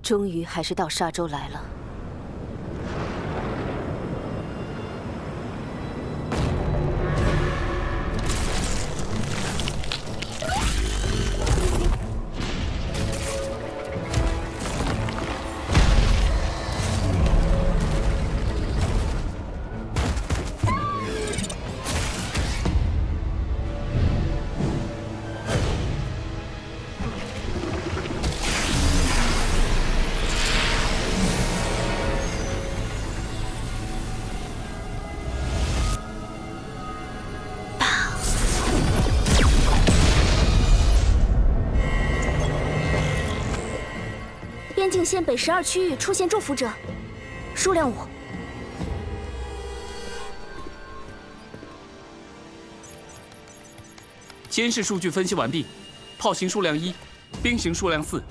终于还是到沙洲来了。边境线北12区域出现祝福者，数量5。监视数据分析完毕，炮型数量1，兵型数量4。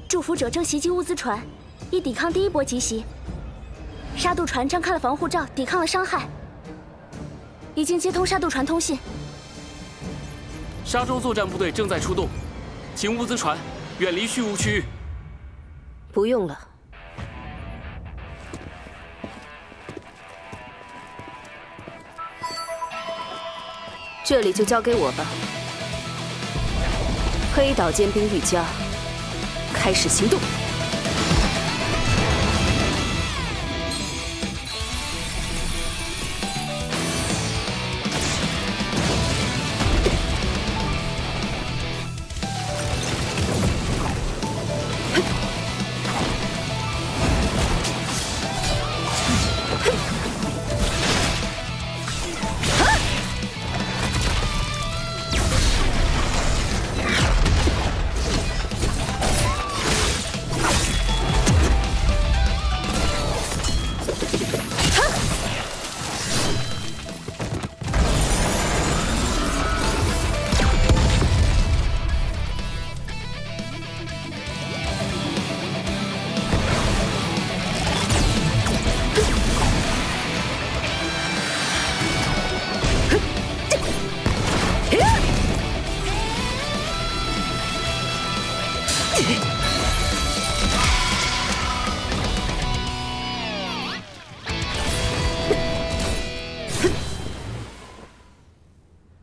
祝福者正袭击物资船，以抵抗第一波急袭。沙渡船张开了防护罩，抵抗了伤害，已经接通沙渡船通信。沙洲作战部队正在出动，请物资船远离虚无区域。不用了。这里就交给我吧。黑岛尖兵愈加，开始行动。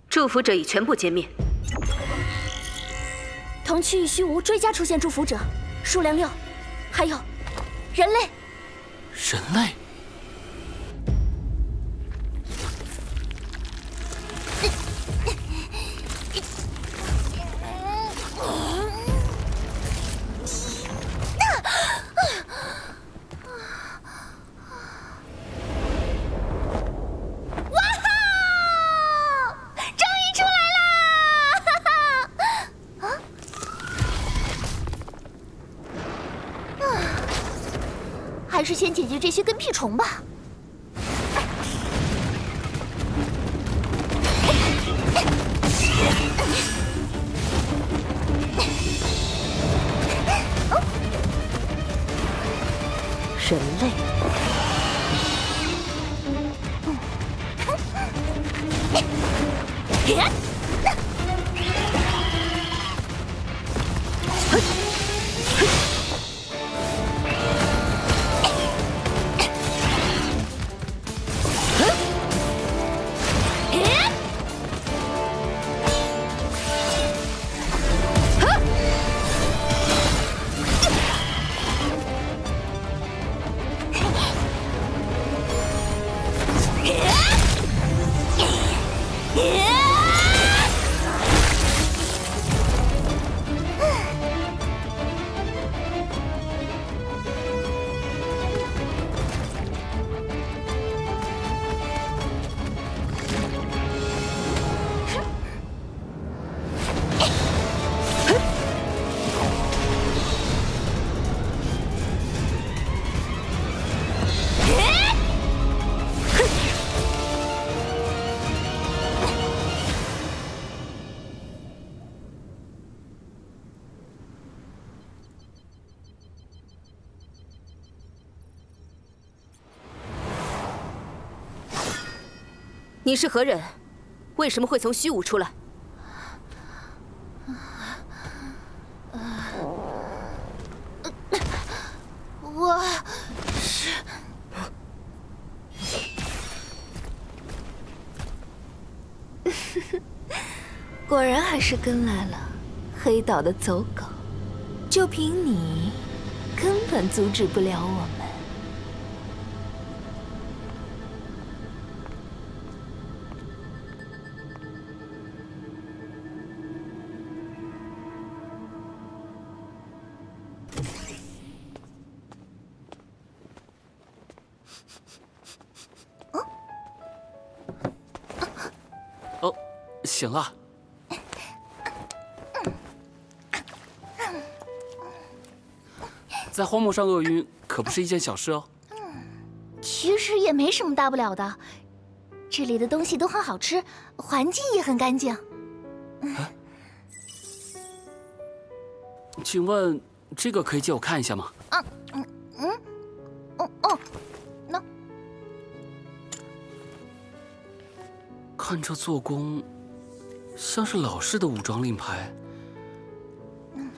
祝福者已全部歼灭。同区域虚无追加出现祝福者，数量6，还有人类。人类？还是先解决这些跟屁虫吧。人类。你是何人？为什么会从虚无出来？果然还是跟来了，黑岛的走狗。就凭你，根本阻止不了我们。哦，醒了。在荒漠上饿晕可不是一件小事哦。其实也没什么大不了的，这里的东西都很好吃，环境也很干净。请问这个可以借我看一下吗？那看这做工，像是老式的武装令牌。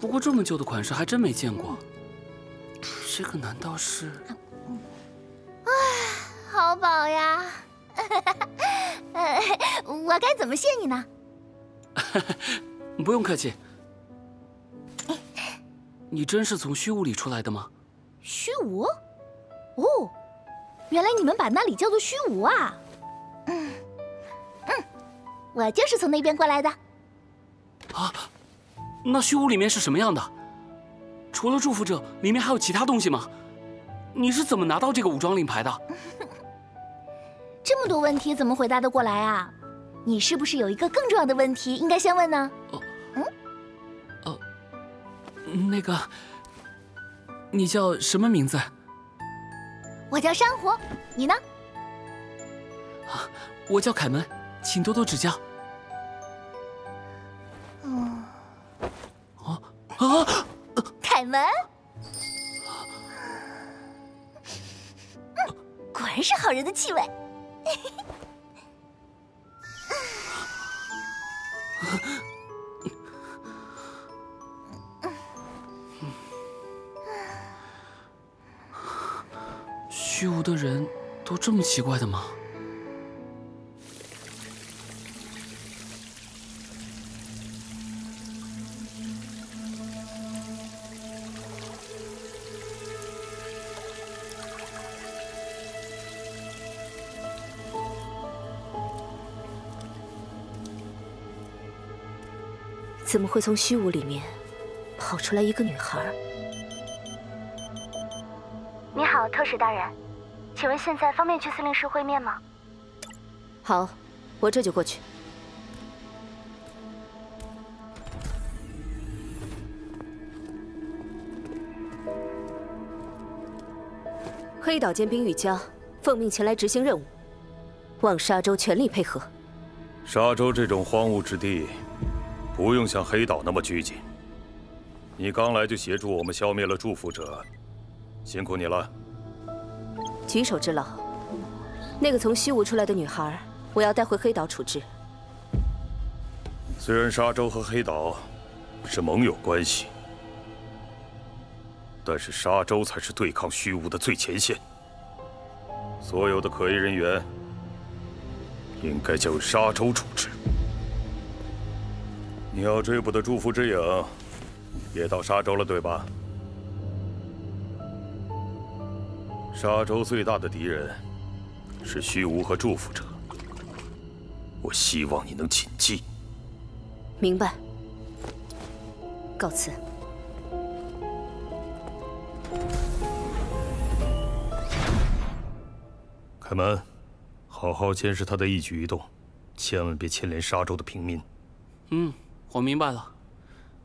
不过这么旧的款式还真没见过。这个难道是？好饱呀！我该怎么谢你呢？不用客气。你真是从虚无里出来的吗？虚无？哦，原来你们把那里叫做虚无啊！我就是从那边过来的。啊，那虚无里面是什么样的？除了祝福者，里面还有其他东西吗？你是怎么拿到这个武装令牌的？这么多问题怎么回答得过来啊？你是不是有一个更重要的问题应该先问呢？那个，你叫什么名字？我叫珊瑚，你呢？我叫凯门，请多多指教。凯门，果然是好人的气味。虚无的人都这么奇怪的吗？怎么会从虚无里面跑出来一个女孩？你好，特使大人，请问现在方便去司令室会面吗？好，我这就过去。黑岛尖兵玉家奉命前来执行任务，望沙洲全力配合。沙洲这种荒芜之地，不用像黑岛那么拘谨。你刚来就协助我们消灭了祝福者，辛苦你了。举手之劳。那个从虚无出来的女孩，我要带回黑岛处置。虽然沙洲和黑岛是盟友关系，但是沙洲才是对抗虚无的最前线。所有的可疑人员应该交由沙洲处置。你要追捕的祝福之影也到沙洲了，对吧？沙洲最大的敌人是虚无和祝福者，我希望你能谨记。明白。告辞。凯门，好好监视他的一举一动，千万别牵连沙洲的平民。我明白了。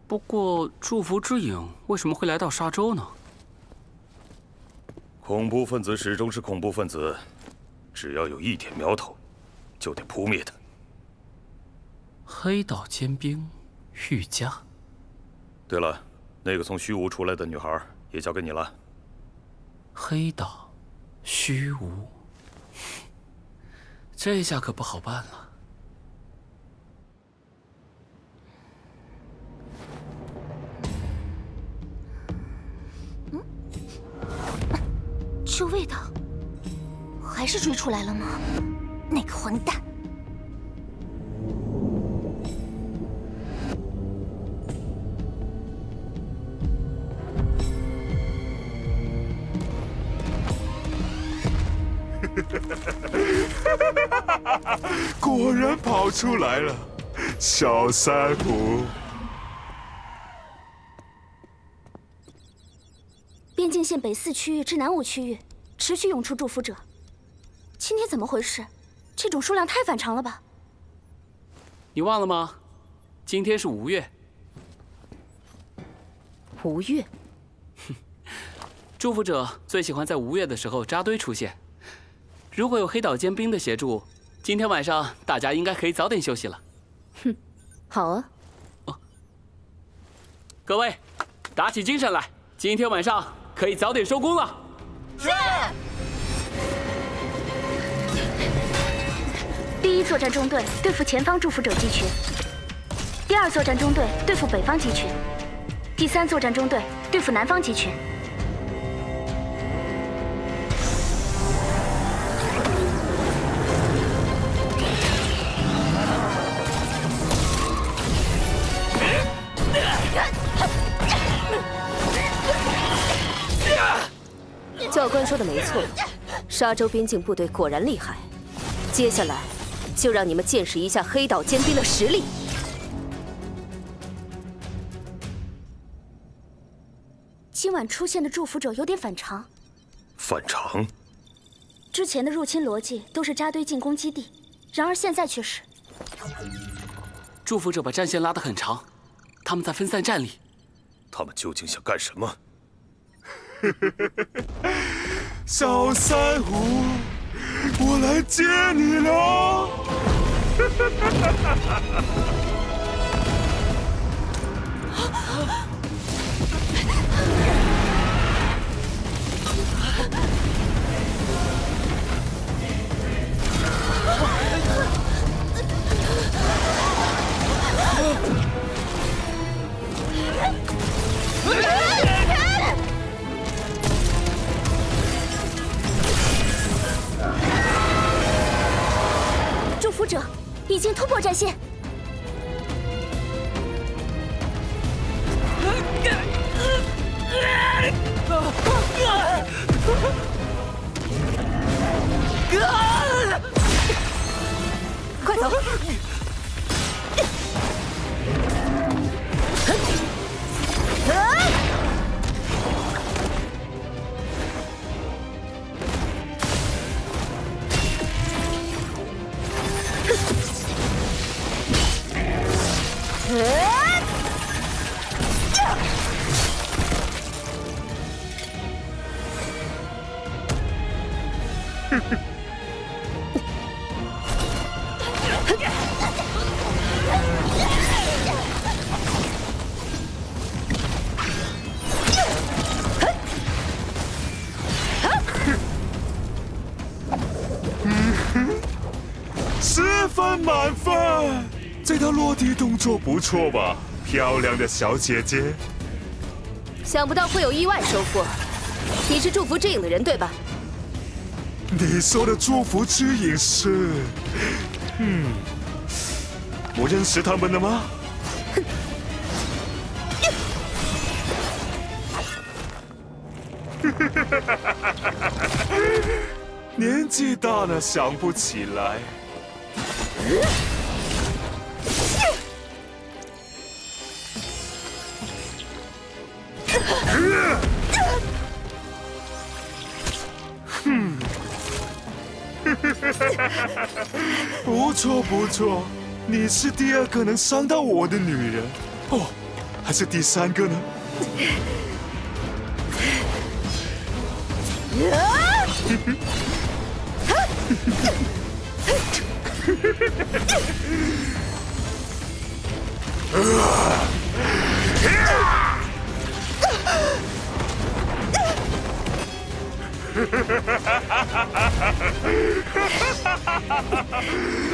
不过，祝福之影为什么会来到沙洲呢？恐怖分子始终是恐怖分子，只要有一点苗头，就得扑灭他。黑岛尖兵，玉家。对了，那个从虚无出来的女孩也交给你了。黑岛，虚无，这下可不好办了。这味道，还是追出来了吗？那个混蛋！果然跑出来了，小三虎。边境线北4区域至南5区域持续涌出祝福者，今天怎么回事？这种数量太反常了吧？你忘了吗？今天是5月。5月，祝福者最喜欢在5月的时候扎堆出现。如果有黑岛尖兵的协助，今天晚上大家应该可以早点休息了。哼，好啊。哦，各位，打起精神来，今天晚上可以早点收工了。是。第1作战中队对付前方祝福者集群，第2作战中队对付北方集群，第3作战中队对付南方集群。教官说的没错，沙洲边境部队果然厉害。接下来，就让你们见识一下黑岛尖兵的实力。今晚出现的祝福者有点反常。反常？之前的入侵逻辑都是扎堆进攻基地，然而现在却是祝福者把战线拉得很长，他们在分散战力。他们究竟想干什么？小三虎，我来接你了！祝福者已经突破战线。快走！10分满分，这套落地动作不错吧，漂亮的小姐姐。想不到会有意外收获。你是祝福之影的人对吧？你说的祝福之影是……不认识他们的吗？年纪大了想不起来。不错不错，你是第2个能伤到我的女人，哦，还是第3个呢？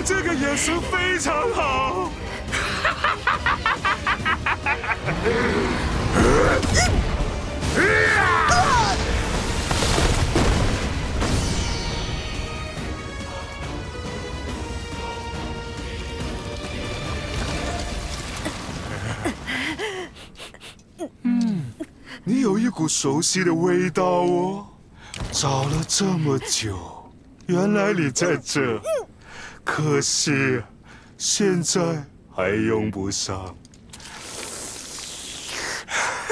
这个眼神非常好。你有一股熟悉的味道哦，找了这么久，原来你在这。可惜现在还用不上。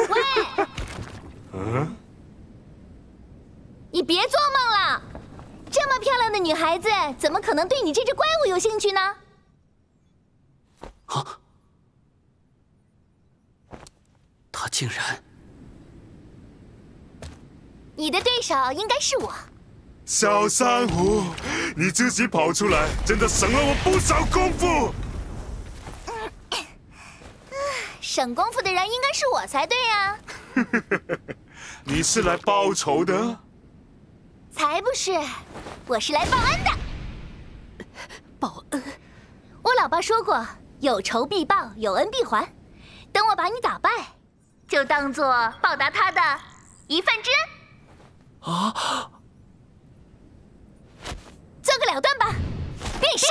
喂，你别做梦了！这么漂亮的女孩子，怎么可能对你这只怪物有兴趣呢？啊！他竟然……你的对手应该是我。小珊瑚，你自己跑出来，真的省了我不少功夫。省功夫的人应该是我才对啊！你是来报仇的？才不是，我是来报恩的。报恩？我老爸说过，有仇必报，有恩必还。等我把你打败，就当做报答他的一份之恩。啊！做个了断吧，变身！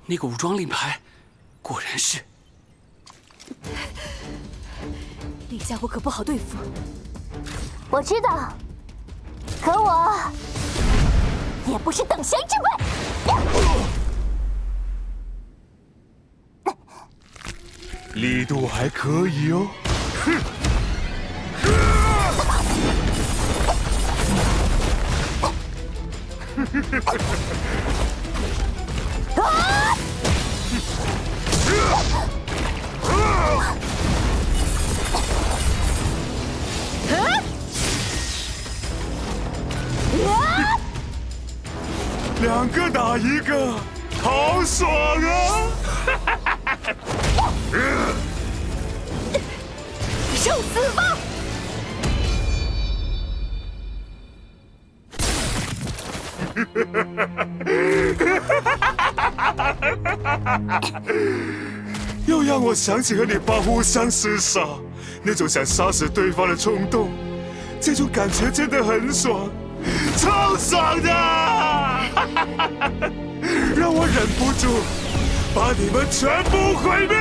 那个武装令牌，果然是。那家伙可不好对付。我知道，可我也不是等闲之辈。力度还可以哦。哼！两个打一个，好爽啊！受死吧！又让我想起和你爸互相厮杀，那种想杀死对方的冲动，这种感觉真的很爽，超爽的！让我忍不住把你们全部毁灭！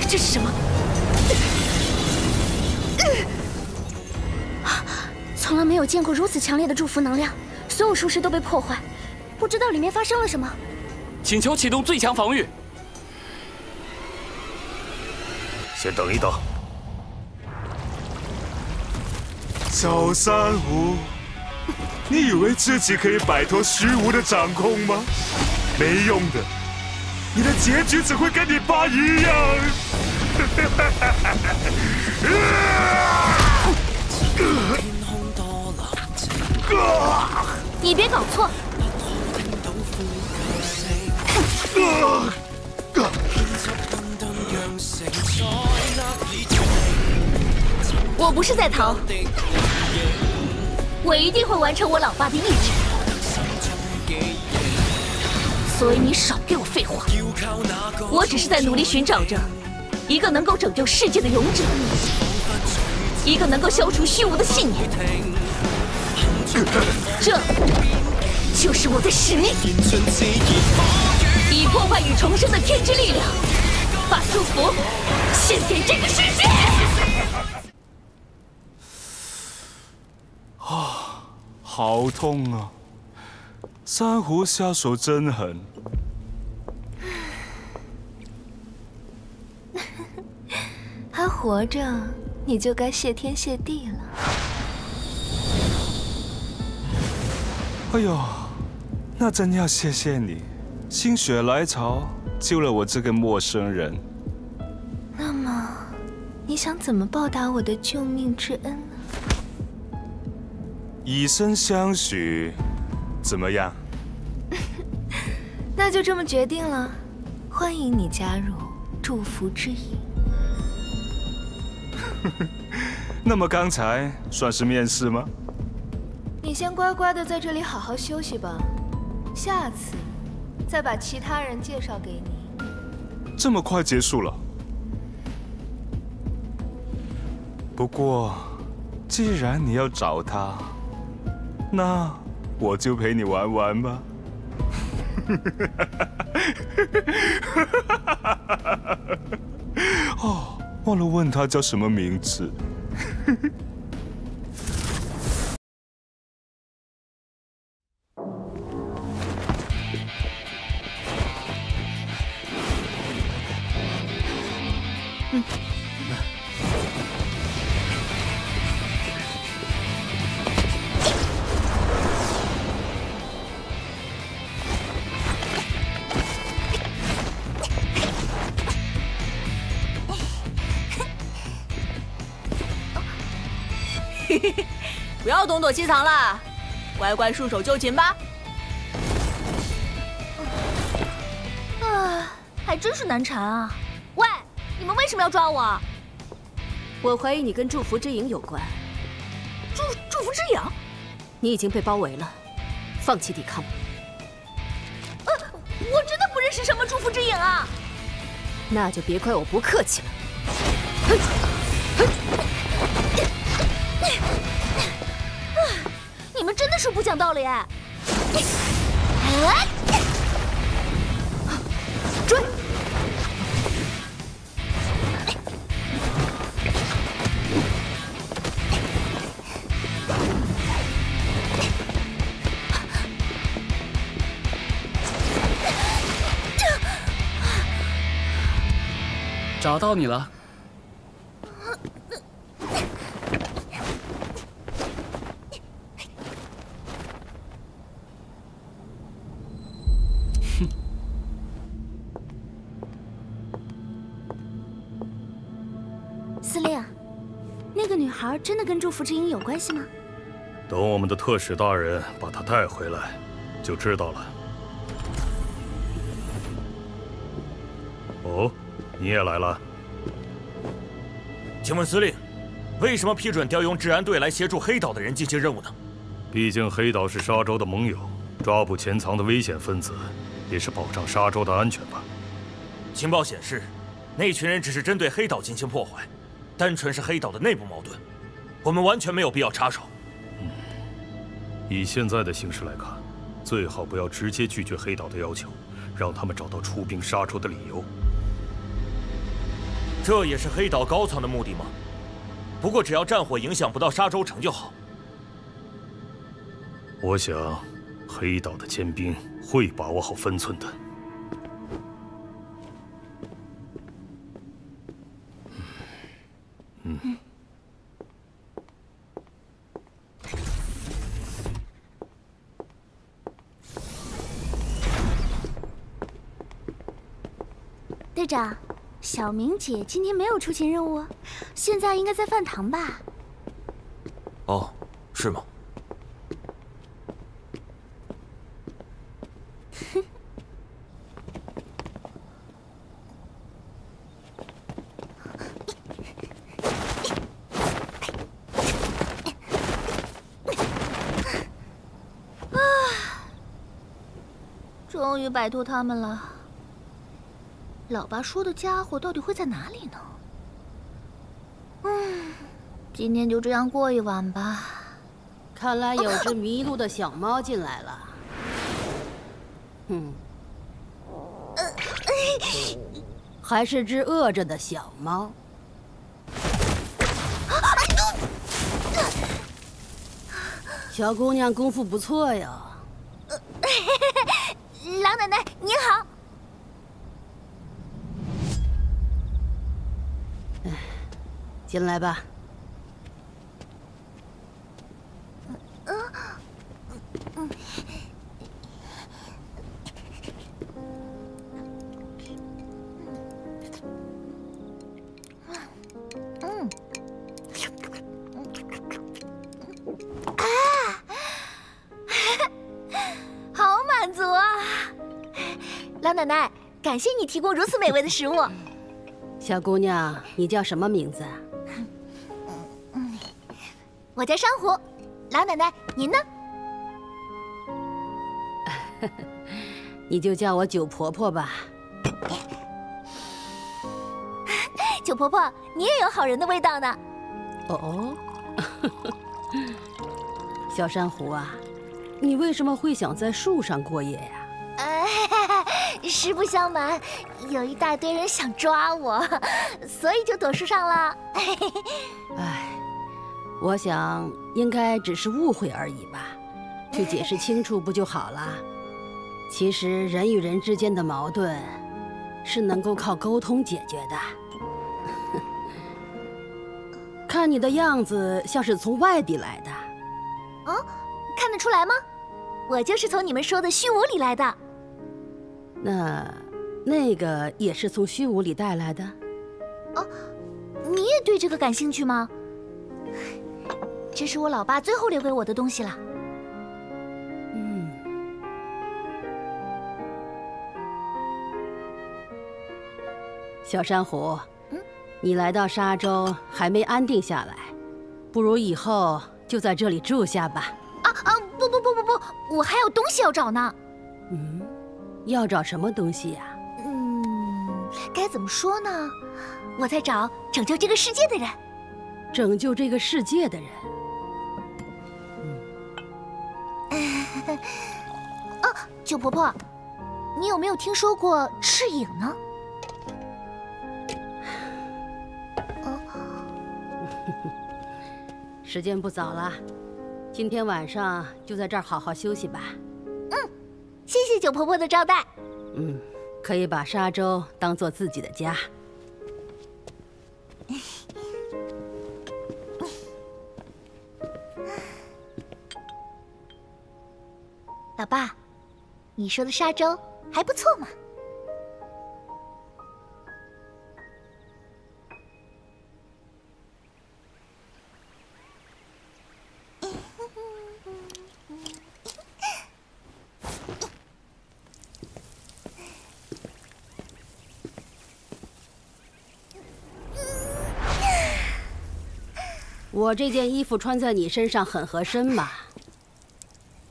这是什么？从来没有见过如此强烈的祝福能量，所有术士都被破坏，不知道里面发生了什么。请求启动最强防御。先等一等。小珊瑚，你以为自己可以摆脱虚无的掌控吗？没用的，你的结局只会跟你爸一样。你别搞错。我不是在逃，我一定会完成我老爸的意志。所以你少给我废话，我只是在努力寻找着一个能够拯救世界的勇者，一个能够消除虚无的信念。这就是我的使命，以破坏与重生的天之力量，把祝福献给这个世界。好痛啊！珊瑚下手真狠。还活着，你就该谢天谢地了。哎呦，那真要谢谢你，心血来潮救了我这个陌生人。那么，你想怎么报答我的救命之恩呢？以身相许，怎么样？那就这么决定了，欢迎你加入祝福之营。那么刚才算是面试吗？你先乖乖的在这里好好休息吧，下次再把其他人介绍给你。这么快结束了？不过，既然你要找他，那我就陪你玩玩吧。哦，忘了问他叫什么名字。不要东躲西藏了，乖乖束手就擒吧。啊，还真是难缠啊！喂，你们为什么要抓我？我怀疑你跟祝福之影有关。祝福之影？你已经被包围了，放弃抵抗吧。我真的不认识什么祝福之影啊！那就别怪我不客气了。你们真的是不讲道理哎！追！找到你了。司令，那个女孩真的跟祝福之影有关系吗？等我们的特使大人把她带回来，就知道了。哦，你也来了？请问司令，为什么批准调用治安队来协助黑岛的人进行任务呢？毕竟黑岛是沙洲的盟友，抓捕潜藏的危险分子，也是保障沙洲的安全吧。情报显示，那群人只是针对黑岛进行破坏，单纯是黑岛的内部矛盾，我们完全没有必要插手。以现在的形势来看，最好不要直接拒绝黑岛的要求，让他们找到出兵沙洲的理由。这也是黑岛高层的目的吗？不过只要战火影响不到沙洲城就好。我想，黑岛的尖兵会把握好分寸的。队长，小明姐今天没有出勤任务，现在应该在饭堂吧？哦，是吗？终于摆脱他们了。老爸说的家伙到底会在哪里呢？今天就这样过一晚吧。看来有只迷路的小猫进来了。还是只饿着的小猫。小姑娘功夫不错呀。老奶奶您好。进来吧。好满足啊！老奶奶，感谢你提供如此美味的食物。小姑娘，你叫什么名字啊？我叫珊瑚，老奶奶您呢？你就叫我九婆婆吧。九婆婆，你也有好人的味道呢。哦，小珊瑚啊，你为什么会想在树上过夜呀？实不相瞒，有一大堆人想抓我，所以就躲树上了。哎，我想应该只是误会而已吧，去解释清楚不就好了？其实人与人之间的矛盾是能够靠沟通解决的。看你的样子像是从外地来的。哦，看得出来吗？我就是从你们说的虚无里来的。那个也是从虚无里带来的？哦，你也对这个感兴趣吗？这是我老爸最后留给我的东西了。小珊瑚，你来到沙洲还没安定下来，不如以后就在这里住下吧。不，我还有东西要找呢。要找什么东西呀？该怎么说呢？我在找拯救这个世界的人。拯救这个世界的人。九婆婆，你有没有听说过赤影呢？时间不早了，今天晚上就在这儿好好休息吧。谢谢九婆婆的招待。可以把沙洲当做自己的家。老爸，你说的沙洲还不错嘛。我这件衣服穿在你身上很合身嘛。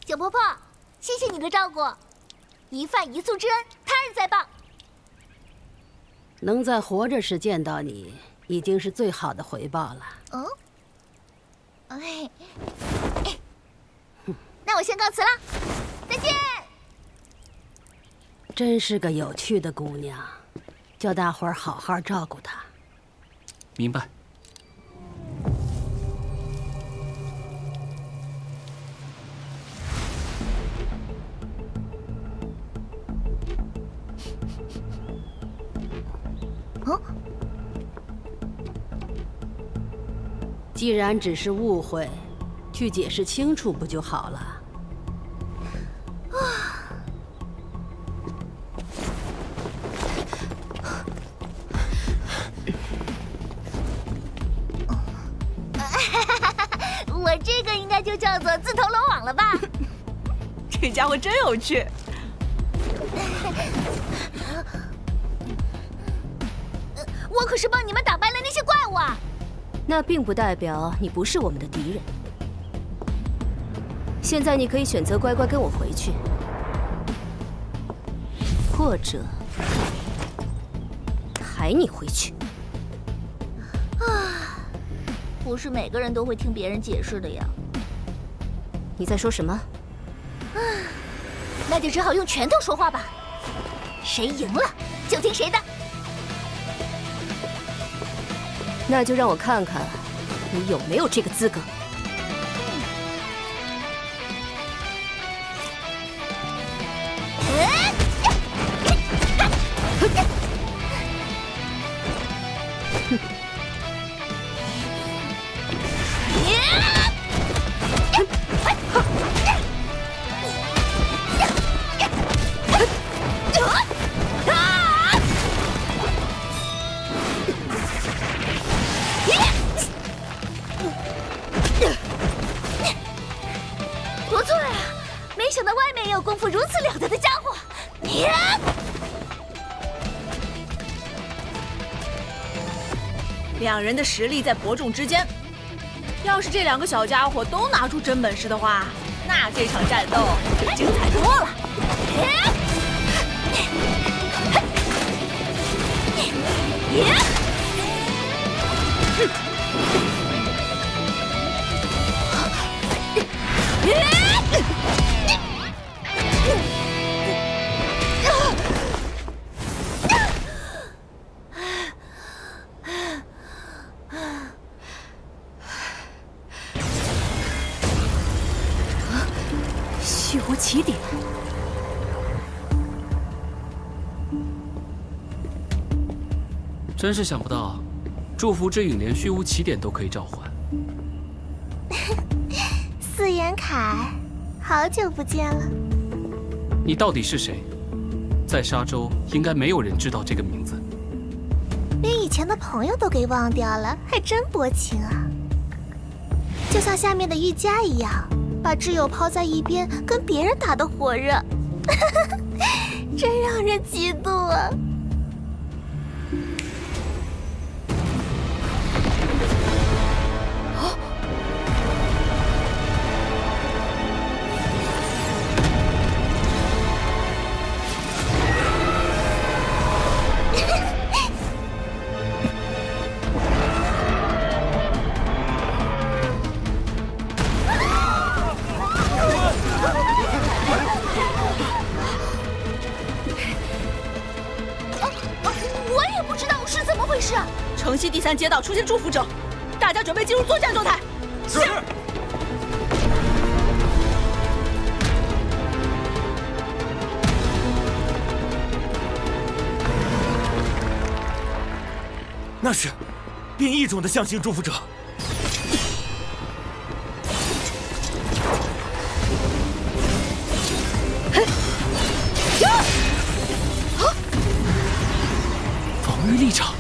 九婆婆，谢谢你的照顾，一饭一宿之恩，他日再报。能在活着时见到你，已经是最好的回报了。那我先告辞了，再见。真是个有趣的姑娘，叫大伙儿好好照顾她。明白。既然只是误会，去解释清楚不就好了？我这个应该就叫做自投罗网了吧？这家伙真有趣。我可是帮你们打败了那些怪物啊！那并不代表你不是我们的敌人。现在你可以选择乖乖跟我回去，或者抬你回去。不是每个人都会听别人解释的呀。你在说什么？那就只好用拳头说话吧。谁赢了，就听谁的。那就让我看看你有没有这个资格。不错呀，没想到外面也有功夫如此了得的家伙。两人的实力在伯仲之间，要是这两个小家伙都拿出真本事的话，那这场战斗就精彩多了。虚无起点。真是想不到，祝福之影连虚无起点都可以召唤。四眼凯，好久不见了。你到底是谁？在沙洲应该没有人知道这个名字。连以前的朋友都给忘掉了，还真薄情啊！就像下面的玉佳一样，把挚友抛在一边，跟别人打得火热，真让人嫉妒啊！城西第3街道出现祝福者，大家准备进入作战状态。是。那是变异种的象形祝福者。防御力场。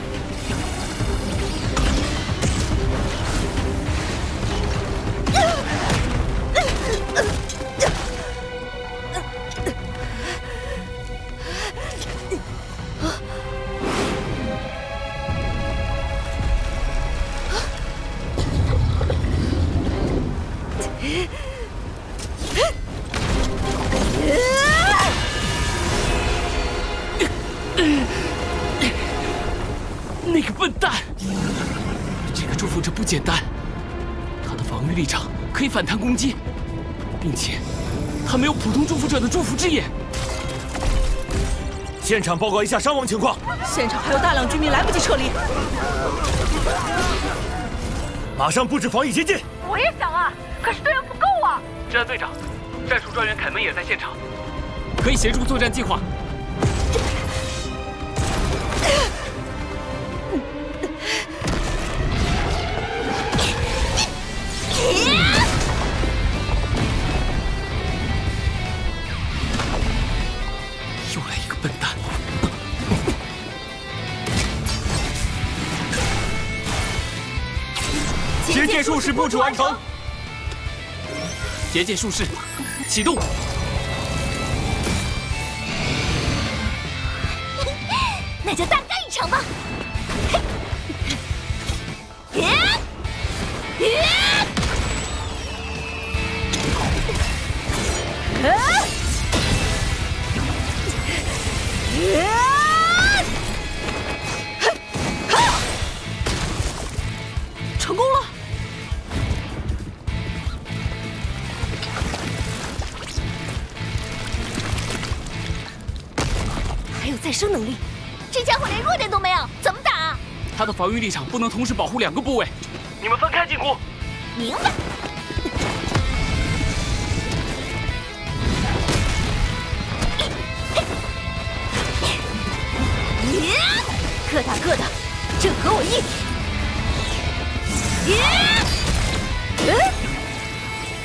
那个笨蛋！这个祝福者不简单，他的防御力场可以反弹攻击，并且他没有普通祝福者的祝福之眼。现场报告一下伤亡情况。现场还有大量居民来不及撤离，马上布置防御结界。我也想啊，可是队员不够啊。治安队长，战术专员凯门也在现场，可以协助作战计划。又来一个笨蛋！结界术士布置完成。结界术士启动。那就大干一场吧！成功了！还有再生能力，这家伙连弱点都没有，怎么打？他的防御力场不能同时保护2个部位，你们分开进攻。明白。各打各的，正合我意。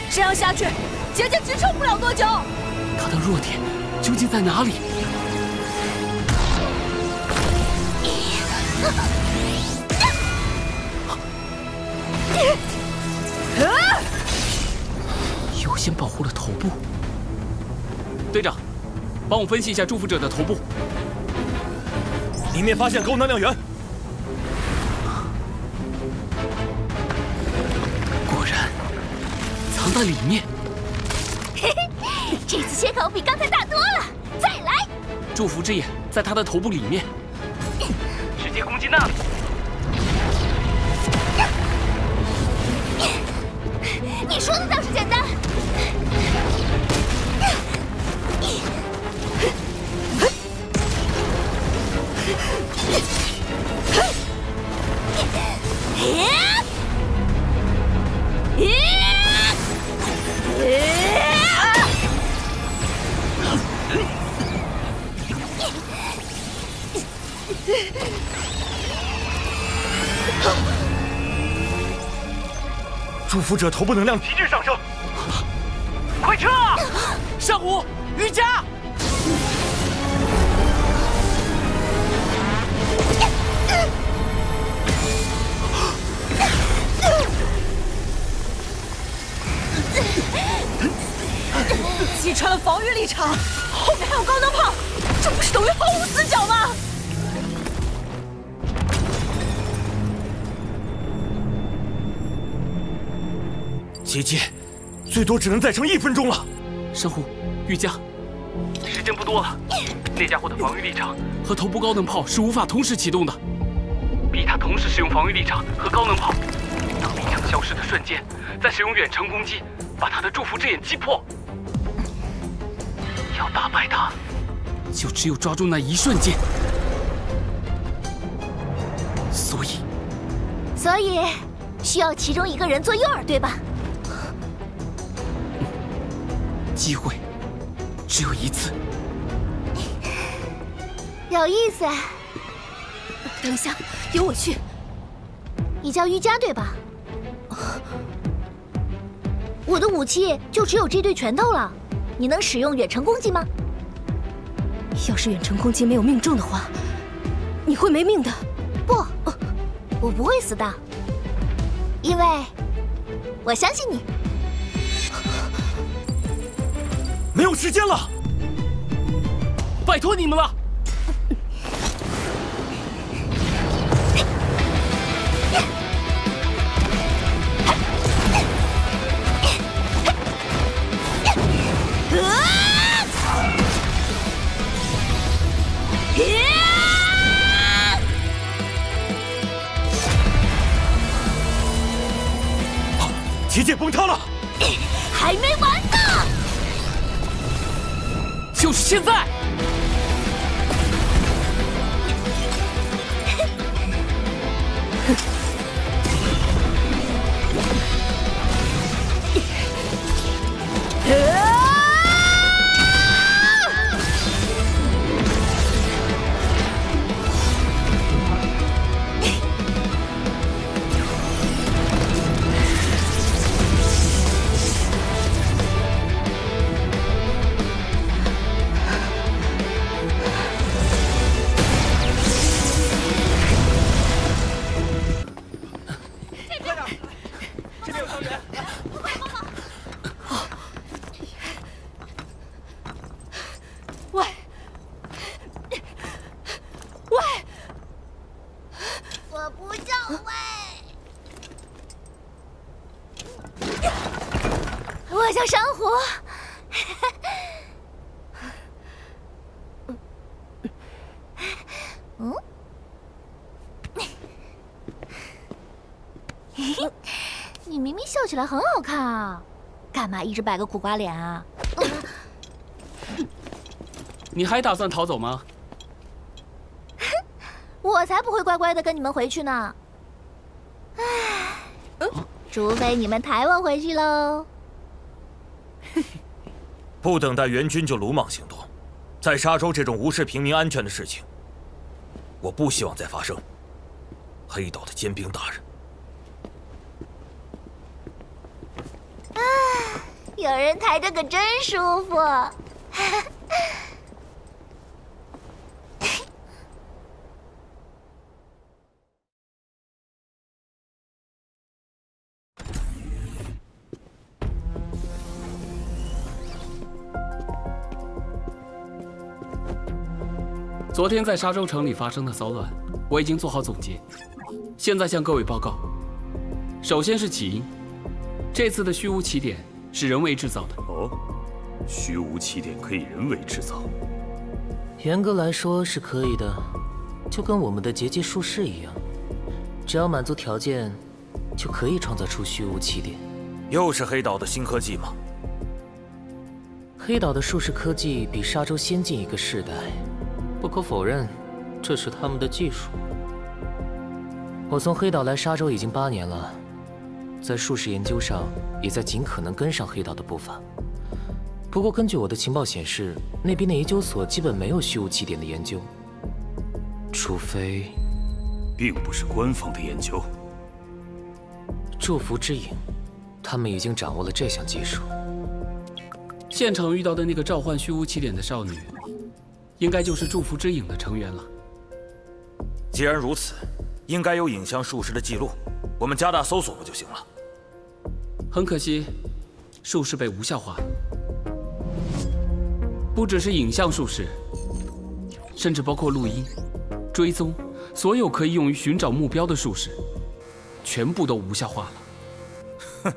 这样下去，结界支撑不了多久。他的弱点究竟在哪里？优先保护了头部。队长，帮我分析一下祝福者的头部。里面发现高能量源。果然，藏在里面。嘿嘿，这次切口比刚才大多了。再来。祝福之眼在他的头部里面，直接攻击那里。你说的倒是简单，祝福者头部能量急剧上升，快撤！上古，瑜伽。击穿了防御力场，后面还有高能炮，这不是等于毫无死角吗？结界最多只能再撑1分钟了。上古，瑜伽，时间不多了。那家伙的防御力场和头部高能炮是无法同时启动的，逼他同时使用防御力场和高能炮。当力场消失的瞬间，再使用远程攻击，把他的祝福之眼击破。要打败他，就只有抓住那一瞬间。所以需要其中一个人做诱饵，对吧？机会只有一次。有意思。等一下，由我去。你叫瑜伽对吧？我的武器就只有这对拳头了，你能使用远程攻击吗？要是远程攻击没有命中的话，你会没命的。不，我不会死的，因为我相信你。没有时间了，拜托你们了。结界崩塌了，还没完呢！就是现在！我叫珊瑚。你明明笑起来很好看啊，干嘛一直摆个苦瓜脸啊？你还打算逃走吗？我才不会乖乖的跟你们回去呢。除非你们抬我回去喽。不等待援军就鲁莽行动，在沙洲这种无视平民安全的事情，我不希望再发生。黑岛的尖兵大人，有人抬着可真舒服。昨天在沙洲城里发生的骚乱，我已经做好总结，现在向各位报告。首先是起因，这次的虚无起点是人为制造的。哦，虚无起点可以人为制造？严格来说是可以的，就跟我们的结界术士一样，只要满足条件，就可以创造出虚无起点。又是黑岛的新科技吗？黑岛的术士科技比沙洲先进一个世代。不可否认，这是他们的技术。我从黑岛来沙洲已经8年了，在术士研究上也在尽可能跟上黑岛的步伐。不过根据我的情报显示，那边的研究所基本没有虚无起点的研究，除非……并不是官方的研究。祝福之影，他们已经掌握了这项技术。现场遇到的那个召唤虚无起点的少女，应该就是祝福之影的成员了。既然如此，应该有影像术士的记录，我们加大搜索不就行了？很可惜，术士被无效化了。不只是影像术士，甚至包括录音、追踪，所有可以用于寻找目标的术士，全部都无效化了。哼，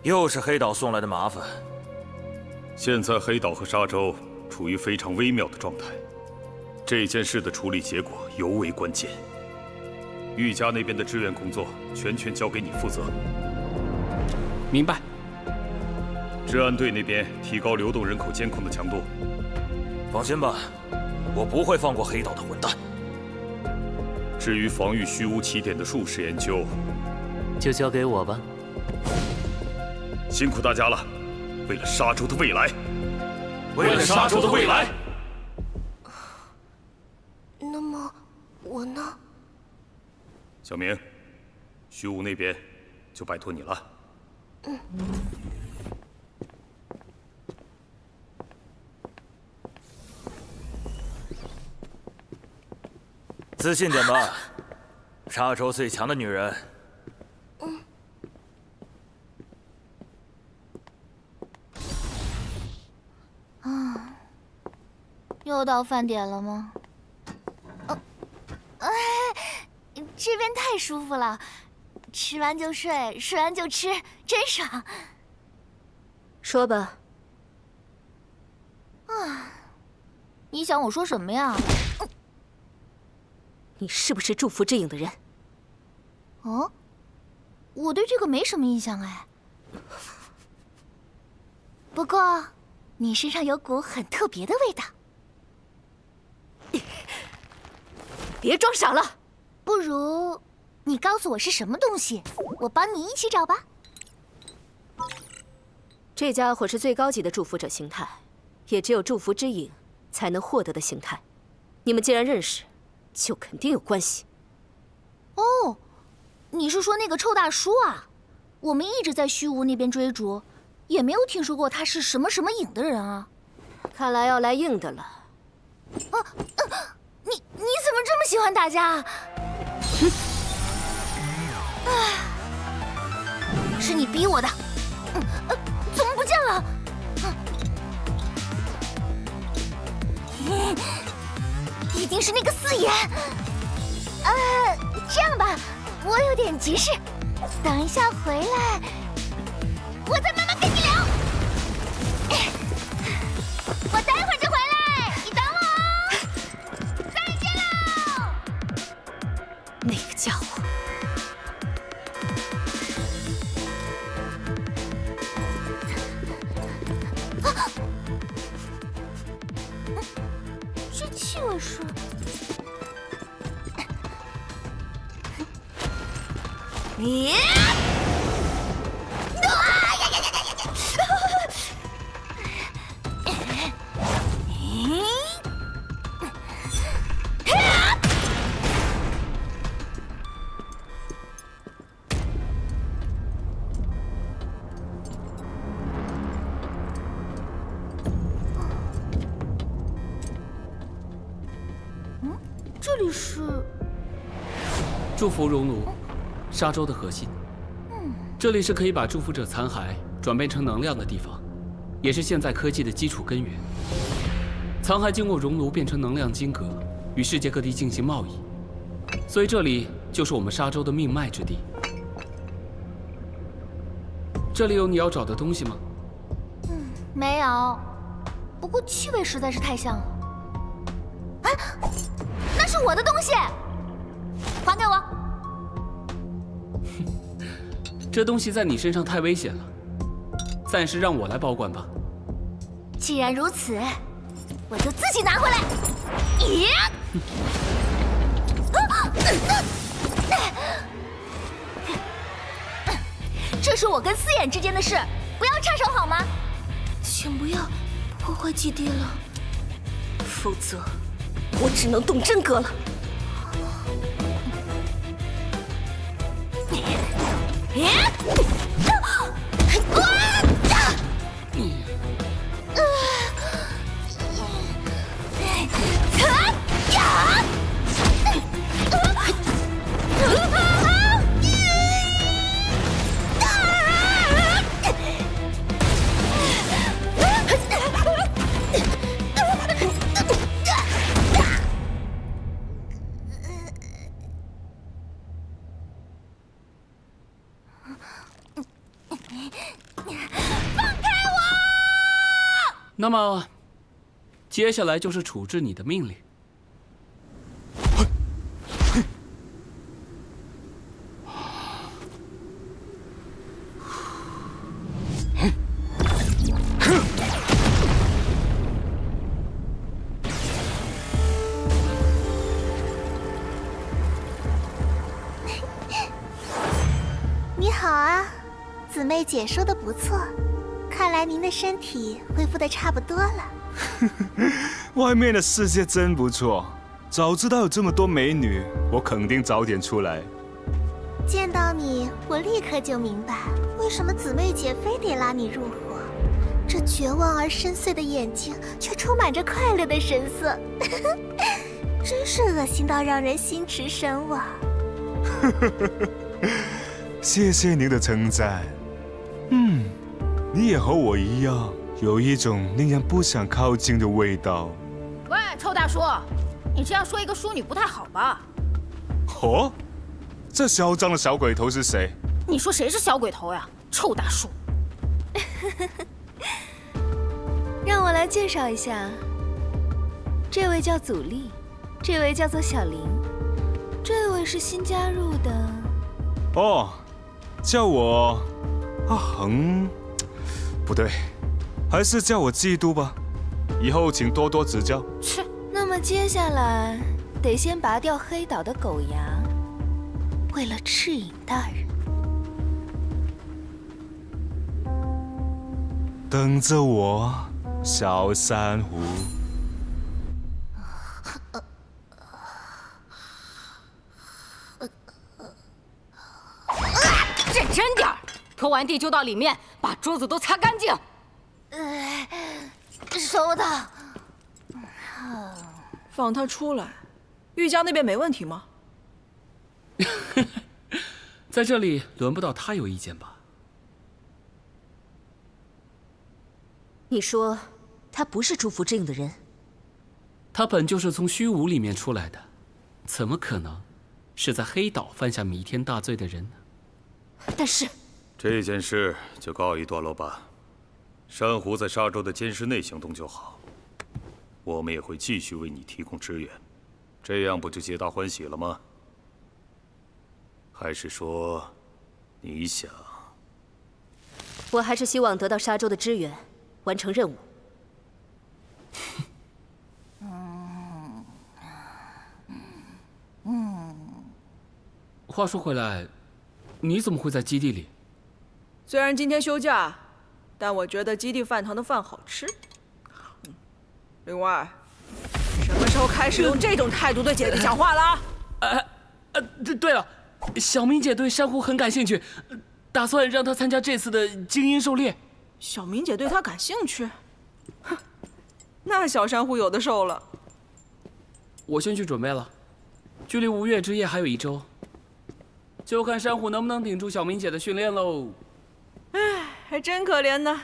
又是黑岛送来的麻烦。现在黑岛和沙洲处于非常微妙的状态，这件事的处理结果尤为关键。玉家那边的支援工作全权交给你负责。明白。治安队那边提高流动人口监控的强度。放心吧，我不会放过黑岛的混蛋。至于防御虚无起点的术士研究，就交给我吧。辛苦大家了，为了沙洲的未来，为了沙洲的未来。那么我呢？小明，虚无那边就拜托你了。嗯。自信点吧，沙洲最强的女人。又到饭点了吗？这边太舒服了，吃完就睡，睡完就吃，真爽。说吧。你想我说什么呀？你是不是祝福之影的人？哦，我对这个没什么印象哎。不过，你身上有股很特别的味道。别装傻了，不如你告诉我是什么东西，我帮你一起找吧。这家伙是最高级的祝福者形态，也只有祝福之影才能获得的形态。你们既然认识，就肯定有关系。哦，你是说那个臭大叔啊？我们一直在虚无那边追逐，也没有听说过他是什么什么影的人啊。看来要来硬的了。你怎么这么喜欢打架？是你逼我的。怎么不见了？一定是那个四眼。这样吧，我有点急事，等一下回来，我再慢慢跟你聊。我待会儿就回来，你等我哦。再见喽。那个家伙。这气味是……你。这里是祝福熔炉，沙洲的核心。这里是可以把祝福者残骸转变成能量的地方，也是现在科技的基础根源。残骸经过熔炉变成能量晶格，与世界各地进行贸易，所以这里就是我们沙洲的命脉之地。这里有你要找的东西吗？没有，不过气味实在是太像了。那是我的东西，还给我！这东西在你身上太危险了，暂时让我来保管吧。既然如此，我就自己拿回来。咦！这是我跟思妍之间的事，不要插手好吗？请不要破坏基地了，否则我只能动真格了。那么，接下来就是处置你的命令。你好啊，姊妹姐说的不错。 看来您的身体恢复的差不多了。外面的世界真不错，早知道有这么多美女，我肯定早点出来。见到你，我立刻就明白为什么姊妹姐非得拉你入伙。这绝望而深邃的眼睛，却充满着快乐的神色，真是恶心到让人心驰神往。谢谢您的称赞。你也和我一样，有一种令人不想靠近的味道。喂，臭大叔，你这样说一个淑女不太好吧？哦，这嚣张的小鬼头是谁？你说谁是小鬼头呀，臭大叔？让我来介绍一下，这位叫祖丽，这位叫做小林，这位是新加入的。哦，叫我阿恒。 不对，还是叫我基督吧。以后请多多指教。切，那么接下来得先拔掉黑岛的狗牙，为了赤影大人。等着我，小珊瑚。认真点儿，拖完地就到里面。 把桌子都擦干净。收到。放他出来。玉家那边没问题吗？在这里轮不到他有意见吧？你说他不是祝福之影的人？他本就是从虚无里面出来的，怎么可能是在黑岛犯下弥天大罪的人呢？但是。 这件事就告一段落吧，珊瑚在沙洲的监视内行动就好，我们也会继续为你提供支援，这样不就皆大欢喜了吗？还是说，你想？我还是希望得到沙洲的支援，完成任务。话说回来，你怎么会在基地里？ 虽然今天休假，但我觉得基地饭堂的饭好吃。另外，什么时候开始用这种态度对姐姐讲话了？对了，小明姐对珊瑚很感兴趣，打算让她参加这次的精英狩猎。小明姐对她感兴趣？哼，那小珊瑚有的受了。我先去准备了，距离5月之夜还有1周，就看珊瑚能不能顶住小明姐的训练喽。 唉，还真可怜呢。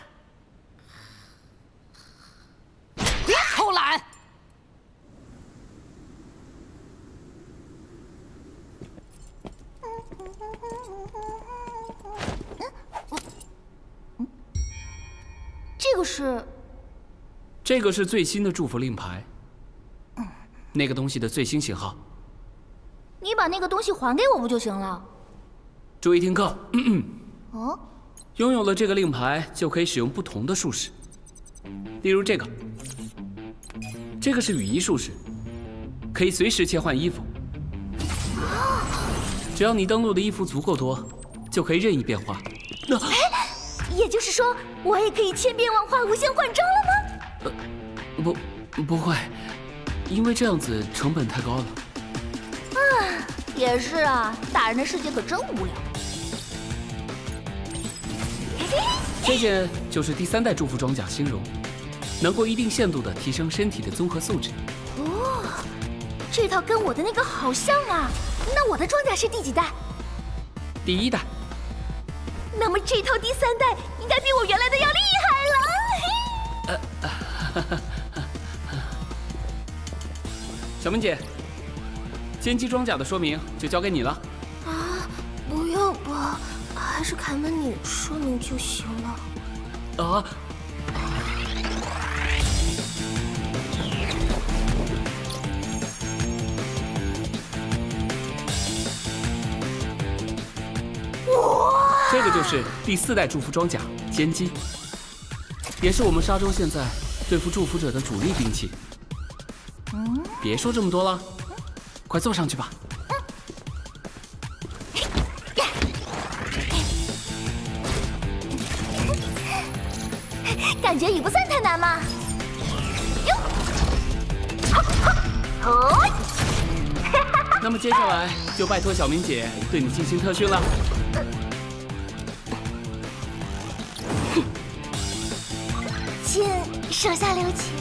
别偷懒！这个是？这个是最新的祝福令牌。那个东西的最新型号。你把那个东西还给我不就行了？注意听课。哦。 拥有了这个令牌，就可以使用不同的术式，例如这个，这个是羽衣术士，可以随时切换衣服。只要你登录的衣服足够多，就可以任意变化，也就是说，我也可以千变万化、无限换装了吗？不会，因为这样子成本太高了。也是啊，大人的世界可真无聊。这件就是第3代祝福装甲新容，能够一定限度的提升身体的综合素质。哦，这套跟我的那个好像啊。那我的装甲是第几代？第1代。那么这套第3代应该比我原来的要厉害了。小明姐，歼击装甲的说明就交给你了。啊，不用吧，还是凯文你说明就行了。啊！这个就是第4代祝福装甲歼击，也是我们沙洲现在对付祝福者的主力兵器。别说这么多了，快坐上去吧。感觉也不算太难嘛。那么接下来就拜托小明姐对你进行特训了。请手下留情。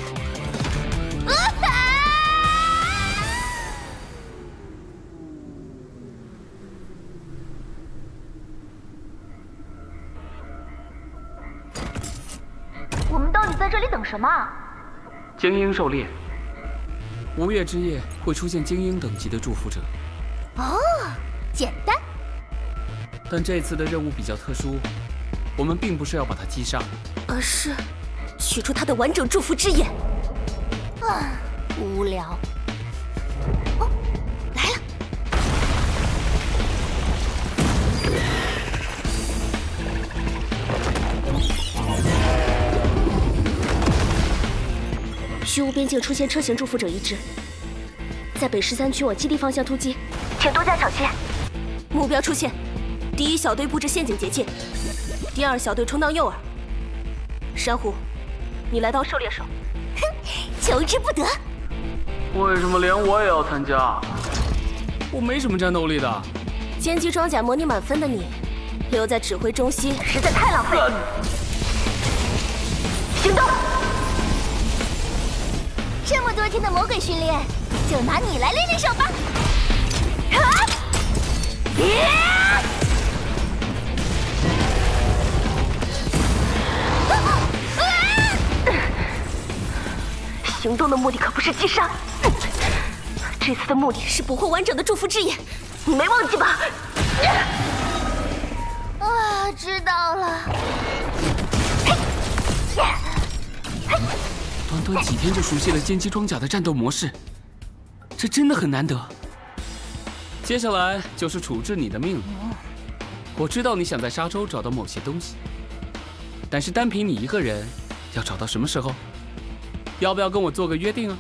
我们到底在这里等什么？精英狩猎，吴越之夜会出现精英等级的祝福者。哦，简单。但这次的任务比较特殊，我们并不是要把他击杀，而是取出他的完整祝福之眼。无聊。哦，来了。虚无边境出现车型祝福者一支，在北13区往基地方向突击，请多加小心。目标出现，第1小队布置陷阱结界，第2小队充当诱饵。珊瑚，你来当狩猎手。哼，求之不得。为什么连我也要参加？我没什么战斗力的。歼击装甲模拟满分的你，留在指挥中心实在太浪费了。行动！这么多天的魔鬼训练，就拿你来练练手吧。行动的目的可不是击杀，这次的目的是捕获完整的祝福之眼，你没忘记吧？啊，知道了。短短几天就熟悉了歼击装甲的战斗模式，这真的很难得。接下来就是处置你的命了。我知道你想在沙洲找到某些东西，但是单凭你一个人，要找到什么时候？要不要跟我做个约定啊？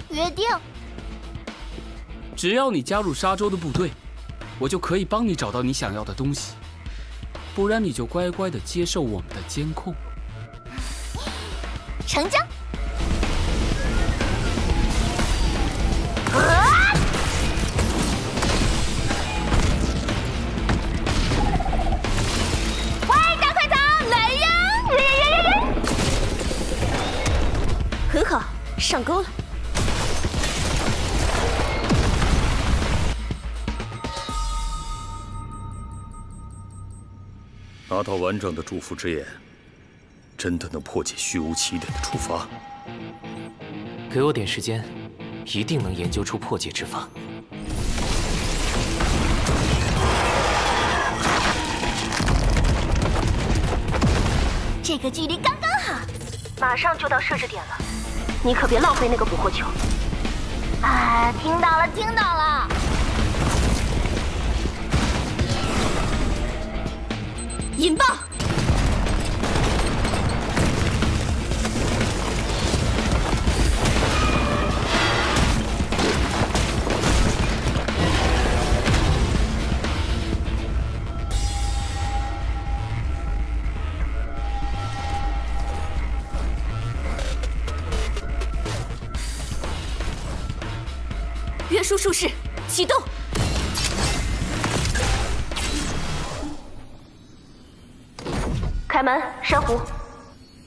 约定。只要你加入沙洲的部队，我就可以帮你找到你想要的东西，不然你就乖乖的接受我们的监控。成交。喂，大块头，来呀！很好，上钩了。拿到完整的祝福之眼，真的能破解虚无起点的触发？给我点时间，一定能研究出破解之法。这个距离刚刚好，马上就到设置点了，你可别浪费那个捕获球。啊，听到了，听到了。引爆！术术式启动。开门，珊瑚，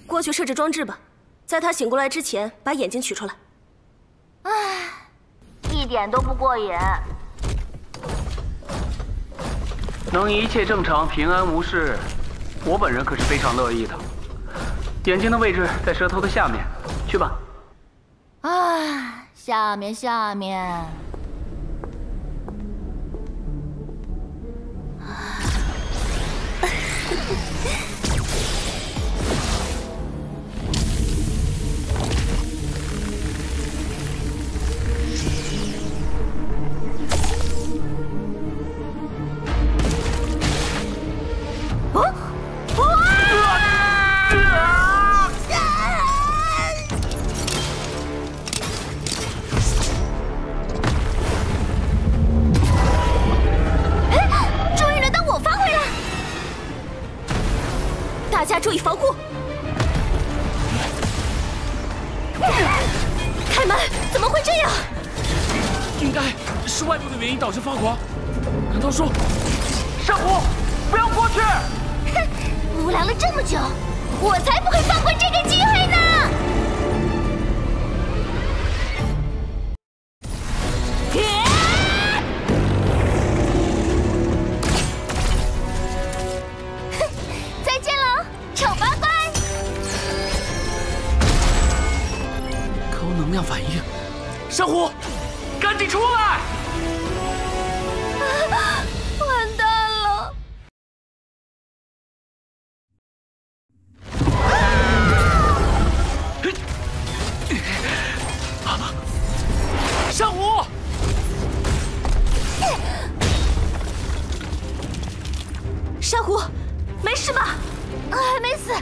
过去设置装置吧，在他醒过来之前把眼睛取出来。唉，一点都不过瘾。能一切正常、平安无事，我本人可是非常乐意的。眼睛的位置在舌头的下面，去吧。啊，下面。大家注意防护！开门！怎么会这样？应该是外部的原因导致发狂。难道说，珊瑚，不要过去！哼，无聊了这么久，我才不会放过这个机会呢！能量反应，珊瑚，赶紧出来！完蛋了！珊瑚，珊瑚，没事吧？还没死。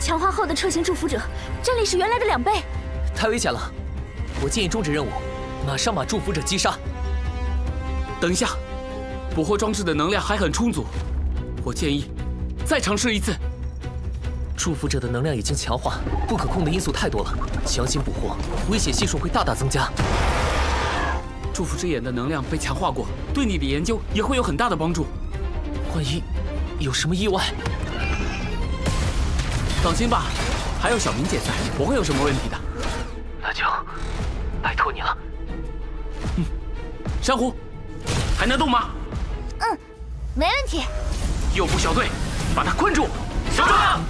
强化后的车型祝福者战力是原来的2倍，太危险了！我建议终止任务，马上把祝福者击杀。等一下，捕获装置的能量还很充足，我建议再尝试一次。祝福者的能量已经强化，不可控的因素太多了，强行捕获，危险系数会大大增加。祝福之眼的能量被强化过，对你的研究也会有很大的帮助。万一有什么意外？放心吧，还有小明姐在，不会有什么问题的。那就拜托你了。珊瑚，还能动吗？嗯，没问题。右部小队，把他困住。小壮，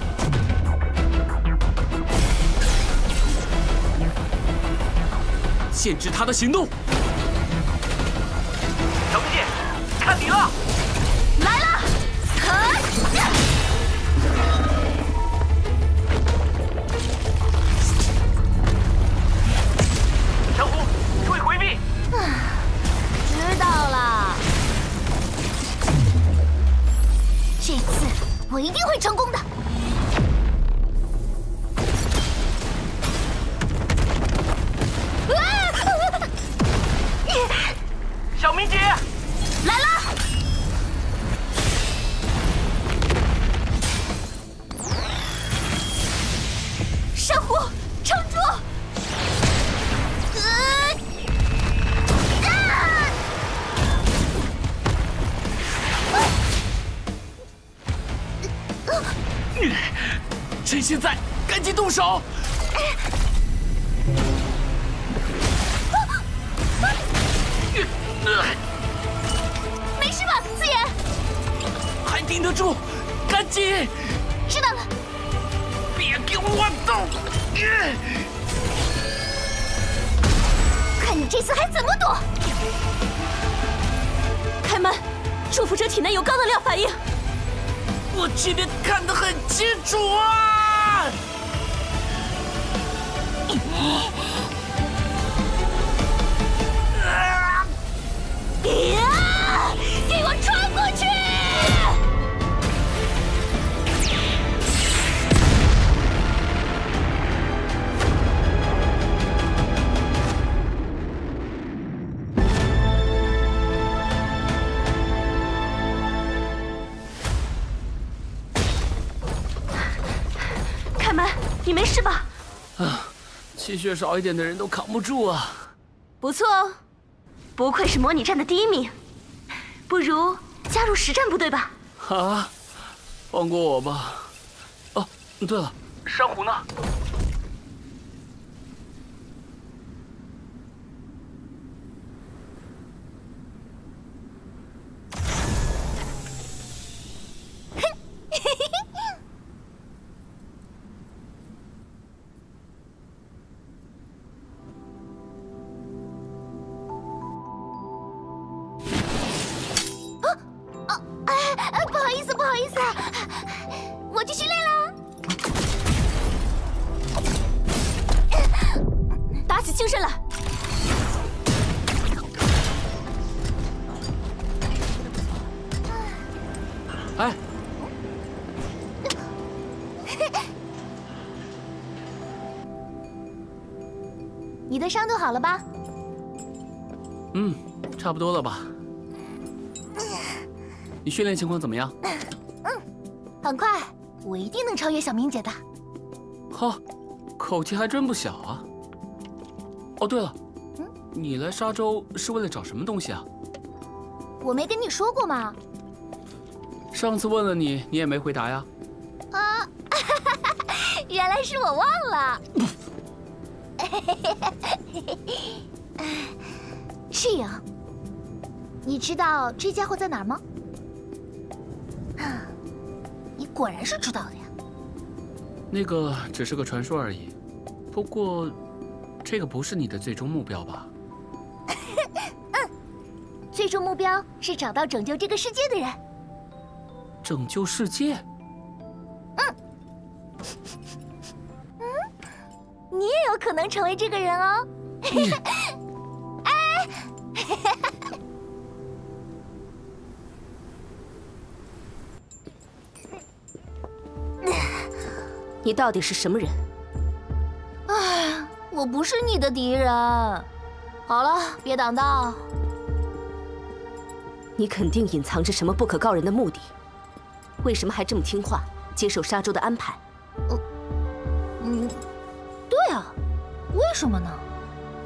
限制他的行动。小明姐，看你了！来了！小虎，注意回避！知道了，这次我一定会成功的。小明姐，来了！珊瑚，撑住！趁现在，赶紧动手！没事吧，四眼？还顶得住，赶紧！知道了。别给我动！看你这次还怎么躲！开门！祝福者体内有高能量反应。我这边看得很清楚啊！给我穿过去！你没事吧？啊，气血少一点的人都扛不住啊。不错哦，不愧是模拟战的第1名。不如加入实战部队吧？啊，放过我吧。哦，对了，珊瑚呢？不好意思，我去训练了。打起精神来！哎，你的伤都好了吧？差不多了吧？你训练情况怎么样？很快，我一定能超越小明姐的。好，口气还真不小啊。哦，对了，你来沙洲是为了找什么东西啊？我没跟你说过吗？上次问了你，你也没回答呀。啊，原来是我忘了。赤影，你知道这家伙在哪儿吗？你果然是知道的呀。那个只是个传说而已。不过，这个不是你的最终目标吧？最终目标是找到拯救这个世界的人。拯救世界？你也有可能成为这个人哦。哎，你到底是什么人？哎，我不是你的敌人。好了，别挡道。你肯定隐藏着什么不可告人的目的，为什么还这么听话，接受沙洲的安排？对啊，为什么呢？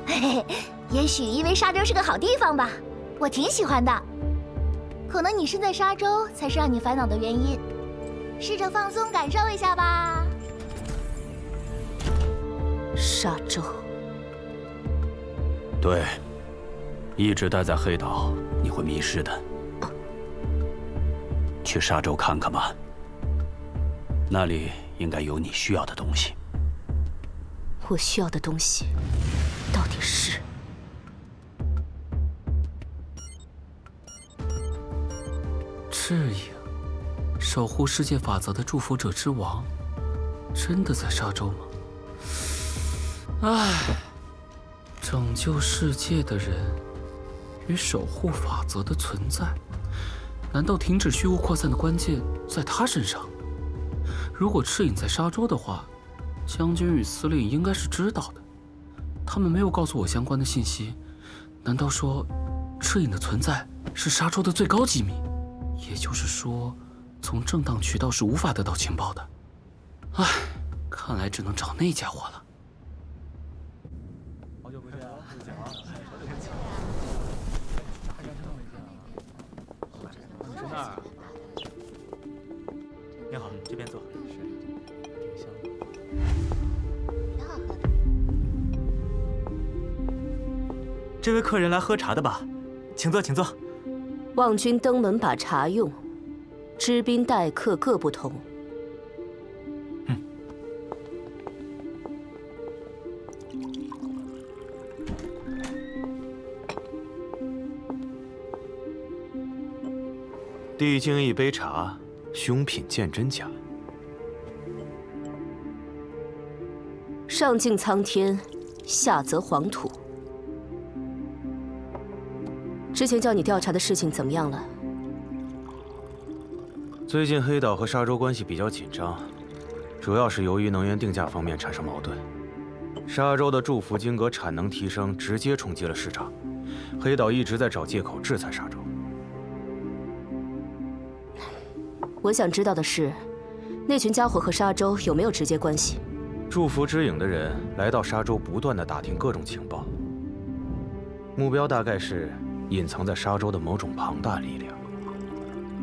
嘿嘿，也许因为沙洲是个好地方吧，我挺喜欢的。可能你身在沙洲才是让你烦恼的原因，试着放松感受一下吧。沙洲。对，一直待在黑岛，你会迷失的。去沙洲看看吧，那里应该有你需要的东西。我需要的东西，到底是？赤影，守护世界法则的祝福者之王，真的在沙洲吗？唉，拯救世界的人与守护法则的存在，难道停止虚无扩散的关键在他身上？如果赤影在沙洲的话，将军与司令应该是知道的。他们没有告诉我相关的信息，难道说赤影的存在是沙洲的最高机密？也就是说，从正当渠道是无法得到情报的。唉，看来只能找那家伙了。好久不见啊，不见啊！你是那儿啊？你好，这边坐。挺香的。挺好喝的。这位客人来喝茶的吧？请坐，请坐。望君登门把茶用，知宾待客各不同。帝京一杯茶，凶品见真假。上敬苍天，下泽黄土。之前叫你调查的事情怎么样了？最近黑岛和沙洲关系比较紧张，主要是由于能源定价方面产生矛盾。沙洲的祝福金阁产能提升，直接冲击了市场。黑岛一直在找借口制裁沙洲。我想知道的是，那群家伙和沙洲有没有直接关系？祝福之影的人来到沙洲，不断的打听各种情报，目标大概是隐藏在沙洲的某种庞大力量，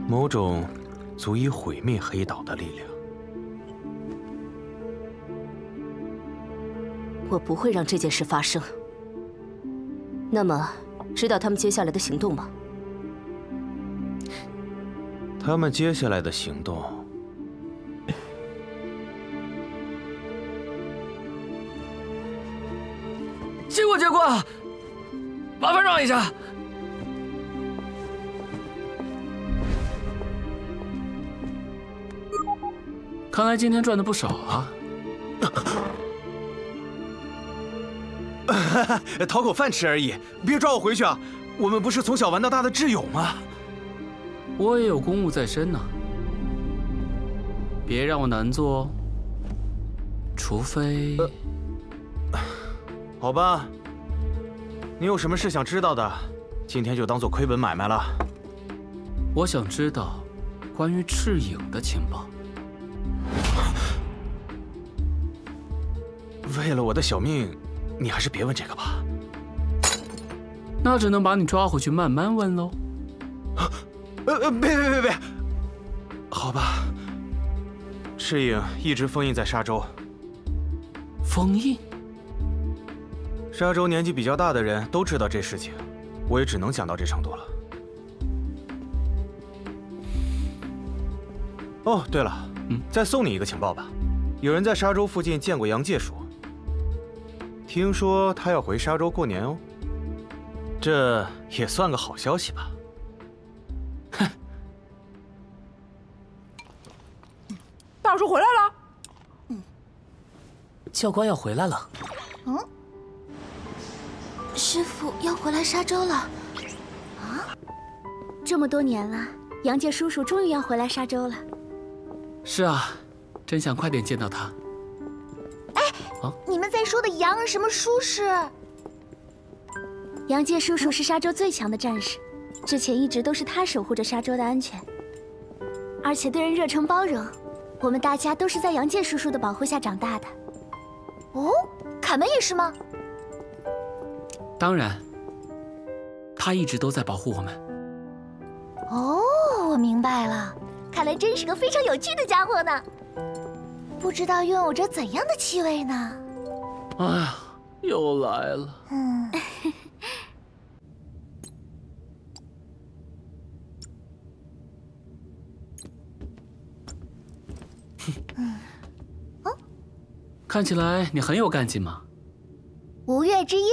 某种足以毁灭黑岛的力量。我不会让这件事发生。那么，知道他们接下来的行动吗？他们接下来的行动，结果，麻烦让一下。看来今天赚的不少啊。讨口饭吃而已，别抓我回去啊！我们不是从小玩到大的挚友吗？我也有公务在身呢，别让我难做哦。除非……好吧，你有什么事想知道的，今天就当做亏本买卖了。我想知道关于赤影的情报。为了我的小命，你还是别问这个吧。那只能把你抓回去慢慢问喽。别！好吧，赤影一直封印在沙洲。封印？沙洲年纪比较大的人都知道这事情，我也只能讲到这程度了。哦，对了，再送你一个情报吧。有人在沙洲附近见过杨介叔，听说他要回沙洲过年哦。这也算个好消息吧。哼，大叔回来了。教官要回来了。师傅要回来沙洲了。啊！这么多年了，杨介叔叔终于要回来沙洲了。是啊，真想快点见到他。你们在说的杨什么叔是？杨介叔叔是沙洲最强的战士，之前一直都是他守护着沙洲的安全，而且对人热诚包容。我们大家都是在杨介叔叔的保护下长大的。哦，凯门也是吗？当然，他一直都在保护我们。哦，我明白了，看来真是个非常有趣的家伙呢。不知道拥有着怎样的气味呢？哎呀，又来了。看起来你很有干劲嘛。吴越之夜，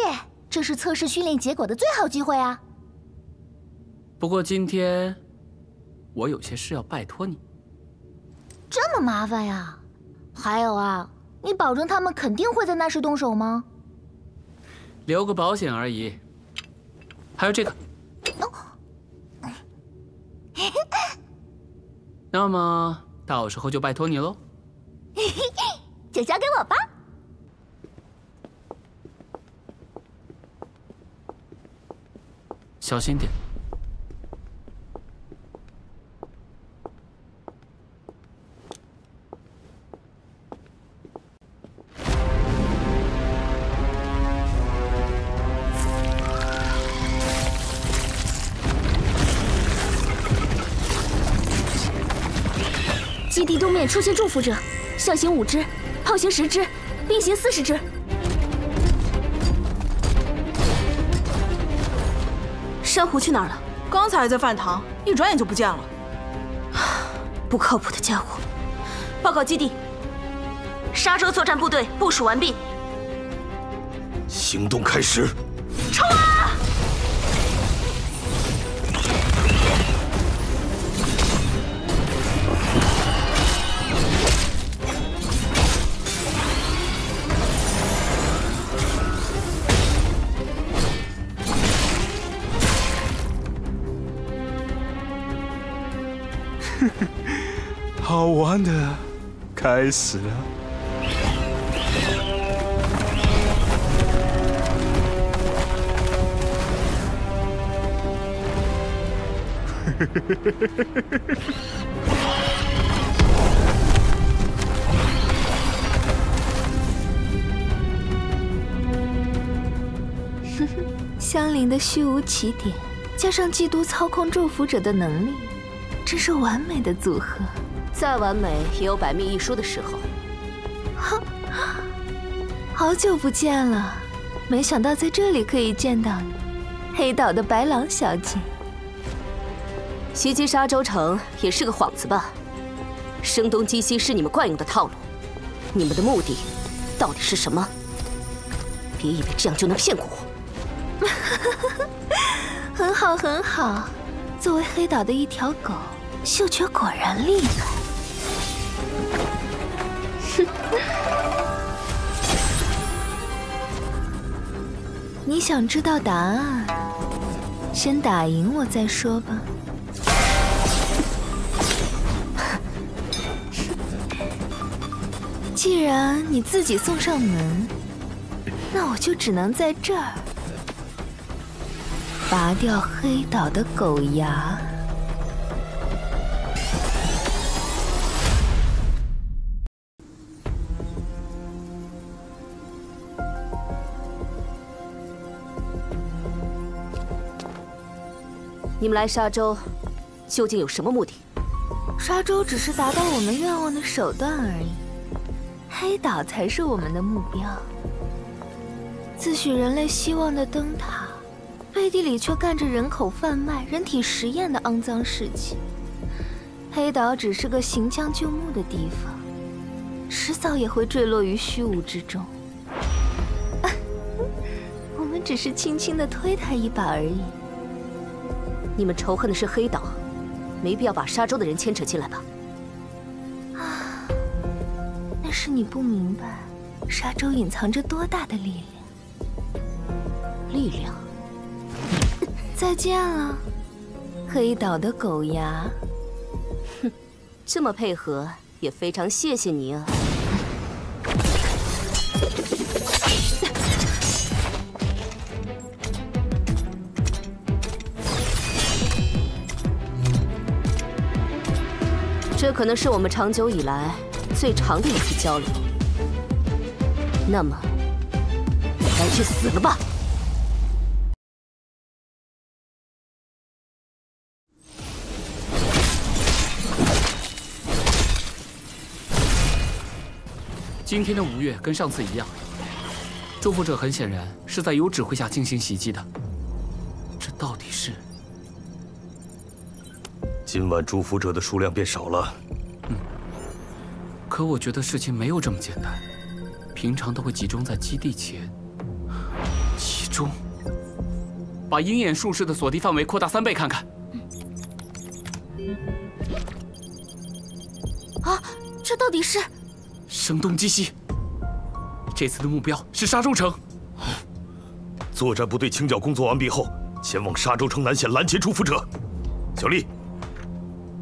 这是测试训练结果的最好机会啊。不过今天我有些事要拜托你。这么麻烦呀？还有啊，你保证他们肯定会在那时动手吗？留个保险而已。还有这个。那么到时候就拜托你喽。就交给我吧。小心点。基地东面出现祝福者，象形5只，炮形10只，兵形40只。珊瑚去哪儿了？刚才在饭堂，一转眼就不见了。不靠谱的家伙！报告基地，沙洲作战部队部署完毕，行动开始！冲啊！好玩的开始了。相邻的虚无起点，加上基督操控祝福者的能力，真是完美的组合。再完美也有百密一疏的时候。哈，好久不见了，没想到在这里可以见到你，黑岛的白狼小姐。袭击沙洲城也是个幌子吧？声东击西是你们惯用的套路，你们的目的到底是什么？别以为这样就能骗过我。很好，很好。作为黑岛的一条狗，嗅觉果然厉害。哼。你想知道答案，先打赢我再说吧。既然你自己送上门，那我就只能在这儿拔掉黑岛的狗牙。你们来沙洲，究竟有什么目的？沙洲只是达到我们愿望的手段而已，黑岛才是我们的目标。自诩人类希望的灯塔，背地里却干着人口贩卖、人体实验的肮脏事情。黑岛只是个行将就木的地方，迟早也会坠落于虚无之中。我们只是轻轻地推他一把而已。你们仇恨的是黑岛，没必要把沙洲的人牵扯进来吧？啊，那是你不明白，沙洲隐藏着多大的力量。力量。再见了，黑岛的狗牙。哼，这么配合，也非常谢谢你啊。这可能是我们长久以来最长的一次交流。那么，该去死了吧！今天的吴越跟上次一样，祝福者很显然是在有指挥下进行袭击的。这到底是？今晚祝福者的数量变少了。可我觉得事情没有这么简单。平常都会集中在基地前。集中？把鹰眼术士的锁地范围扩大3倍看看。啊，这到底是？声东击西。这次的目标是沙洲城。作战部队清剿工作完毕后，前往沙洲城南线拦截祝福者。小丽，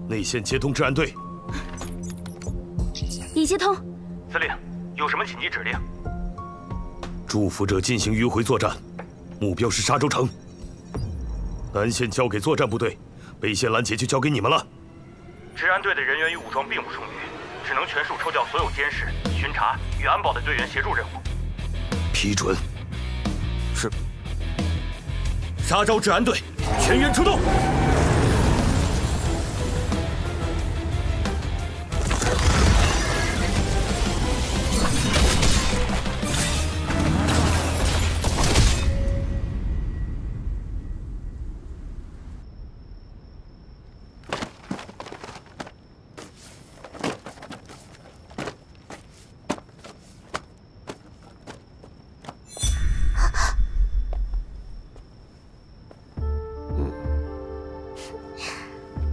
内线接通治安队。已接通。司令，有什么紧急指令？祝福者进行迂回作战，目标是沙洲城。南线交给作战部队，北线拦截就交给你们了。治安队的人员与武装并不充裕，只能全数抽调所有监视、巡查与安保的队员协助任务。批准。是。沙洲治安队全员出动。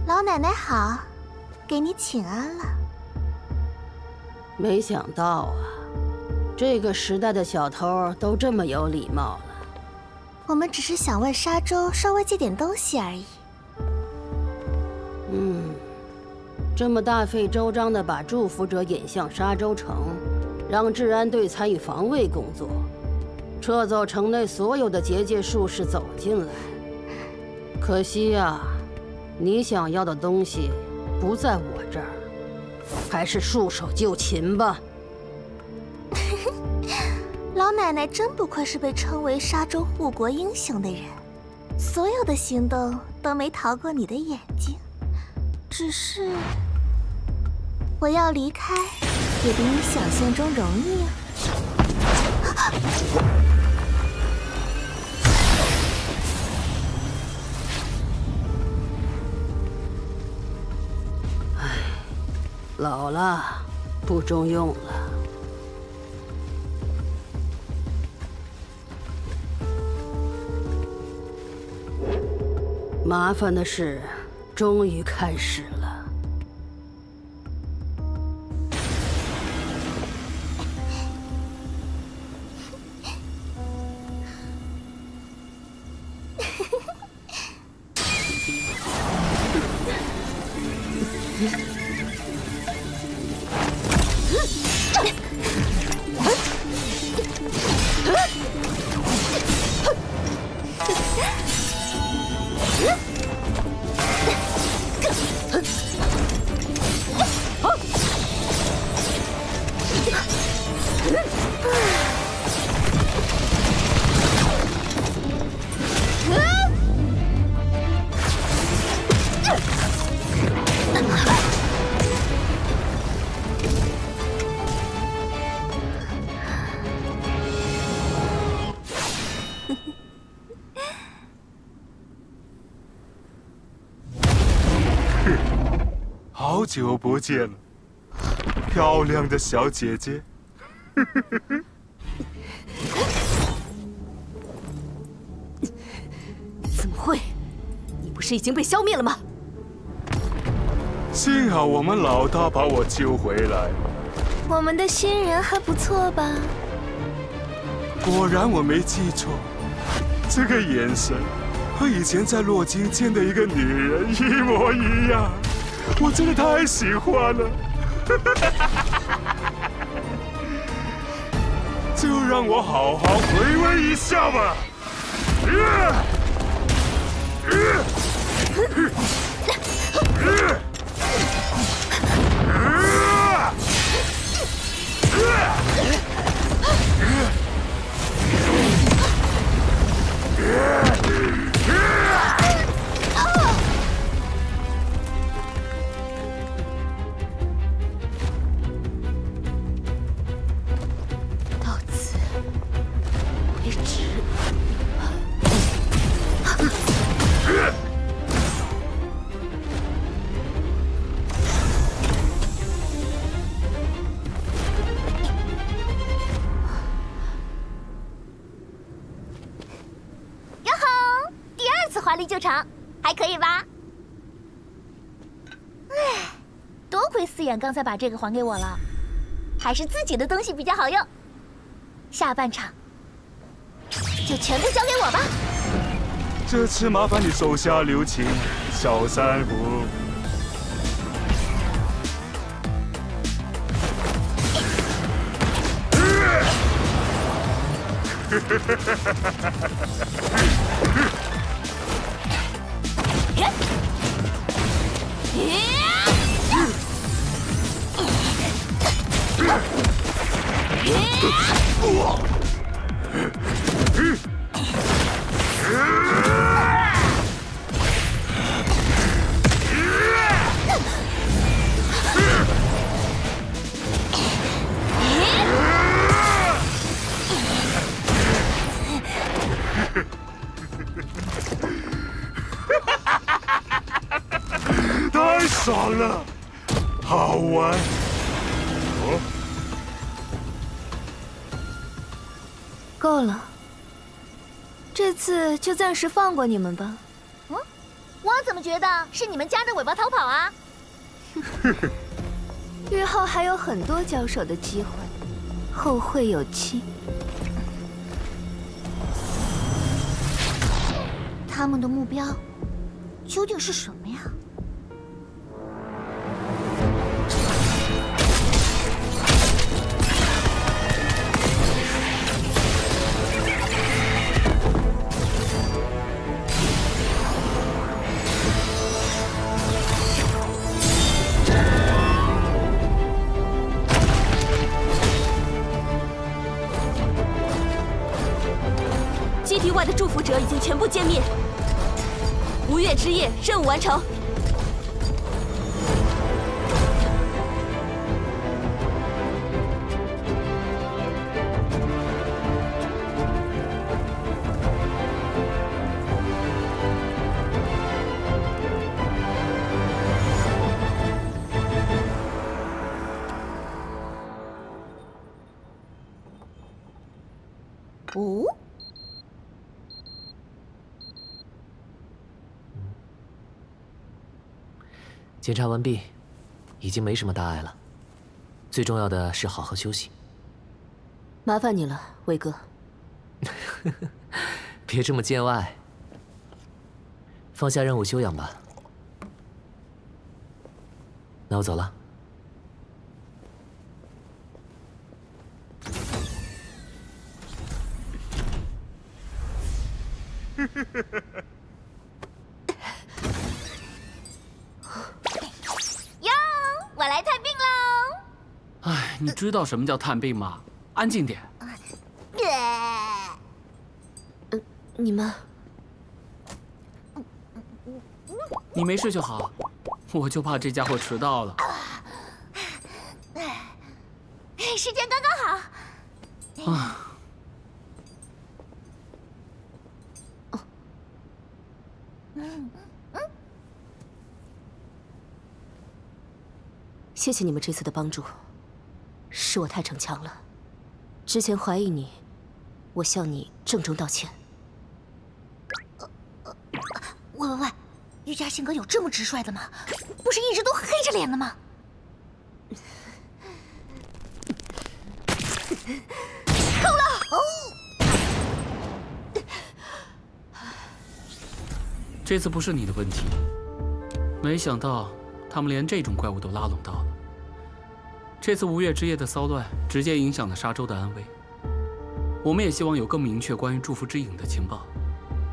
老奶奶好，给你请安了。没想到啊，这个时代的小偷都这么有礼貌了。我们只是想为沙洲稍微借点东西而已。这么大费周章的把祝福者引向沙洲城，让治安队参与防卫工作，撤走城内所有的结界术士走进来。可惜呀，你想要的东西不在我这儿，还是束手就擒吧。老奶奶真不愧是被称为沙洲护国英雄的人，所有的行动都没逃过你的眼睛。只是，我要离开，也比你想象中容易啊。老了，不中用了。麻烦的事终于开始了。好久不见了，漂亮的小姐姐。怎么会？你不是已经被消灭了吗？幸好我们老大把我救回来。我们的新人还不错吧？果然我没记错，这个眼神和以前在洛京见的一个女人一模一样。我真的太喜欢了，就让我好好回味一下吧。华丽救场，还可以吧？唉，多亏思远刚才把这个还给我了，还是自己的东西比较好用。下半场就全部交给我吧。这次麻烦你手下留情，小三胡。太爽了，好玩。哦，够了，这次就暂时放过你们吧。嗯，我怎么觉得是你们夹着尾巴逃跑啊？日后还有很多交手的机会，后会有期。他们的目标究竟是什么呀？已经全部歼灭。吴越之夜任务完成。哦。 检查完毕，已经没什么大碍了。最重要的是好好休息。麻烦你了，魏哥。别这么见外，放下任务休养吧。那我走了。我来探病喽！哎，你知道什么叫探病吗？安静点。你们，你没事就好，我就怕这家伙迟到了。时间刚刚好。啊。谢谢你们这次的帮助，是我太逞强了。之前怀疑你，我向你郑重道歉。喂，玉佳性格有这么直率的吗？不是一直都黑着脸的吗？够了！这次不是你的问题，没想到他们连这种怪物都拉拢到了。这次吴越之夜的骚乱，直接影响了沙洲的安危。我们也希望有更明确关于祝福之影的情报，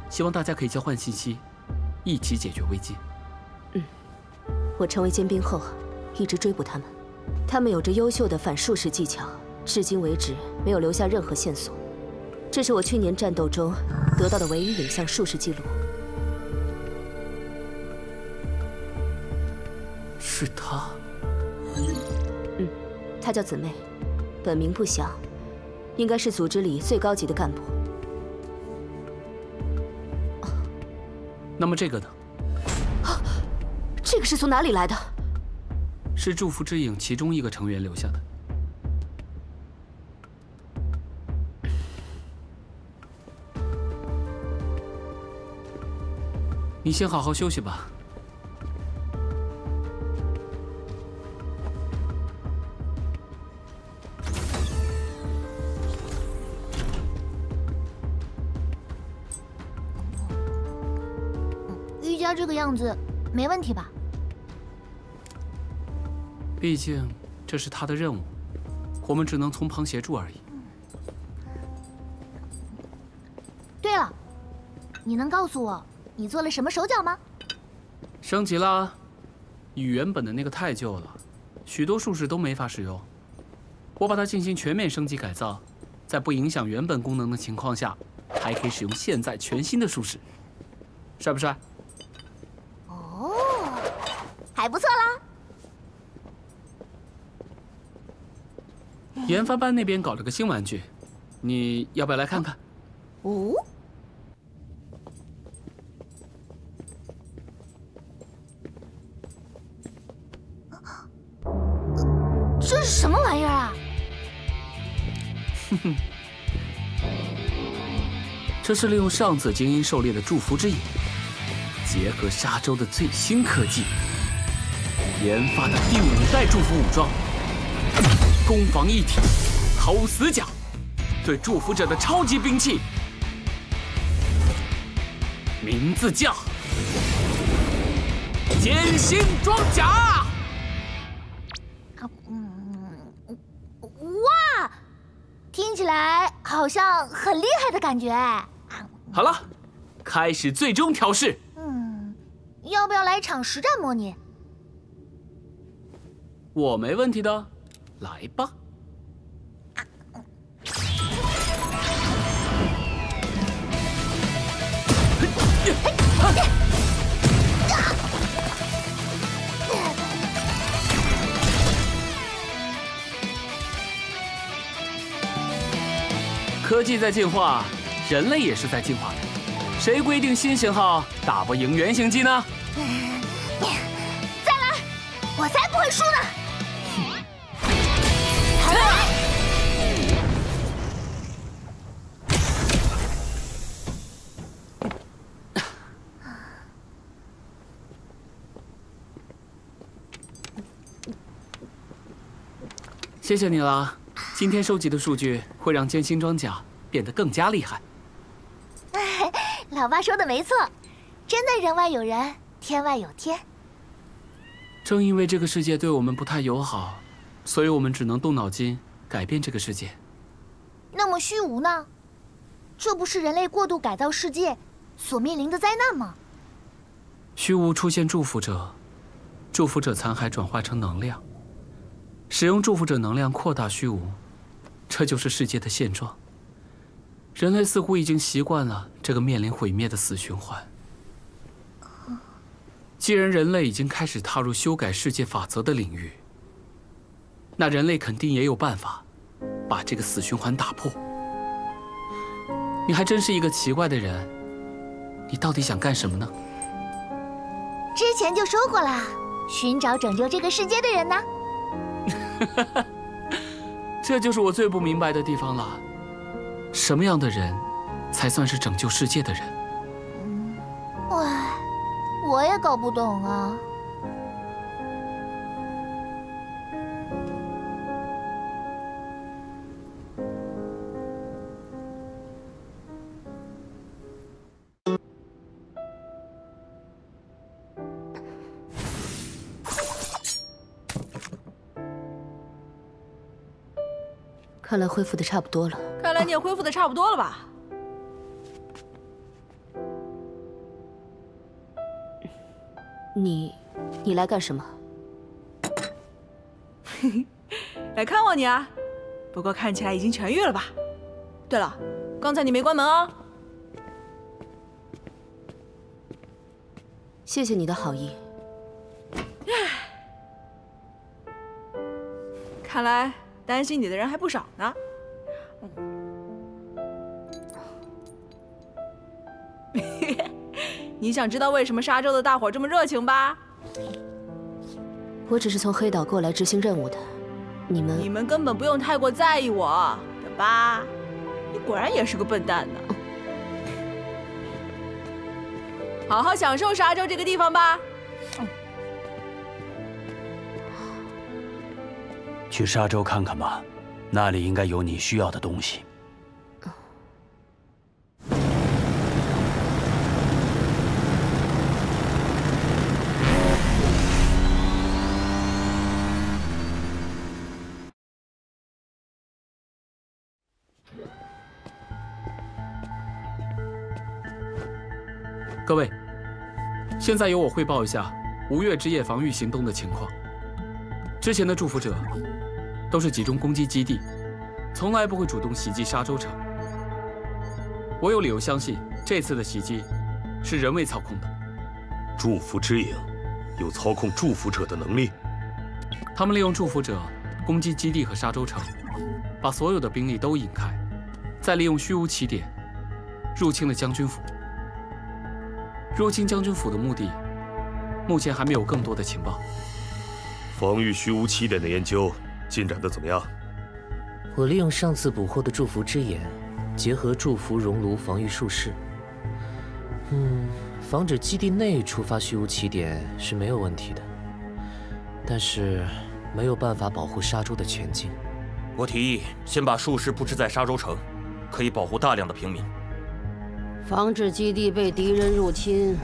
希望大家可以交换信息，一起解决危机。我成为尖兵后，一直追捕他们。他们有着优秀的反术士技巧，至今为止没有留下任何线索。这是我去年战斗中得到的唯一影像术士记录。是他。她叫姊妹，本名不详，应该是组织里最高级的干部。那么这个呢？这个是从哪里来的？是祝福之影其中一个成员留下的。你先好好休息吧。玉佳这个样子，没问题吧？毕竟这是他的任务，我们只能从旁协助而已。对了，你能告诉我你做了什么手脚吗？升级啦，与原本的那个太旧了，许多术士都没法使用。我把它进行全面升级改造，在不影响原本功能的情况下，还可以使用现在全新的术士，帅不帅？哦，还不错啦。研发班那边搞了个新玩具，你要不要来看看？哦。这是什么玩意儿啊？哼哼，这是利用上次精英狩猎的祝福之影，结合沙洲的最新科技，研发的第5代祝福武装，攻防一体，毫无死角，对祝福者的超级兵器，名字叫艰辛装甲。哇，听起来好像很厉害的感觉。好了，开始最终调试。要不要来场实战模拟？我没问题的，来吧。科技在进化，人类也是在进化的。谁规定新型号打不赢原型机呢？再来，我才不会输呢！谢谢你了，今天收集的数据会让剑心装甲变得更加厉害。老爸说的没错，真的人外有人，天外有天。正因为这个世界对我们不太友好，所以我们只能动脑筋改变这个世界。那么虚无呢？这不是人类过度改造世界所面临的灾难吗？虚无出现祝福者，祝福者残骸转化成能量，使用祝福者能量扩大虚无，这就是世界的现状。人类似乎已经习惯了这个面临毁灭的死循环。既然人类已经开始踏入修改世界法则的领域，那人类肯定也有办法把这个死循环打破。你还真是一个奇怪的人，你到底想干什么呢？之前就说过啦，寻找拯救这个世界的人呢。这就是我最不明白的地方了。什么样的人才算是拯救世界的人？唉，我也搞不懂啊。看来恢复的差不多了。看来你也恢复的差不多了吧？你来干什么？来看望你啊！不过看起来已经痊愈了吧？对了，刚才你没关门啊？谢谢你的好意。看来担心你的人还不少呢。你想知道为什么沙洲的大伙这么热情吧？我只是从黑岛过来执行任务的，你们根本不用太过在意我，对吧？你果然也是个笨蛋呢。好好享受沙洲这个地方吧。去沙洲看看吧，那里应该有你需要的东西。各位，现在由我汇报一下吴越之夜防御行动的情况。之前的祝福者都是集中攻击基地，从来不会主动袭击沙洲城。我有理由相信，这次的袭击是人为操控的。祝福之影有操控祝福者的能力？他们利用祝福者攻击基地和沙洲城，把所有的兵力都引开，再利用虚无起点入侵了将军府。入侵将军府的目的，目前还没有更多的情报。防御虚无起点的研究进展得怎么样？我利用上次捕获的祝福之眼，结合祝福熔炉防御术士，防止基地内触发虚无起点是没有问题的，但是没有办法保护沙洲的前进。我提议先把术士布置在沙洲城，可以保护大量的平民。防止基地被敌人入侵，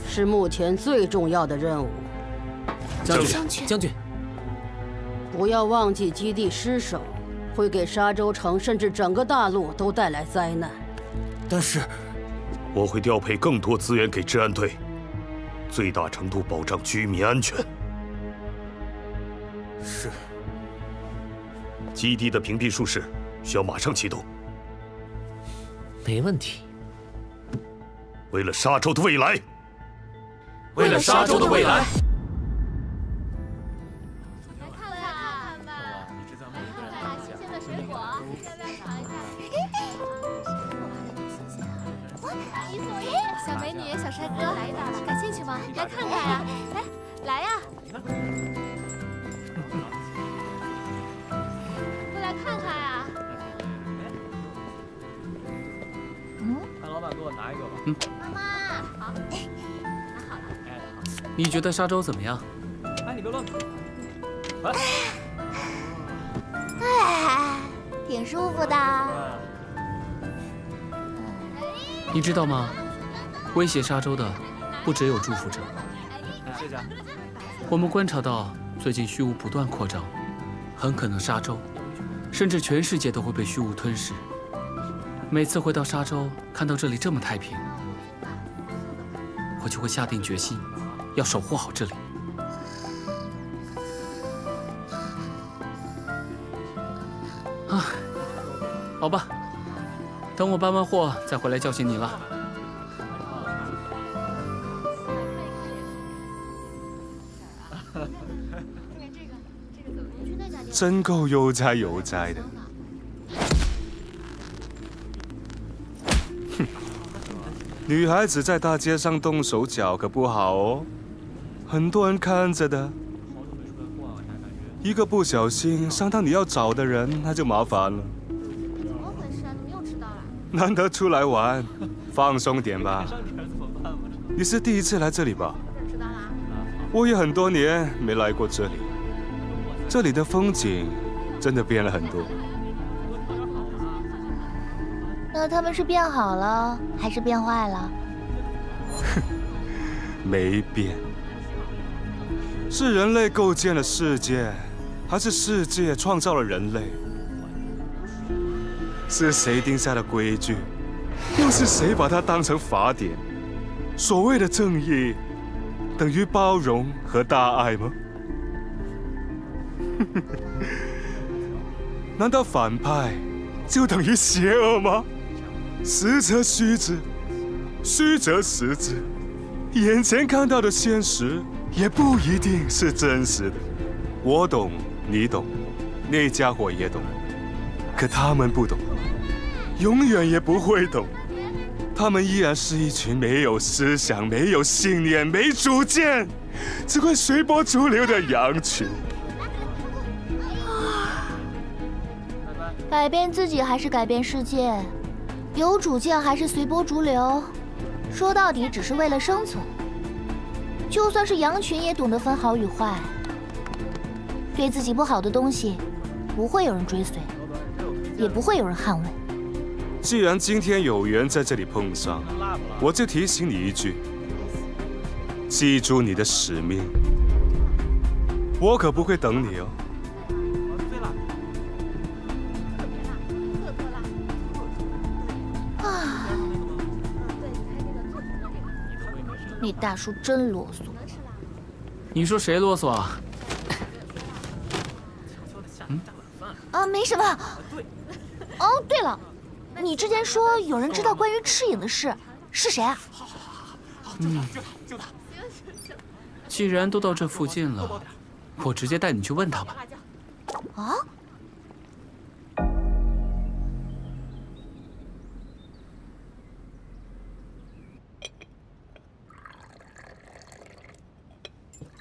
是目前最重要的任务。将军，不要忘记基地失守会给沙洲城甚至整个大陆都带来灾难。但是，我会调配更多资源给治安队，最大程度保障居民安全。是。基地的屏蔽术士需要马上启动。没问题。为了沙洲的未来，为了沙洲的未来。小美女、小帅哥，感兴趣吗？来看看呀！来呀！过来看看呀！让老板给我拿一个吧。妈妈，好，拿好了。你觉得沙洲怎么样？哎，你别乱跑！哎，挺舒服的。你知道吗？威胁沙洲的不只有祝福者。谢谢。我们观察到，最近虚无不断扩张，很可能沙洲，甚至全世界都会被虚无吞噬。每次回到沙洲，看到这里这么太平，我就会下定决心，要守护好这里。啊，好吧，等我搬完货再回来叫醒你了。真够悠哉悠哉的。哼，女孩子在大街上动手脚可不好哦，很多人看着的。一个不小心伤到你要找的人，那就麻烦了。怎么回事啊？怎么又迟到了？难得出来玩，放松点吧。你是第一次来这里吧？知道啦。我也很多年没来过这里。这里的风景真的变了很多。那他们是变好了，还是变坏了？哼，没变。是人类构建了世界，还是世界创造了人类？是谁定下的规矩，又是谁把它当成法典？所谓的正义，等于包容和大爱吗？难道反派就等于邪恶吗？实则虚之，虚则实之。眼前看到的现实也不一定是真实的。我懂，你懂，那家伙也懂，可他们不懂，永远也不会懂。他们依然是一群没有思想、没有信念、没主见，只会随波逐流的羊群。改变自己还是改变世界？有主见还是随波逐流？说到底，只是为了生存。就算是羊群，也懂得分好与坏。对自己不好的东西，不会有人追随，也不会有人捍卫。既然今天有缘在这里碰上，我就提醒你一句：记住你的使命。我可不会等你哦。那大叔真啰嗦。你说谁啰嗦啊？啊，没什么。哦，对了，你之前说有人知道关于赤影的事，是谁啊？既然都到这附近了，我直接带你去问他吧。啊？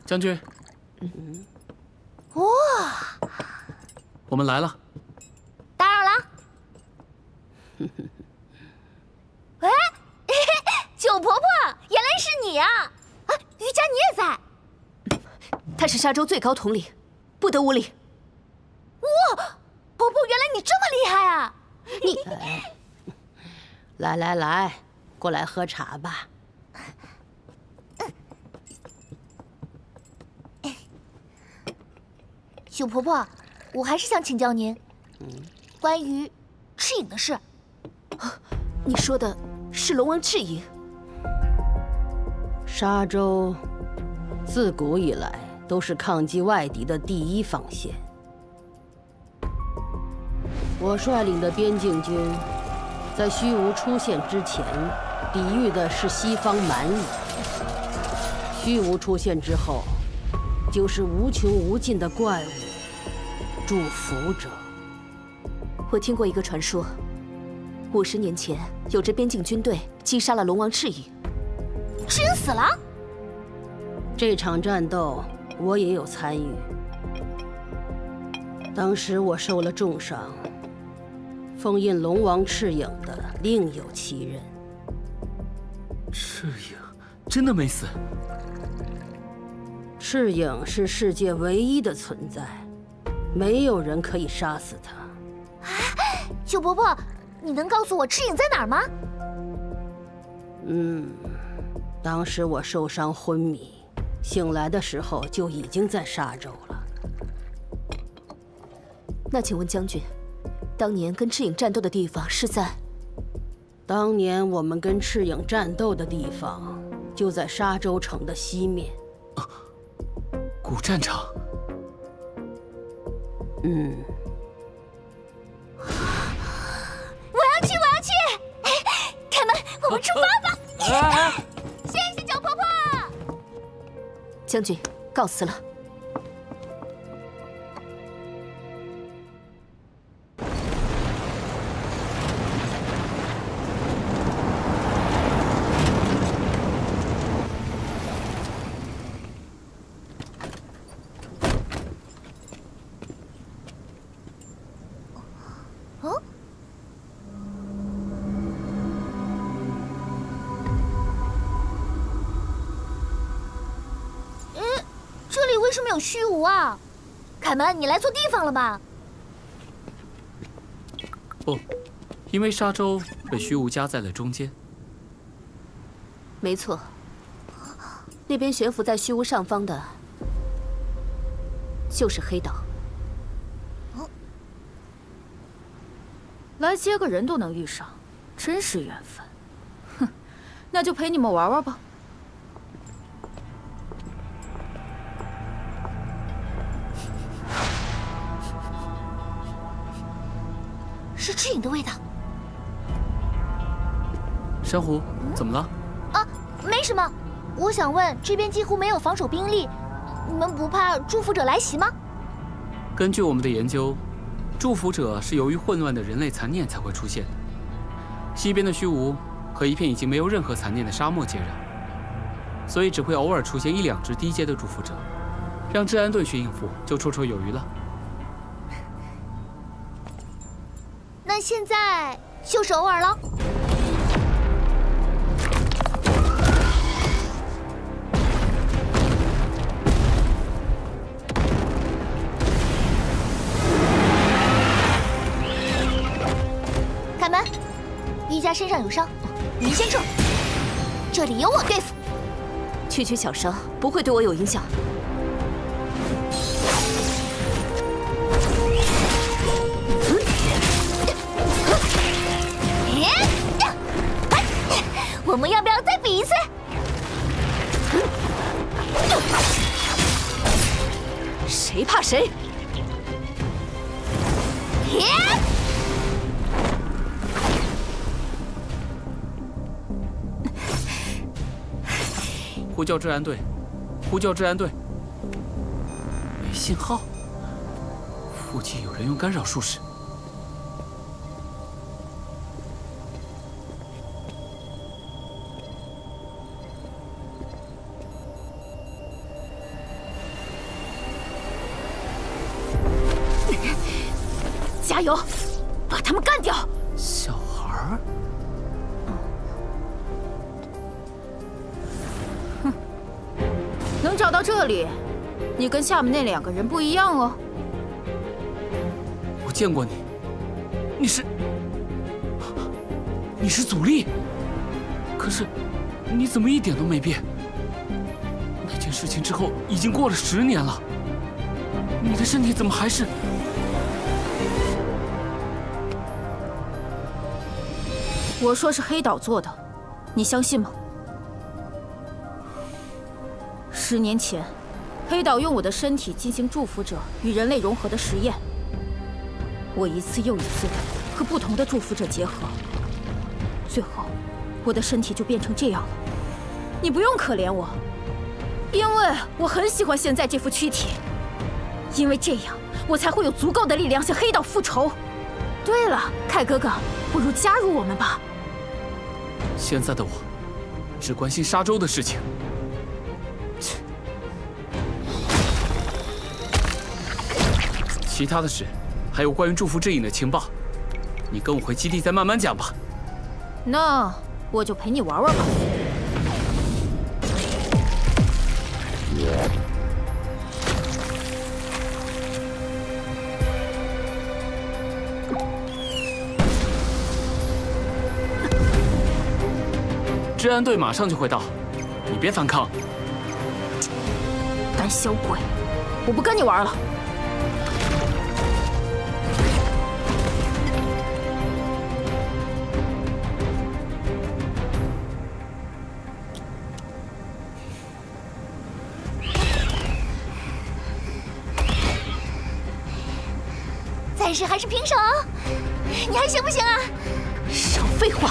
将军，哇，我们来了。打扰了。喂，九婆婆，原来是你啊！啊，瑜伽你也在？她是沙洲最高统领，不得无礼。哇，婆婆，原来你这么厉害啊！你，来来来，过来喝茶吧。九婆婆，我还是想请教您，关于赤影的事。你说的是龙王赤影？沙洲自古以来都是抗击外敌的第一防线。我率领的边境军，在虚无出现之前抵御的是西方蛮夷。虚无出现之后，就是无穷无尽的怪物——祝福者。我听过一个传说，50年前有支边境军队击杀了龙王赤影。赤影死了？这场战斗我也有参与，当时我受了重伤。封印龙王赤影的另有其人。赤影真的没死？赤影是世界唯一的存在，没有人可以杀死他。九伯伯，你能告诉我赤影在哪儿吗？当时我受伤昏迷，醒来的时候就已经在沙洲了。那请问将军，当年跟赤影战斗的地方是在？当年我们跟赤影战斗的地方就在沙洲城的西面。古战场。我要去！开门，我们出发吧！谢谢九婆婆。将军，告辞了。为什么有虚无啊？凯门，你来错地方了吧？不，因为沙洲被虚无夹在了中间。没错，那边悬浮在虚无上方的，就是黑岛。来接个人都能遇上，真是缘分。哼，那就陪你们玩玩吧。是赤影的味道。珊瑚，怎么了？啊，没什么。我想问，这边几乎没有防守兵力，你们不怕祝福者来袭吗？根据我们的研究，祝福者是由于混乱的人类残念才会出现的。西边的虚无和一片已经没有任何残念的沙漠接壤，所以只会偶尔出现1、2只低阶的祝福者，让治安队去应付就绰绰有余了。那现在就是偶尔了。凯门，一家身上有伤，您先撤，这里由我对付。区区小伤不会对我有影响。我们要不要再比一次？谁怕谁？呼叫治安队！呼叫治安队！没信号，附近有人用干扰术士。加油，把他们干掉！小孩儿。哼，能找到这里，你跟下面那2个人不一样哦。我见过你，你是祖力，可是你怎么一点都没变？那件事情之后已经过了10年了，你的身体怎么还是……我说是黑岛做的，你相信吗？10年前，黑岛用我的身体进行祝福者与人类融合的实验，我一次又一次的和不同的祝福者结合，最后，我的身体就变成这样了。你不用可怜我，因为我很喜欢现在这副躯体，因为这样我才会有足够的力量向黑道复仇。对了，凯哥哥，不如加入我们吧。现在的我，只关心沙洲的事情。其他的事，还有关于祝福之影的情报，你跟我回基地再慢慢讲吧。那我就陪你玩玩吧。治安队马上就会到，你别反抗。胆小鬼，我不跟你玩了。暂时还是平手，你还行不行啊？少废话！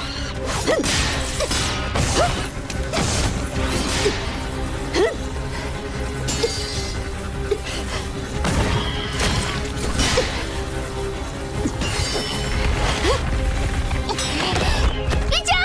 别讲！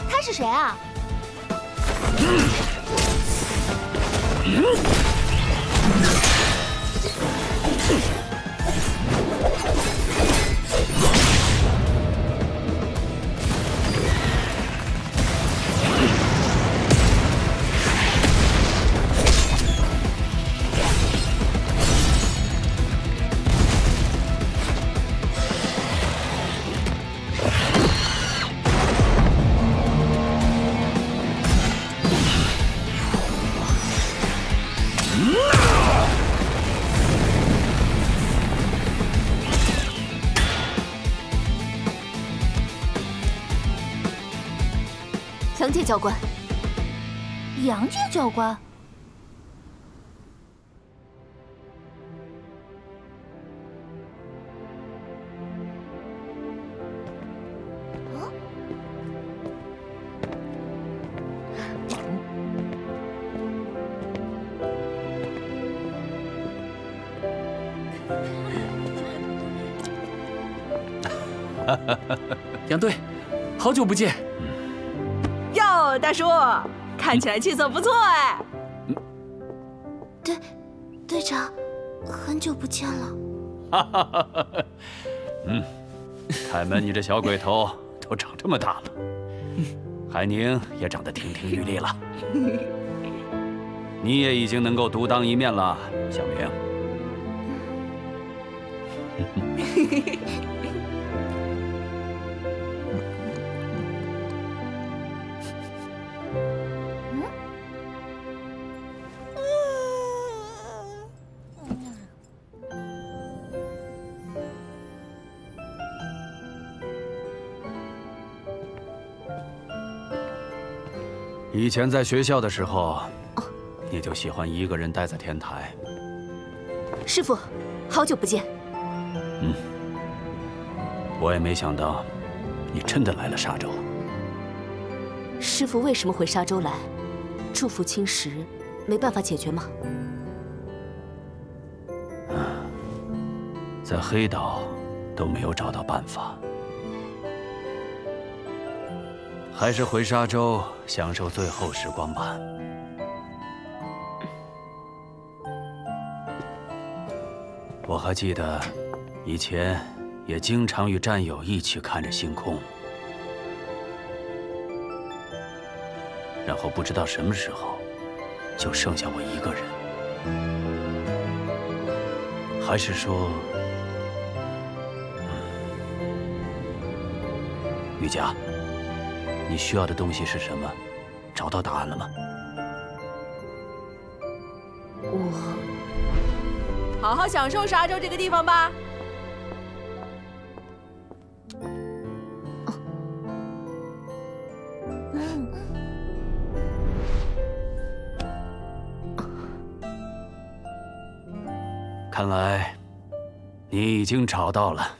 他是谁啊？杨介教官，杨介教官，杨队，好久不见。哟，大叔，看起来气色不错哎。队长，很久不见了。哈哈哈哈！凯门，你这小鬼头都长这么大了，海宁也长得亭亭玉立了，你也已经能够独当一面了，小明。以前在学校的时候，你就喜欢一个人待在天台。师傅，好久不见。我也没想到，你真的来了沙洲。师傅为什么回沙洲来？祝福侵蚀没办法解决吗？在黑岛都没有找到办法。还是回沙洲享受最后时光吧。我还记得，以前也经常与战友一起看着星空，然后不知道什么时候，就剩下我一个人。还是说，玉佳，你需要的东西是什么？找到答案了吗？好好享受沙洲这个地方吧。看来你已经找到了。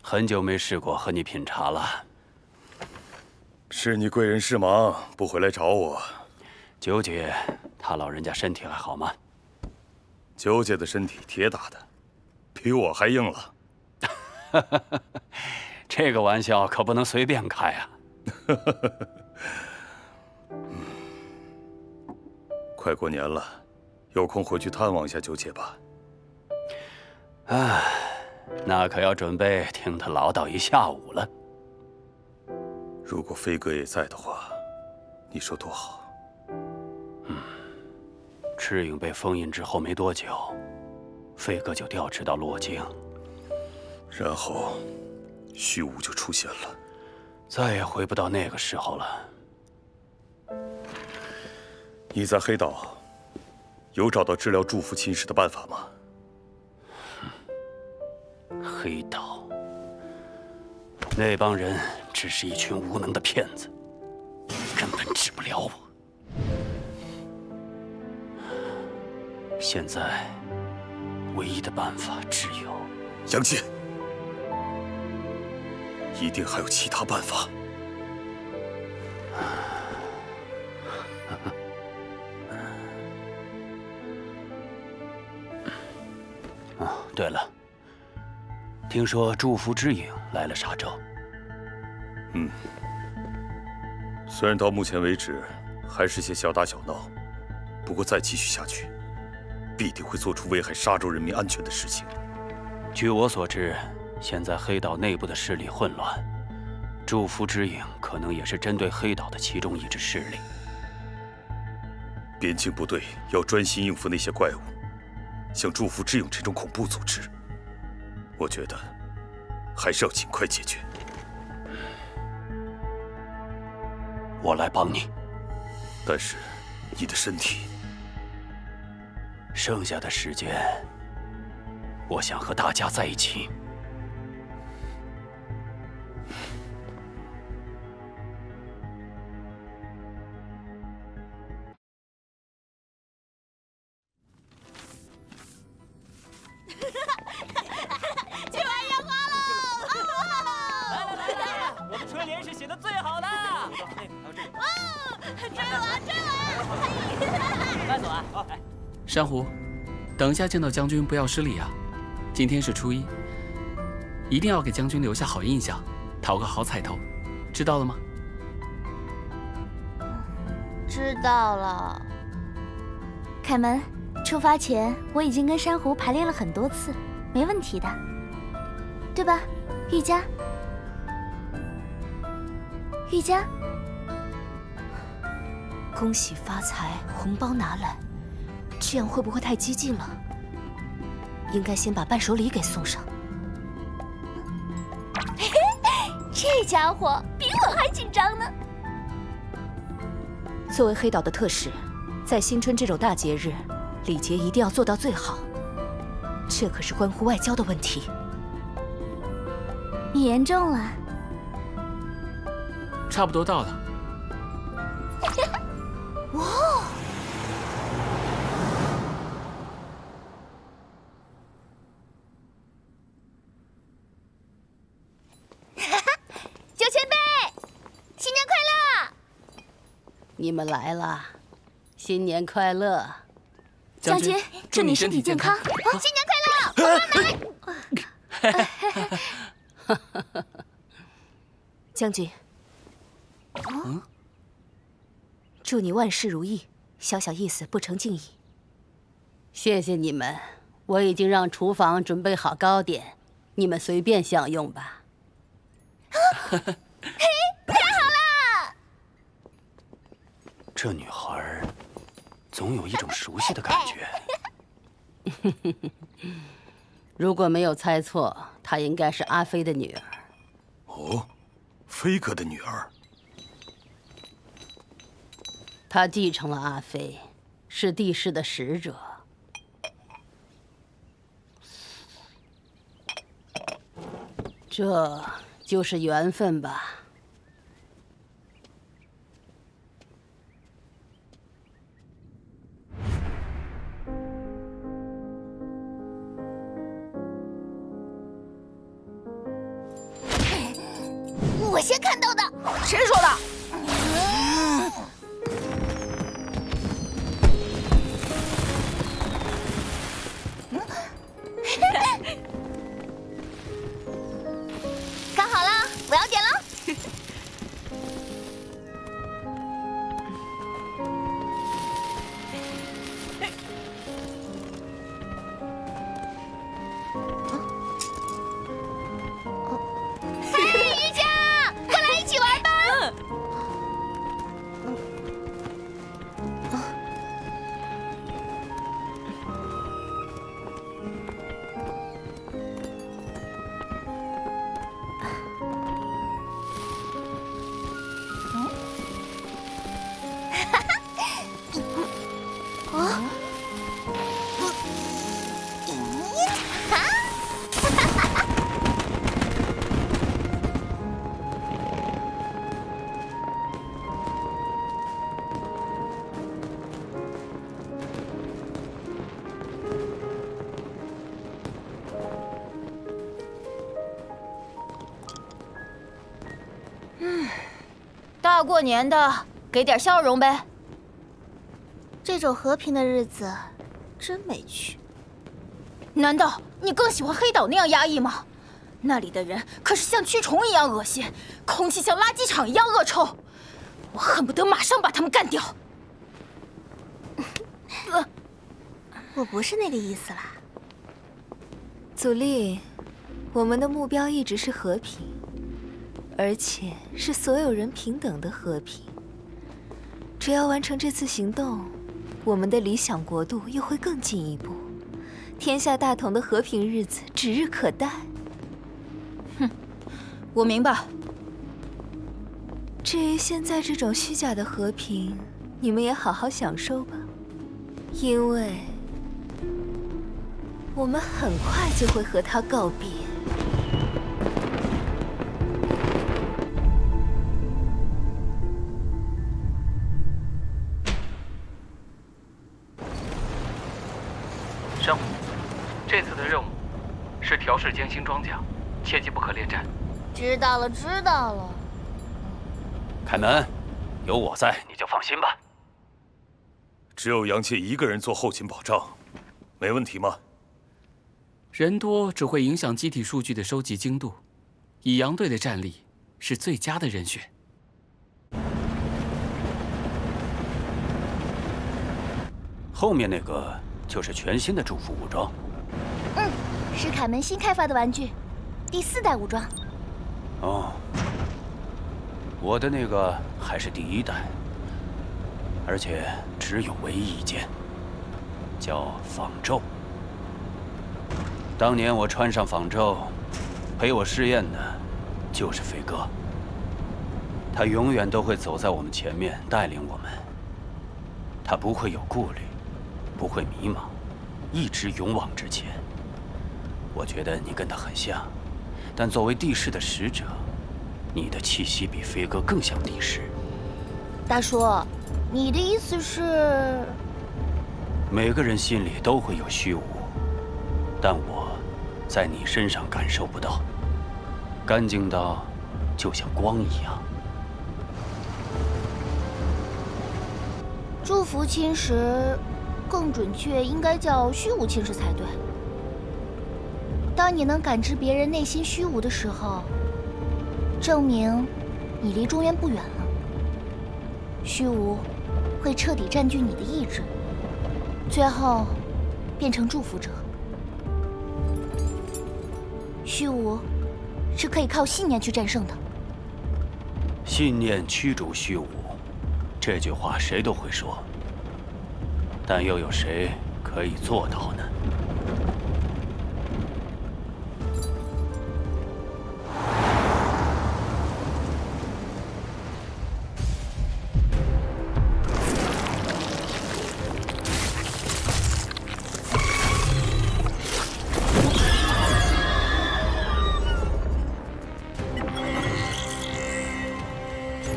很久没试过和你品茶了。是你贵人事忙，不回来找我。九姐，她老人家身体还好吗？九姐的身体铁打的，比我还硬了。这个玩笑可不能随便开啊！快过年了，有空回去探望一下九姐吧。唉，那可要准备听她唠叨一下午了。如果飞哥也在的话，你说多好。赤影被封印之后没多久，飞哥就调职到洛京，然后虚无就出现了，再也回不到那个时候了。你在黑岛有找到治疗祝福侵蚀的办法吗？黑岛那帮人只是一群无能的骗子，根本治不了我。现在唯一的办法只有杨戬，一定还有其他办法。对了，听说祝福之影来了沙洲。虽然到目前为止还是些小打小闹，不过再继续下去，必定会做出危害沙洲人民安全的事情。据我所知，现在黑岛内部的势力混乱，祝福之影可能也是针对黑岛的其中一支势力。边境部队要专心应付那些怪物，像祝福之影这种恐怖组织，我觉得还是要尽快解决。我来帮你，但是你的身体，剩下的时间，我想和大家在一起。去玩烟花喽！来，我们春联是写的最好的。追玩！慢走啊！珊瑚，等一下见到将军不要失礼啊！今天是初一，一定要给将军留下好印象，讨个好彩头，知道了吗？知道了。凯门，出发前我已经跟珊瑚排练了很多次，没问题的，对吧，玉佳？玉佳。恭喜发财，红包拿来，这样会不会太激进了？应该先把伴手礼给送上。嘿嘿，这家伙比我还紧张呢。作为黑岛的特使，在新春这种大节日，礼节一定要做到最好，这可是关乎外交的问题。你言重了。差不多到了。哇！九前辈，新年快乐！你们来了，新年快乐！将军，祝你身体健康！新年快乐！红包拿来！将军，祝你万事如意，小小意思不成敬意。谢谢你们，我已经让厨房准备好糕点，你们随便享用吧。嘿，太好了！这女孩总有一种熟悉的感觉。如果没有猜错，她应该是阿飞的女儿。哦，飞哥的女儿。她继承了阿飞，是帝释的使者。这就是缘分吧。我先看到的。谁说的？看好了，我要点了。瑜伽，快来一起玩吧！大过年的，给点笑容呗。这种和平的日子，真没趣。难道你更喜欢黑岛那样压抑吗？那里的人可是像蛆虫一样恶心，空气像垃圾场一样恶臭，我恨不得马上把他们干掉。我不是那个意思啦。祖丽，我们的目标一直是和平，而且是所有人平等的和平。只要完成这次行动，我们的理想国度又会更进一步，天下大同的和平日子指日可待。哼，我明白。至于现在这种虚假的和平，你们也好好享受吧，因为我们很快就会和他告别。上午，这次的任务是调试艰辛装甲，切记不可恋战。知道了，知道了。开门，有我在，你就放心吧。只有杨切一个人做后勤保障，没问题吗？人多只会影响机体数据的收集精度，以杨队的战力是最佳的人选。后面那个就是全新的祝福武装。是凯门新开发的玩具，第4代武装。哦，我的那个还是第1代，而且只有唯一一件，叫仿胄。当年我穿上仿胄，陪我试验的就是飞哥。他永远都会走在我们前面，带领我们。他不会有顾虑，不会迷茫，一直勇往直前。我觉得你跟他很像，但作为帝释的使者，你的气息比飞哥更像帝释。大叔，你的意思是？每个人心里都会有虚无，但我在你身上感受不到，干净到就像光一样。祝福侵蚀，更准确应该叫虚无侵蚀才对。当你能感知别人内心虚无的时候，证明你离中原不远了。虚无会彻底占据你的意志，最后变成祝福者。虚无是可以靠信念去战胜的。信念驱逐虚无，这句话谁都会说，但又有谁可以做到呢？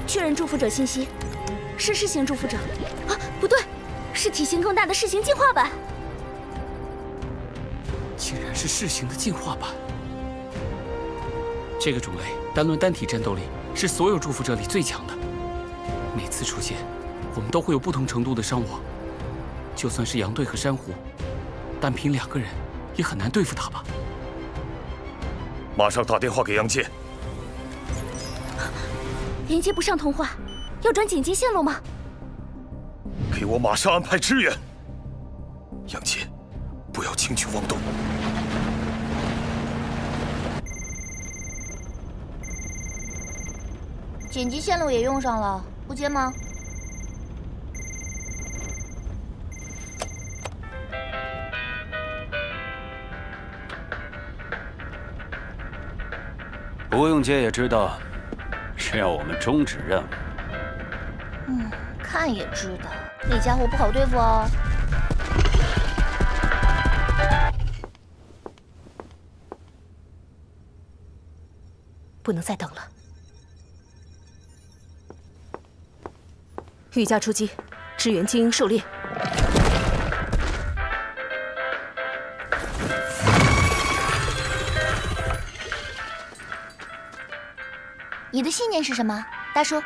确认祝福者信息，是噬型祝福者。啊，不对，是体型更大的噬型进化版。竟然是噬型的进化版。这个种类单论单体战斗力是所有祝福者里最强的。每次出现，我们都会有不同程度的伤亡。就算是杨队和珊瑚，单凭2个人也很难对付他吧？马上打电话给杨介。连接不上通话，要转紧急线路吗？给我马上安排支援。杨介，不要轻举妄动。紧急线路也用上了，不接吗？不用接也知道。是要我们终止任务。看也知道，那家伙不好对付哦。不能再等了。御驾出击，支援精英狩猎。你的信念是什么，大叔？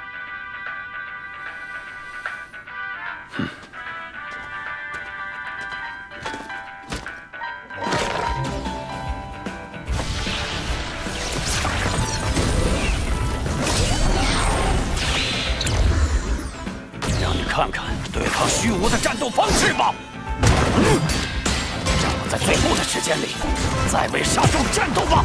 让你看看对抗虚无的战斗方式吧！让我在最后的时间里，再为杀手战斗吧！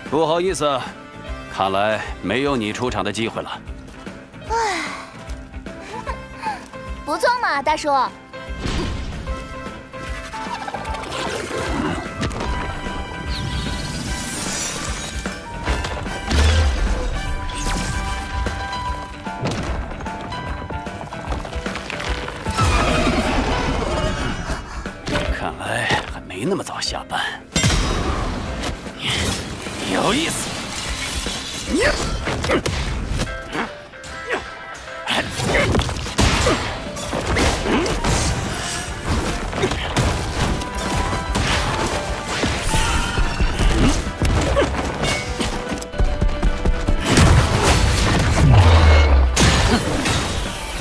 不好意思，看来没有你出场的机会了。唉，不错嘛，大叔。看来还没那么早下班。有意思。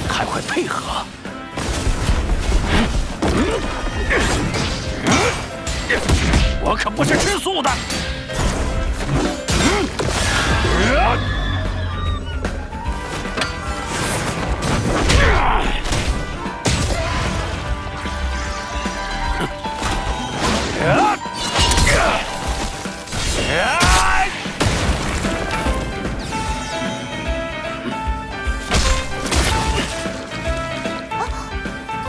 还会配合。我可不是吃素的。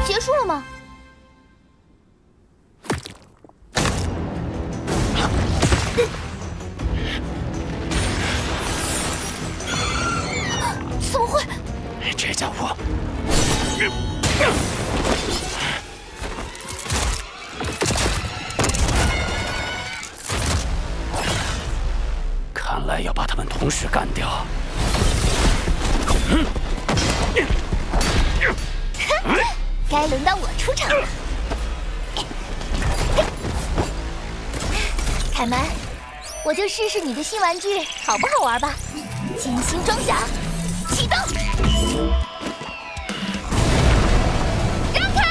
结束了吗？怎么会？这家伙！看来要把他们同时干掉。该轮到我出场了。凯门，我就试试你的新玩具好不好玩吧。金星装甲，启动！让开！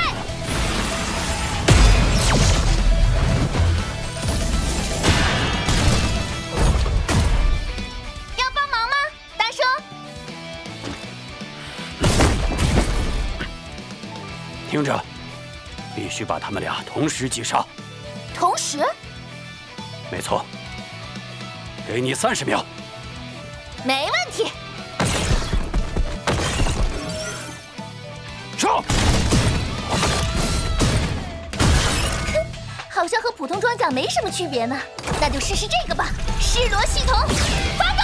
要帮忙吗，大叔？听着，必须把他们俩同时击杀。同时？没错。给你30秒。没问题。上！好像和普通装甲没什么区别呢。那就试试这个吧，噬螺系统发动！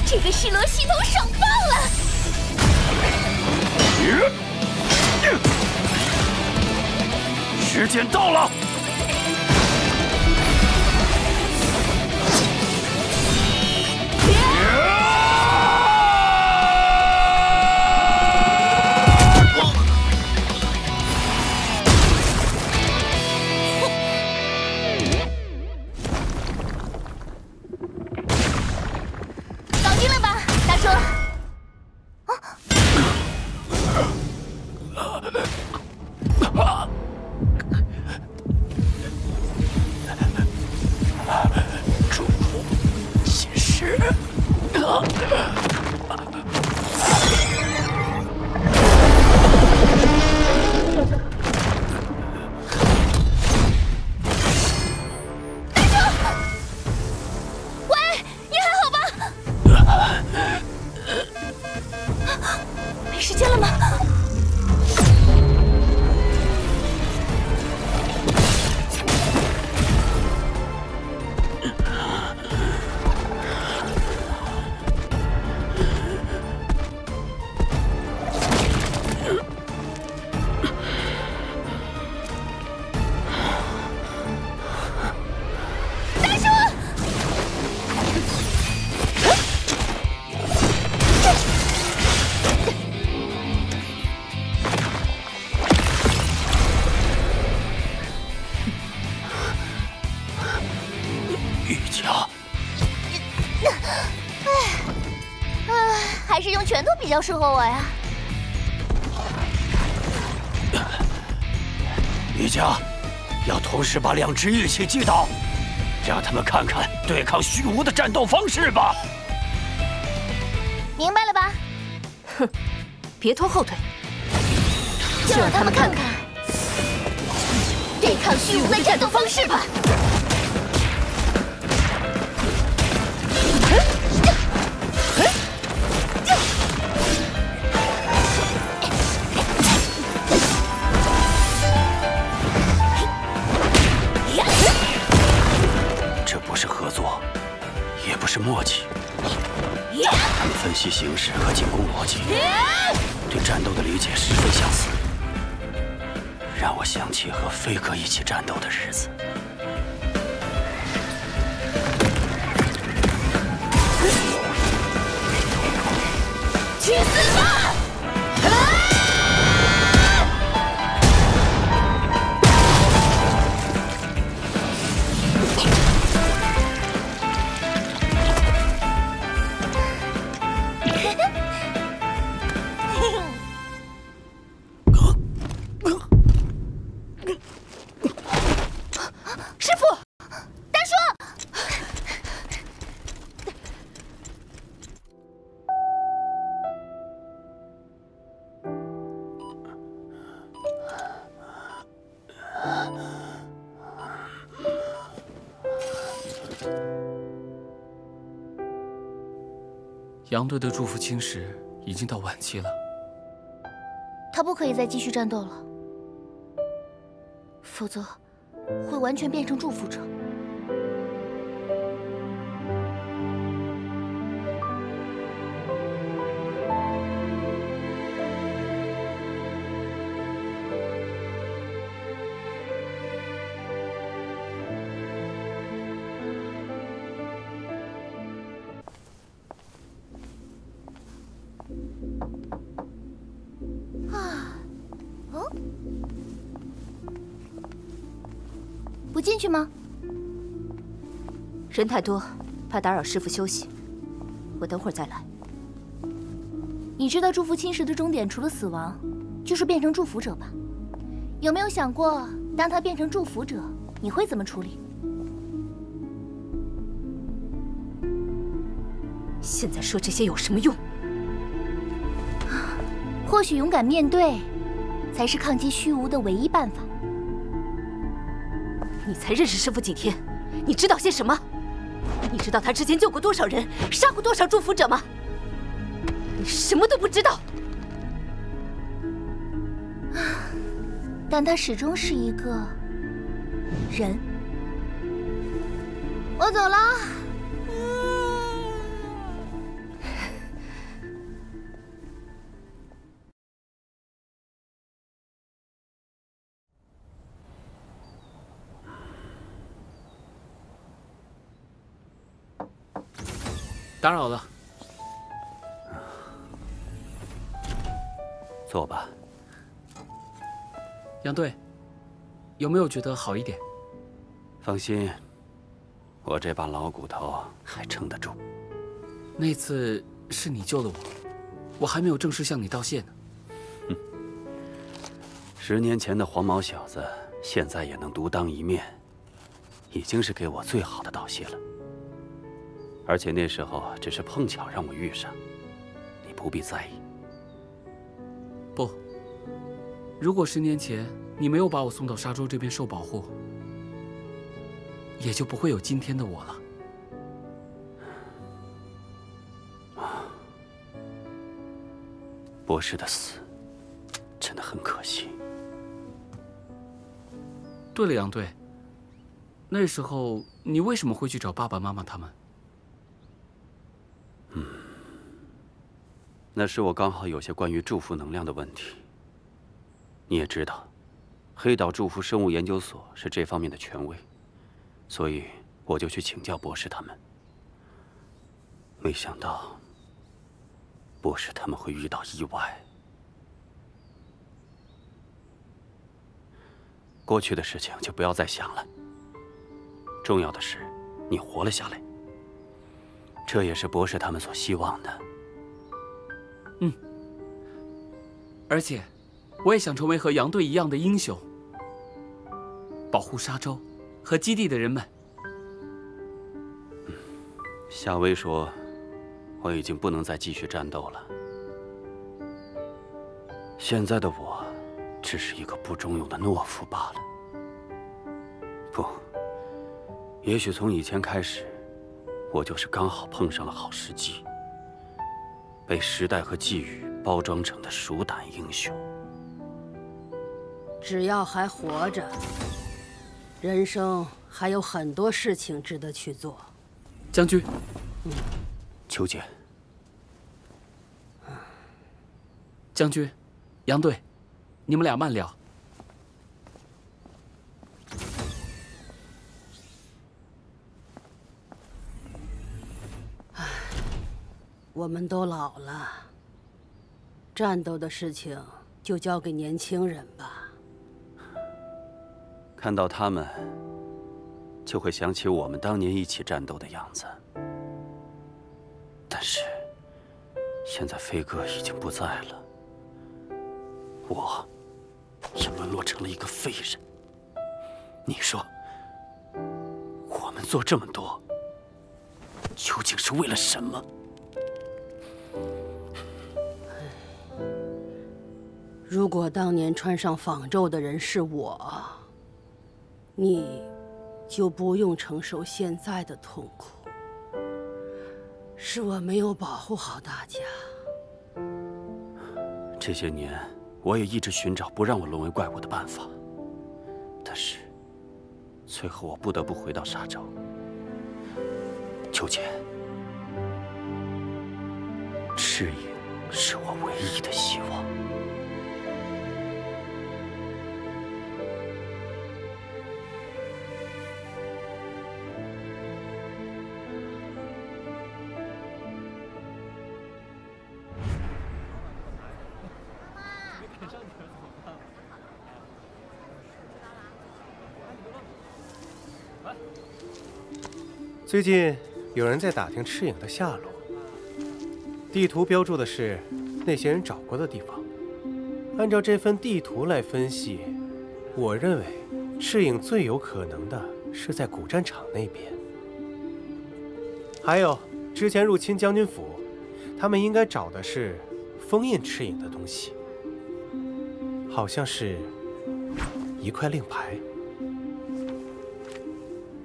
这个噬螺系统爽爆了！时间到了！搞定了吧，大叔？祝福显示。喂，你还好吧？没时间了吗？还是用拳头比较适合我呀。瑜伽，要同时把2只一起击倒，让他们看看对抗虚无的战斗方式吧。明白了吧？哼，别拖后腿，就让他们看看对抗虚无的战斗方式吧。这不是合作，也不是默契。他们分析形势和进攻逻辑，对战斗的理解十分相似，让我想起和飞哥一起战斗的日子。去死吧！师傅，大叔。杨队的祝福侵蚀已经到晚期了，他不可以再继续战斗了，否则会完全变成祝福者。啊，不进去吗？人太多，怕打扰师傅休息，我等会儿再来。你知道祝福侵蚀的终点除了死亡，就是变成祝福者吧？有没有想过，当他变成祝福者，你会怎么处理？现在说这些有什么用？或许勇敢面对，才是抗击虚无的唯一办法。你才认识师傅几天，你知道些什么？你知道他之前救过多少人，杀过多少祝福者吗？你什么都不知道。但他始终是一个人。我走了。打扰了。坐吧。杨队，有没有觉得好一点？放心，我这把老骨头还撑得住。那次是你救了我，我还没有正式向你道谢呢。10年前的黄毛小子，现在也能独当一面，已经是给我最好的道谢了。而且那时候只是碰巧让我遇上，你不必在意。不，如果10年前你没有把我送到沙洲这边受保护，也就不会有今天的我了。博士的死真的很可惜。对了，杨队，那时候你为什么会去找爸爸妈妈他们？那时我刚好有些关于祝福能量的问题。你也知道，黑岛祝福生物研究所是这方面的权威，所以我就去请教博士他们。没想到，博士他们会遇到意外。过去的事情就不要再想了。重要的是，你活了下来。这也是博士他们所希望的。而且，我也想成为和杨队一样的英雄，保护沙洲和基地的人们。夏薇说，我已经不能再继续战斗了。现在的我，只是一个不中用的懦夫罢了。不，也许从以前开始，我就是刚好碰上了好时机，被时代和际遇包装成的鼠胆英雄。只要还活着，人生还有很多事情值得去做。将军，秋姐，将军，杨队，你们俩慢聊。我们都老了，战斗的事情就交给年轻人吧。看到他们，就会想起我们当年一起战斗的样子。但是，现在飞哥已经不在了，我也沦落成了一个废人。你说，我们做这么多，究竟是为了什么？如果当年穿上仿咒的人是我，你就不用承受现在的痛苦。是我没有保护好大家。这些年，我也一直寻找不让我沦为怪物的办法，但是，最后我不得不回到沙洲。秋姐，赤影是我唯一的希望。最近有人在打听赤影的下落，地图标注的是那些人找过的地方。按照这份地图来分析，我认为赤影最有可能的是在古战场那边。还有之前入侵将军府，他们应该找的是封印赤影的东西，好像是一块令牌。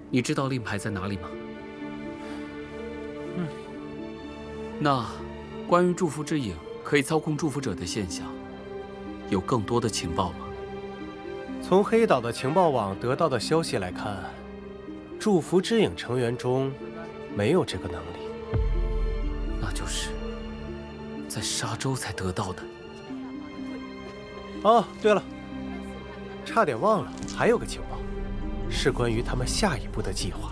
你知道令牌在哪里吗？那关于祝福之影可以操控祝福者的现象，有更多的情报吗？从黑岛的情报网得到的消息来看，祝福之影成员中没有这个能力。那就是在沙洲才得到的。哦，对了，差点忘了，还有个情报，是关于他们下一步的计划。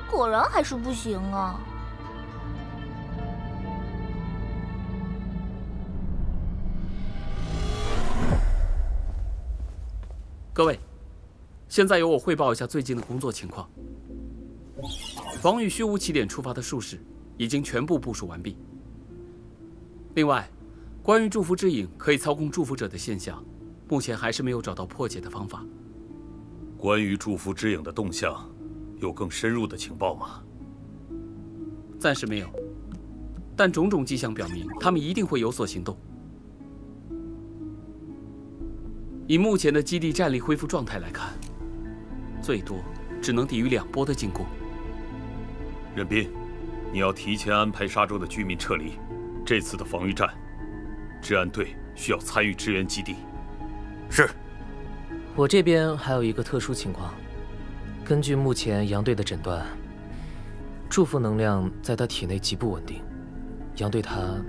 果然还是不行啊！各位，现在由我汇报一下最近的工作情况。防御虚无起点出发的术士已经全部部署完毕。另外，关于祝福之影可以操控祝福者的现象，目前还是没有找到破解的方法。关于祝福之影的动向，有更深入的情报吗？暂时没有，但种种迹象表明，他们一定会有所行动。以目前的基地战力恢复状态来看，最多只能抵御2波的进攻。任斌，你要提前安排沙洲的居民撤离。这次的防御战，治安队需要参与支援基地。是。我这边还有一个特殊情况，根据目前杨队的诊断，祝福能量在他体内极不稳定，杨队他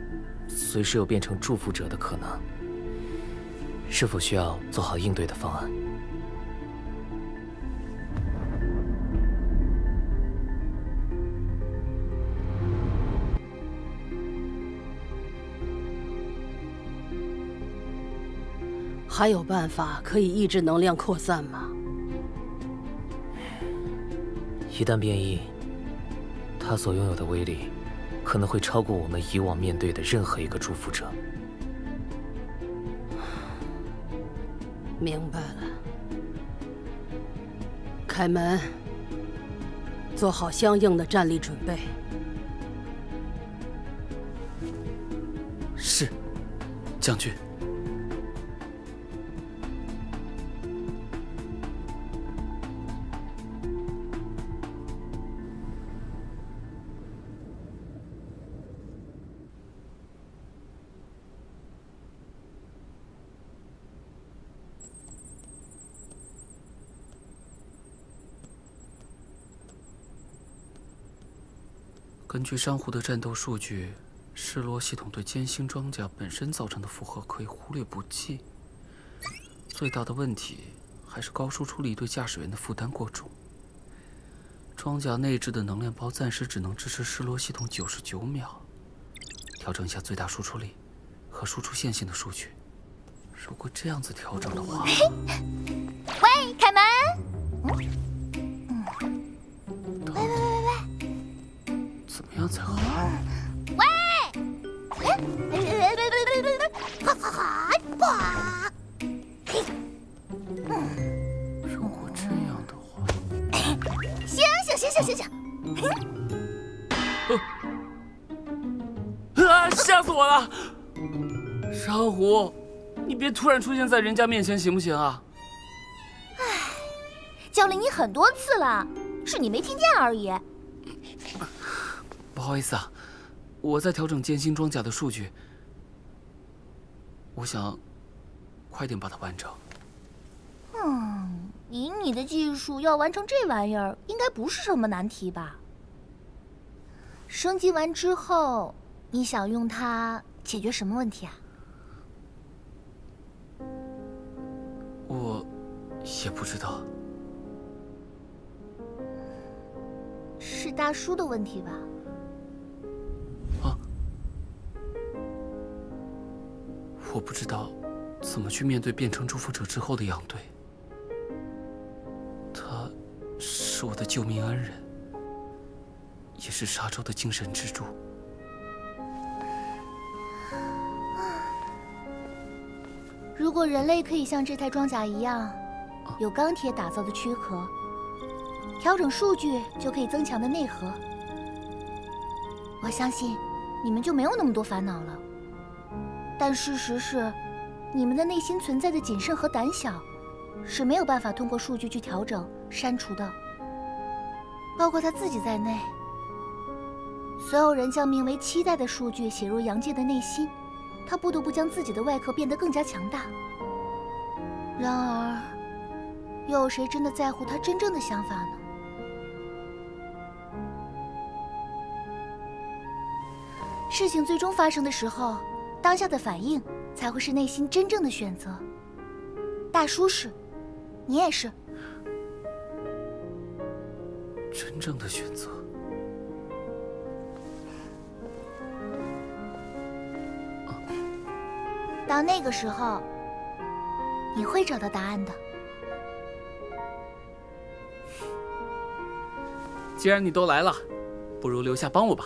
随时有变成祝福者的可能。是否需要做好应对的方案？还有办法可以抑制能量扩散吗？一旦变异，他所拥有的威力可能会超过我们以往面对的任何一个祝福者。明白了，开门，做好相应的战力准备。是，将军。根据珊瑚的战斗数据，失落系统对歼星装甲本身造成的负荷可以忽略不计。最大的问题还是高输出力对驾驶员的负担过重。装甲内置的能量包暂时只能支持失落系统99秒。调整一下最大输出力和输出线性的数据。如果这样子调整的话，喂，开门！怎么样才好？喂！如果这样的话，行。吓死我了！沙狐，你别突然出现在人家面前行不行啊？唉，叫了你很多次了，是你没听见而已。不好意思啊，我在调整剑心装甲的数据，我想快点把它完成。以你的技术，要完成这玩意儿，应该不是什么难题吧？升级完之后，你想用它解决什么问题啊？我也不知道。是大叔的问题吧？我不知道怎么去面对变成祝福者之后的杨队。他是我的救命恩人，也是沙洲的精神支柱。如果人类可以像这台装甲一样，有钢铁打造的躯壳，调整数据就可以增强的内核，我相信你们就没有那么多烦恼了。但事实是，你们的内心存在的谨慎和胆小，是没有办法通过数据去调整、删除的。包括他自己在内，所有人将名为期待的数据写入杨介的内心，他不得不将自己的外壳变得更加强大。然而，又有谁真的在乎他真正的想法呢？事情最终发生的时候，当下的反应才会是内心真正的选择。大叔是，你也是。真正的选择。到那个时候，你会找到答案的。既然你都来了，不如留下帮我吧。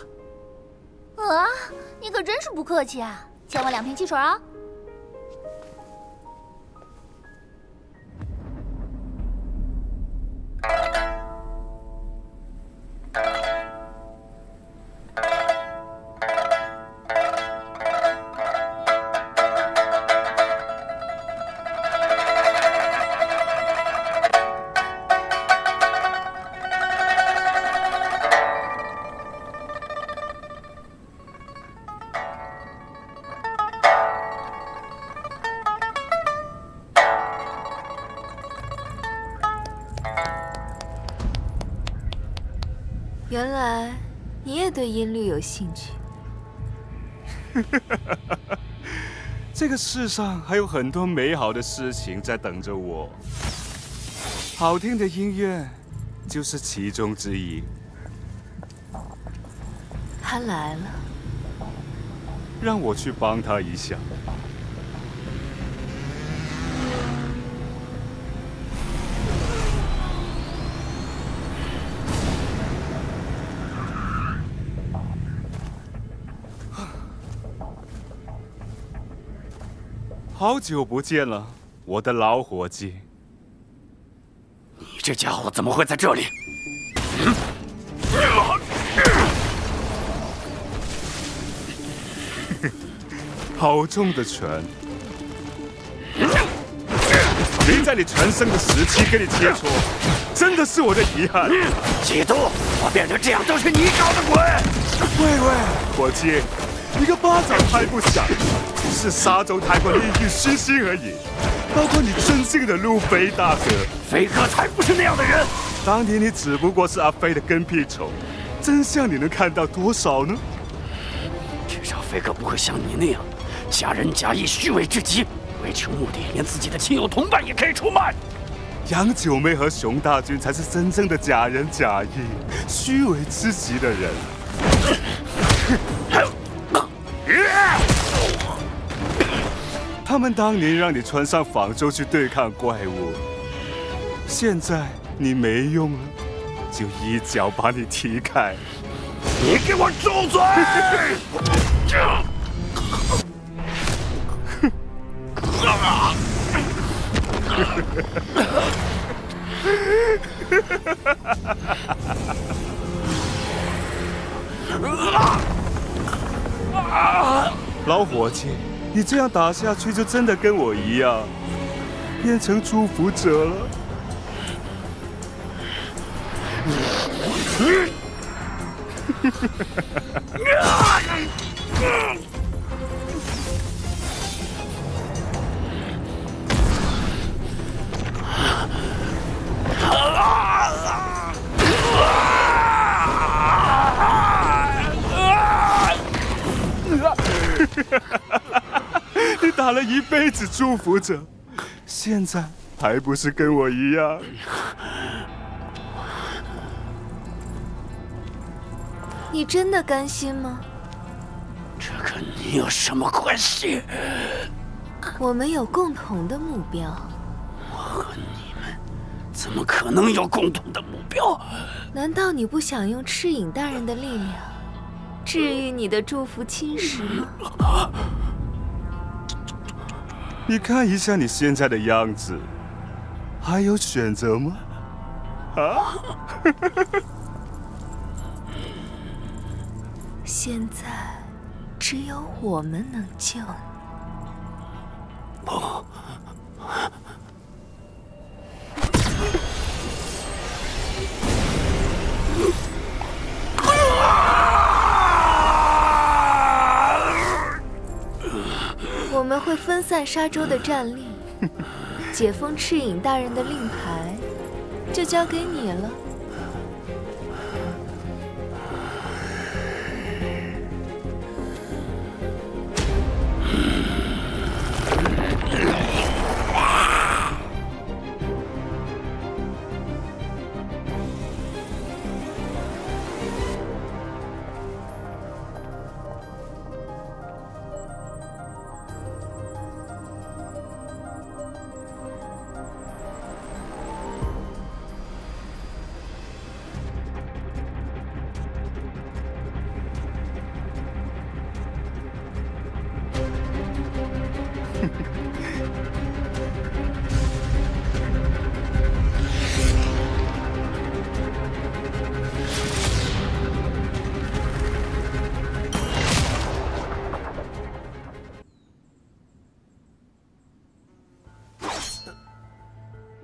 你可真是不客气啊！欠我2瓶汽水啊！原来你也对音律有兴趣。这个世上还有很多美好的事情在等着我，好听的音乐就是其中之一。他来了，让我去帮他一下。好久不见了，我的老伙计。你这家伙怎么会在这里？好重的拳！没在你全盛的时期跟你切磋，真的是我的遗憾。基督，我变成这样都是你搞的鬼！喂，伙计，你个巴掌拍不响。是沙洲太过利欲熏心而已，包括你尊敬的路飞大哥。飞哥才不是那样的人。当年你只不过是阿飞的跟屁虫，真相你能看到多少呢？至少飞哥不会像你那样，假仁假义、虚伪至极，为求目的连自己的亲友同伴也可以出卖。杨九妹和熊大军才是真正的假仁假义、虚伪至极的人。他们当年让你穿上仿舟去对抗怪物，现在你没用了，就一脚把你踢开。你给我住嘴！老伙计，你这样打下去，就真的跟我一样，变成祝福者了。你打了一辈子祝福者，现在还不是跟我一样？你真的甘心吗？这跟你有什么关系？我们有共同的目标。我和你们怎么可能有共同的目标？难道你不想用赤影大人的力量治愈你的祝福侵蚀吗？你看一下你现在的样子，还有选择吗？啊？现在只有我们能救你。不。我们会分散沙洲的战力，解封赤影大人的令牌，就交给你了。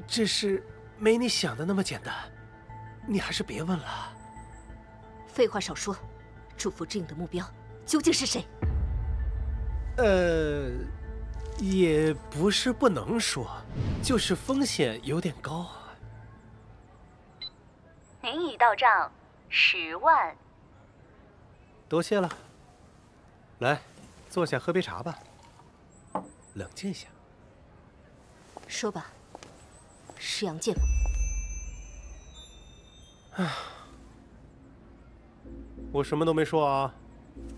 这事没你想的那么简单，你还是别问了。废话少说，祝福之影的目标究竟是谁？也不是不能说，就是风险有点高。您已到账10万。多谢了。来，坐下喝杯茶吧，冷静下。说吧。是杨剑吗？我什么都没说啊，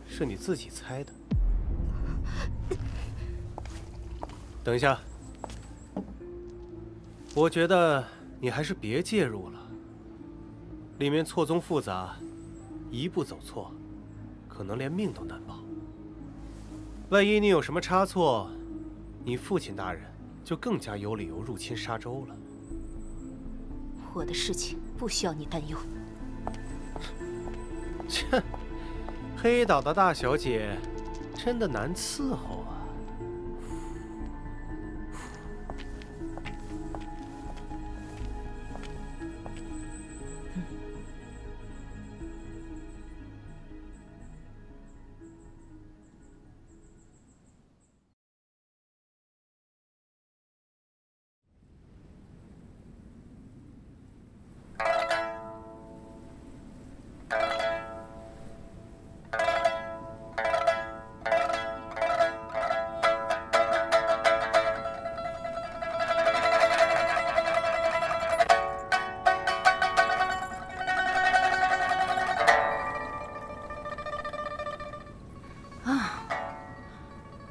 是你自己猜的。等一下，我觉得你还是别介入了，里面错综复杂，一步走错，可能连命都难保。万一你有什么差错，你父亲大人就更加有理由入侵沙洲了。我的事情不需要你担忧。切，黑岛的大小姐真的难伺候啊！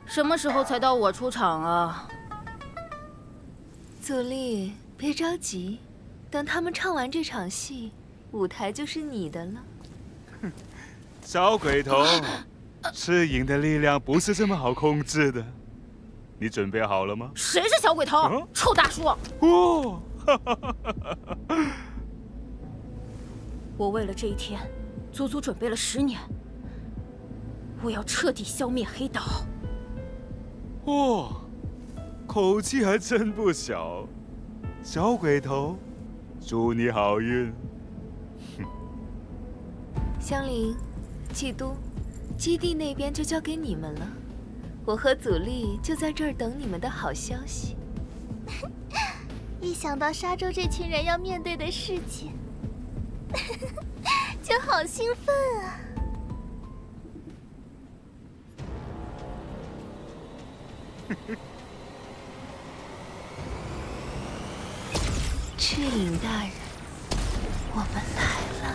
什么时候才到我出场啊？祖丽，别着急，等他们唱完这场戏，舞台就是你的了。小鬼头，赤影的力量不是这么好控制的，你准备好了吗？谁是小鬼头？臭大叔！哦，我为了这一天，足足准备了10年。我要彻底消灭黑岛。哦，口气还真不小，小鬼头，祝你好运。香菱、季都，基地那边就交给你们了，我和祖力就在这儿等你们的好消息。一想到沙洲这群人要面对的事情，就好兴奋啊！赤影大人，我们来了。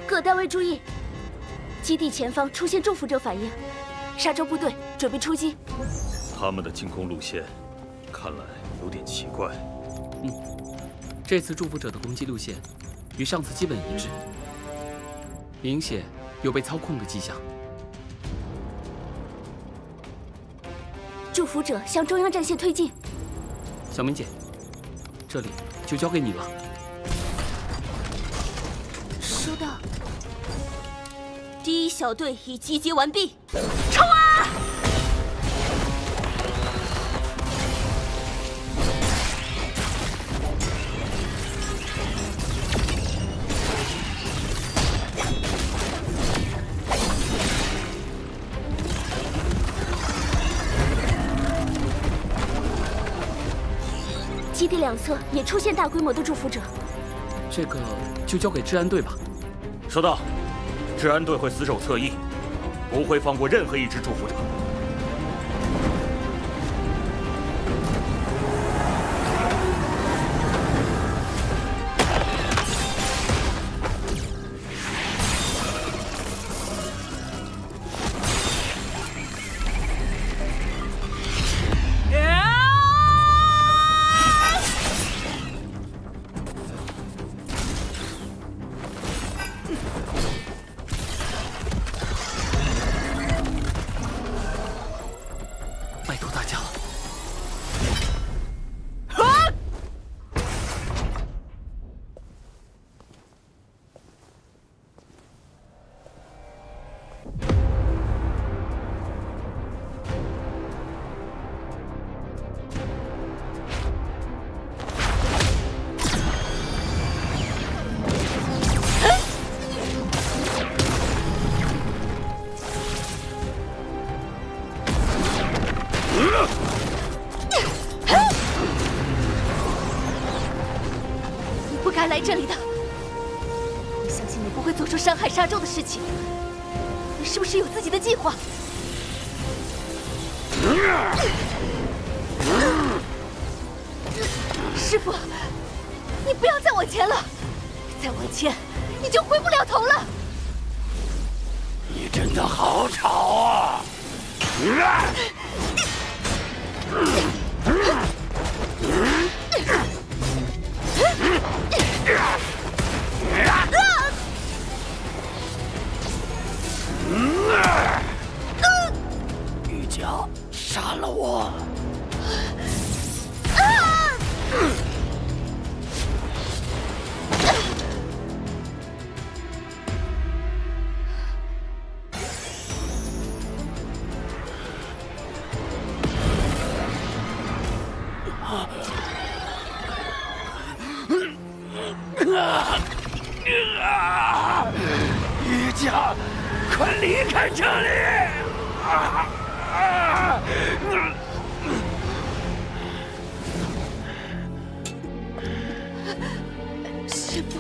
各单位注意，基地前方出现祝福者反应，沙洲部队准备出击。他们的进攻路线看来有点奇怪。这次祝福者的攻击路线与上次基本一致，明显有被操控的迹象。祝福者向中央战线推进。小明姐，这里就交给你了。收到。第一小队已集结完毕，冲啊！基地两侧也出现大规模的祝福者，这个就交给治安队吧。收到，治安队会死守侧翼，不会放过任何一只祝福者。来这里的，我相信你不会做出伤害沙洲的事情。你是不是有自己的计划？师傅，你不要再往前了，再往前你就回不了头了。你真的好吵啊！玉娇，杀了我！玉娇，快离开这里！师父。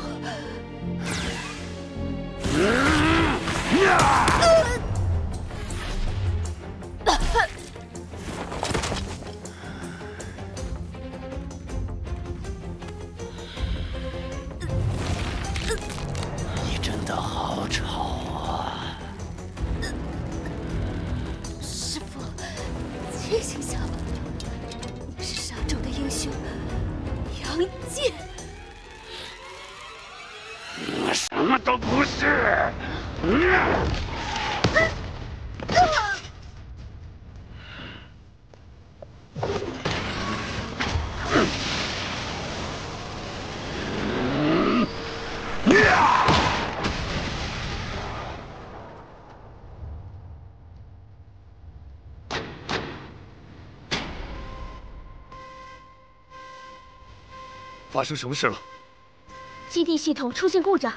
你真的好吵啊！师父，清醒下吧，你是沙洲的英雄杨戬。我什么都不是。发生什么事了？基地系统出现故障，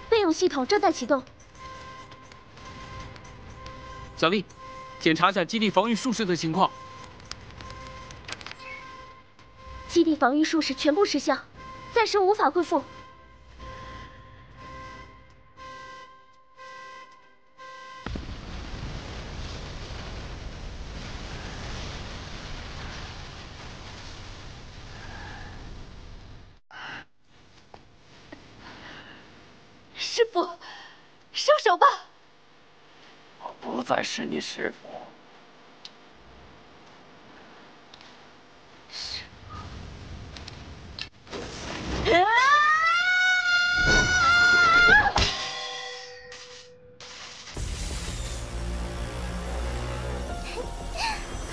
备用系统正在启动。小丽，检查下基地防御术士的情况。基地防御术士全部失效，暂时无法恢复。师傅，收手吧！我不再是你师傅。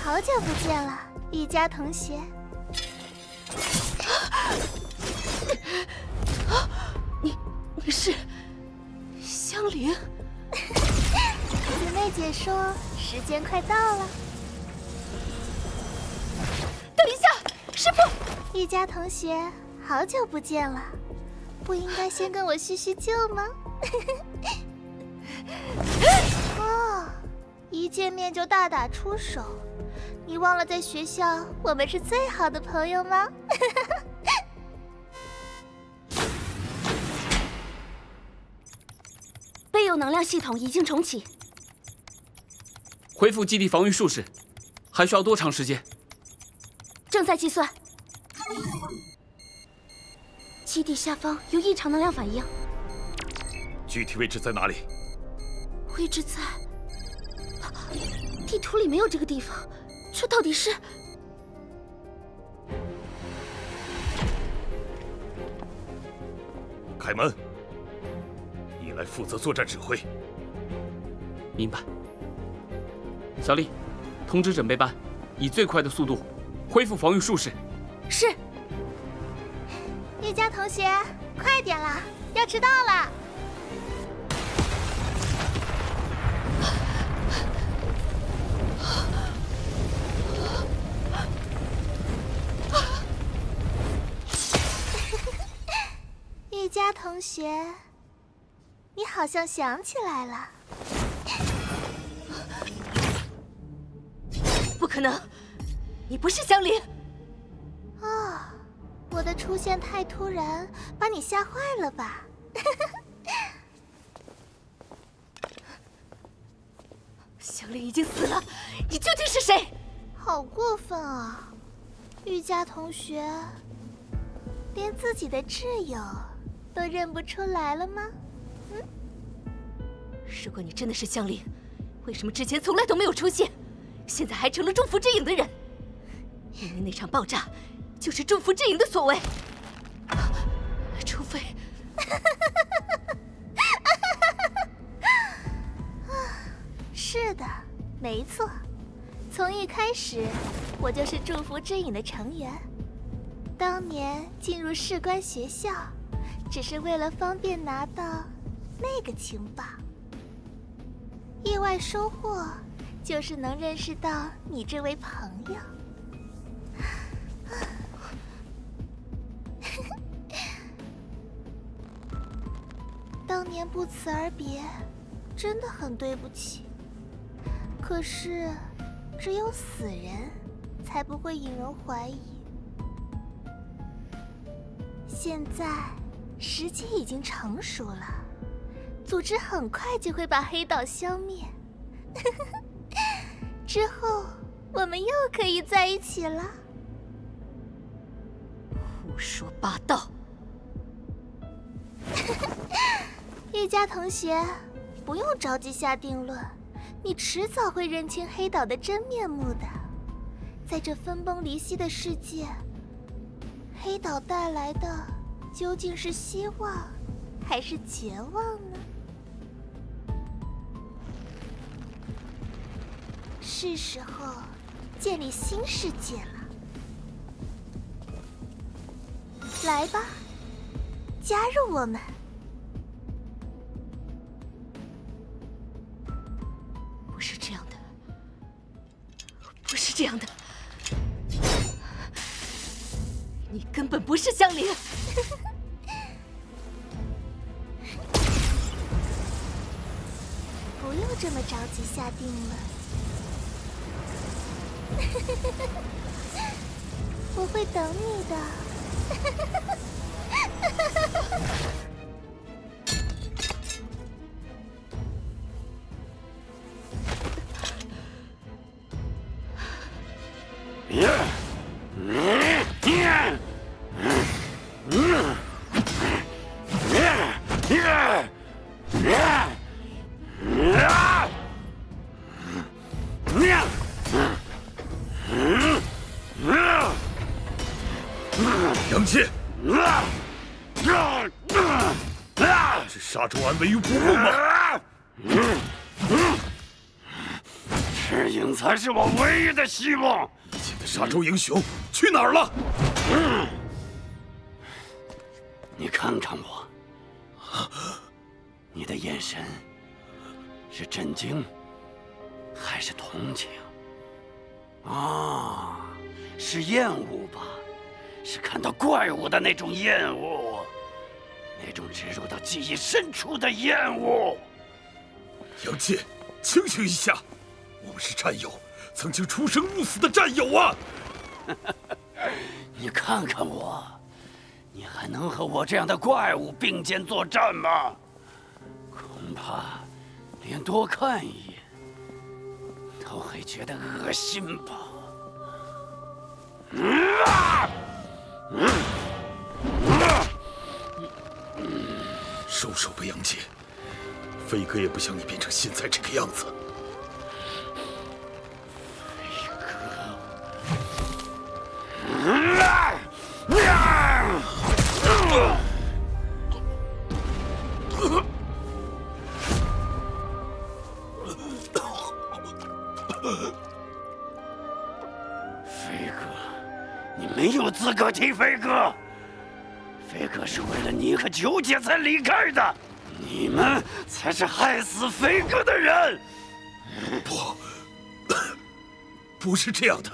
好久不见了，玉佳同学。你是香菱？姊妹姐说时间快到了。等一下，师傅！玉佳同学，好久不见了，不应该先跟我叙叙旧吗？哦，一见面就大打出手，你忘了在学校我们是最好的朋友吗？备用能量系统已经重启，恢复基地防御术士，还需要多长时间？正在计算。基地下方有异常能量反应，具体位置在哪里？位置在地图里没有这个地方，这到底是？开门。你来负责作战指挥。明白。小丽，通知整备班，以最快的速度恢复防御术士。是。玉佳同学，快点啦，要迟到了。玉佳同学，你好像想起来了。不可能，你不是香菱。哦，我的出现太突然，把你吓坏了吧？香菱已经死了，你究竟是谁？好过分啊！玉佳同学，连自己的挚友都认不出来了吗？如果你真的是香菱，为什么之前从来都没有出现，现在还成了祝福之影的人？因为那场爆炸就是祝福之影的所为。除非……是的，没错。从一开始，我就是祝福之影的成员。当年进入士官学校，只是为了方便拿到那个情报。意外收获就是能认识到你这位朋友。当年不辞而别，真的很对不起。可是，只有死人才不会引人怀疑。现在时机已经成熟了，组织很快就会把黑岛消灭。之后，我们又可以在一起了。胡说八道！玉佳同学，不用着急下定论，你迟早会认清黑岛的真面目的。在这分崩离析的世界，黑岛带来的究竟是希望，还是绝望呢？是时候建立新世界了。来吧，加入我们。不是这样的，不是这样的，你根本不是香菱。不用这么着急下定论，我会等你的。杨戬，置沙洲安危于不顾吗？赤影才是我唯一的希望。以前的沙洲英雄去哪儿了？你看看我，你的眼神是震惊还是同情？啊，是厌恶吧？是看到怪物的那种厌恶，那种植入到记忆深处的厌恶。杨戬，清醒一下，我们是战友，曾经出生入死的战友啊！你看看我，你还能和我这样的怪物并肩作战吗？恐怕连多看一眼都会觉得恶心吧。收手吧，杨戬。飞哥也不想你变成现在这个样子。飞哥，你没有资格提飞哥。飞哥是为了你和九姐才离开的，你们才是害死飞哥的人。不是这样的，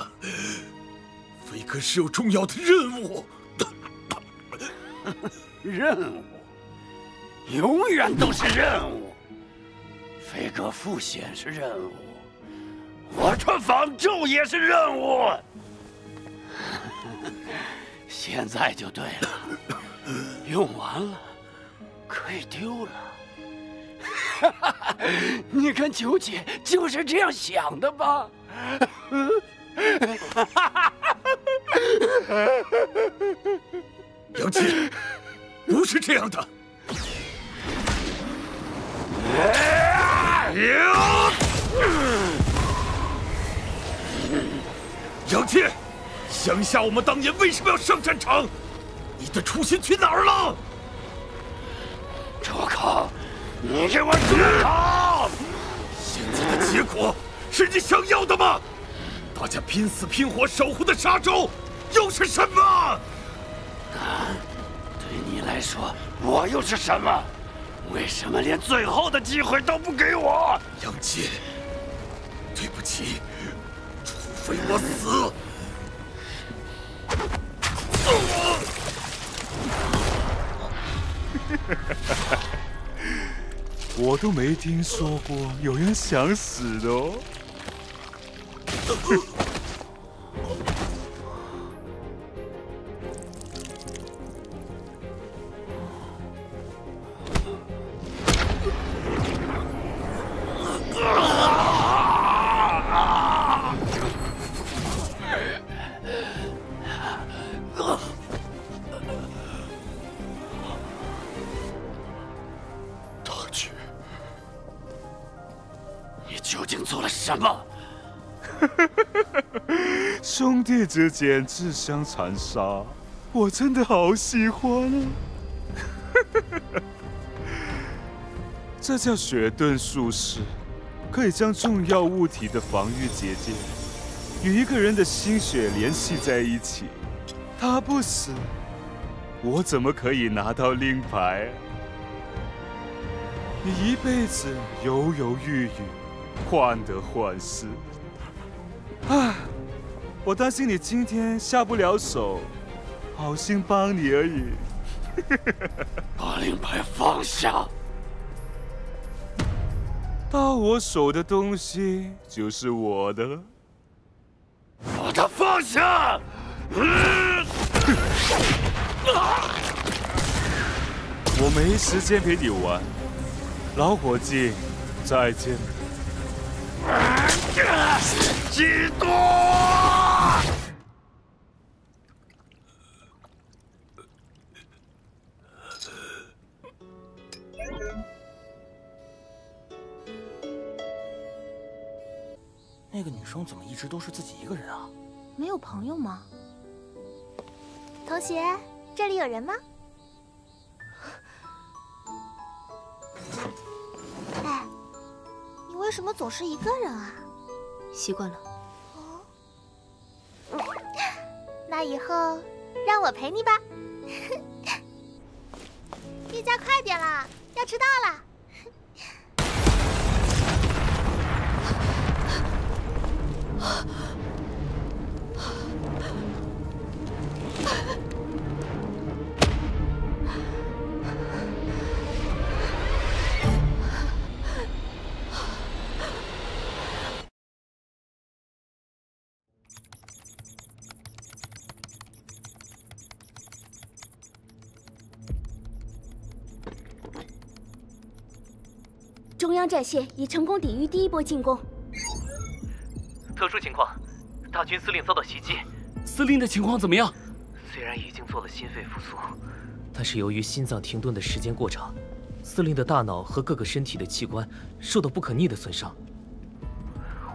飞哥是有重要的任务。任务，永远都是任务。飞哥复显是任务，我穿仿咒也是任务。现在就对了，用完了，可以丢了。你看九姐就是这样想的吧？杨戬，不是这样的。杨戬，想一下我们当年为什么要上战场？你的初心去哪儿了？住口！你给我住口！现在的结果是你想要的吗？大家拼死拼活守护的沙洲又是什么？对你来说，我又是什么？为什么连最后的机会都不给我？杨戬，对不起，除非我死。我都没听说过有人想死的哦。究竟做了什么？兄弟之间自相残杀，我真的好喜欢啊！这叫雪遁术士，可以将重要物体的防御结界与一个人的心血联系在一起。他不死，我怎么可以拿到令牌啊？你一辈子犹犹豫豫，患得患失。唉，我担心你今天下不了手，好心帮你而已。把令牌放下。到我手的东西就是我的了。把它放下！我没时间陪你玩，老伙计，再见。基多！那个女生怎么一直都是自己一个人啊？没有朋友吗？同学，这里有人吗？哎，你为什么总是一个人啊？习惯了。哦，那以后让我陪你吧。玉佳，快点啦，要迟到了。中央战线已成功抵御第一波进攻。特殊情况，大军司令遭到袭击。司令的情况怎么样？虽然已经做了心肺复苏，但是由于心脏停顿的时间过长，司令的大脑和各个身体的器官受到不可逆的损伤。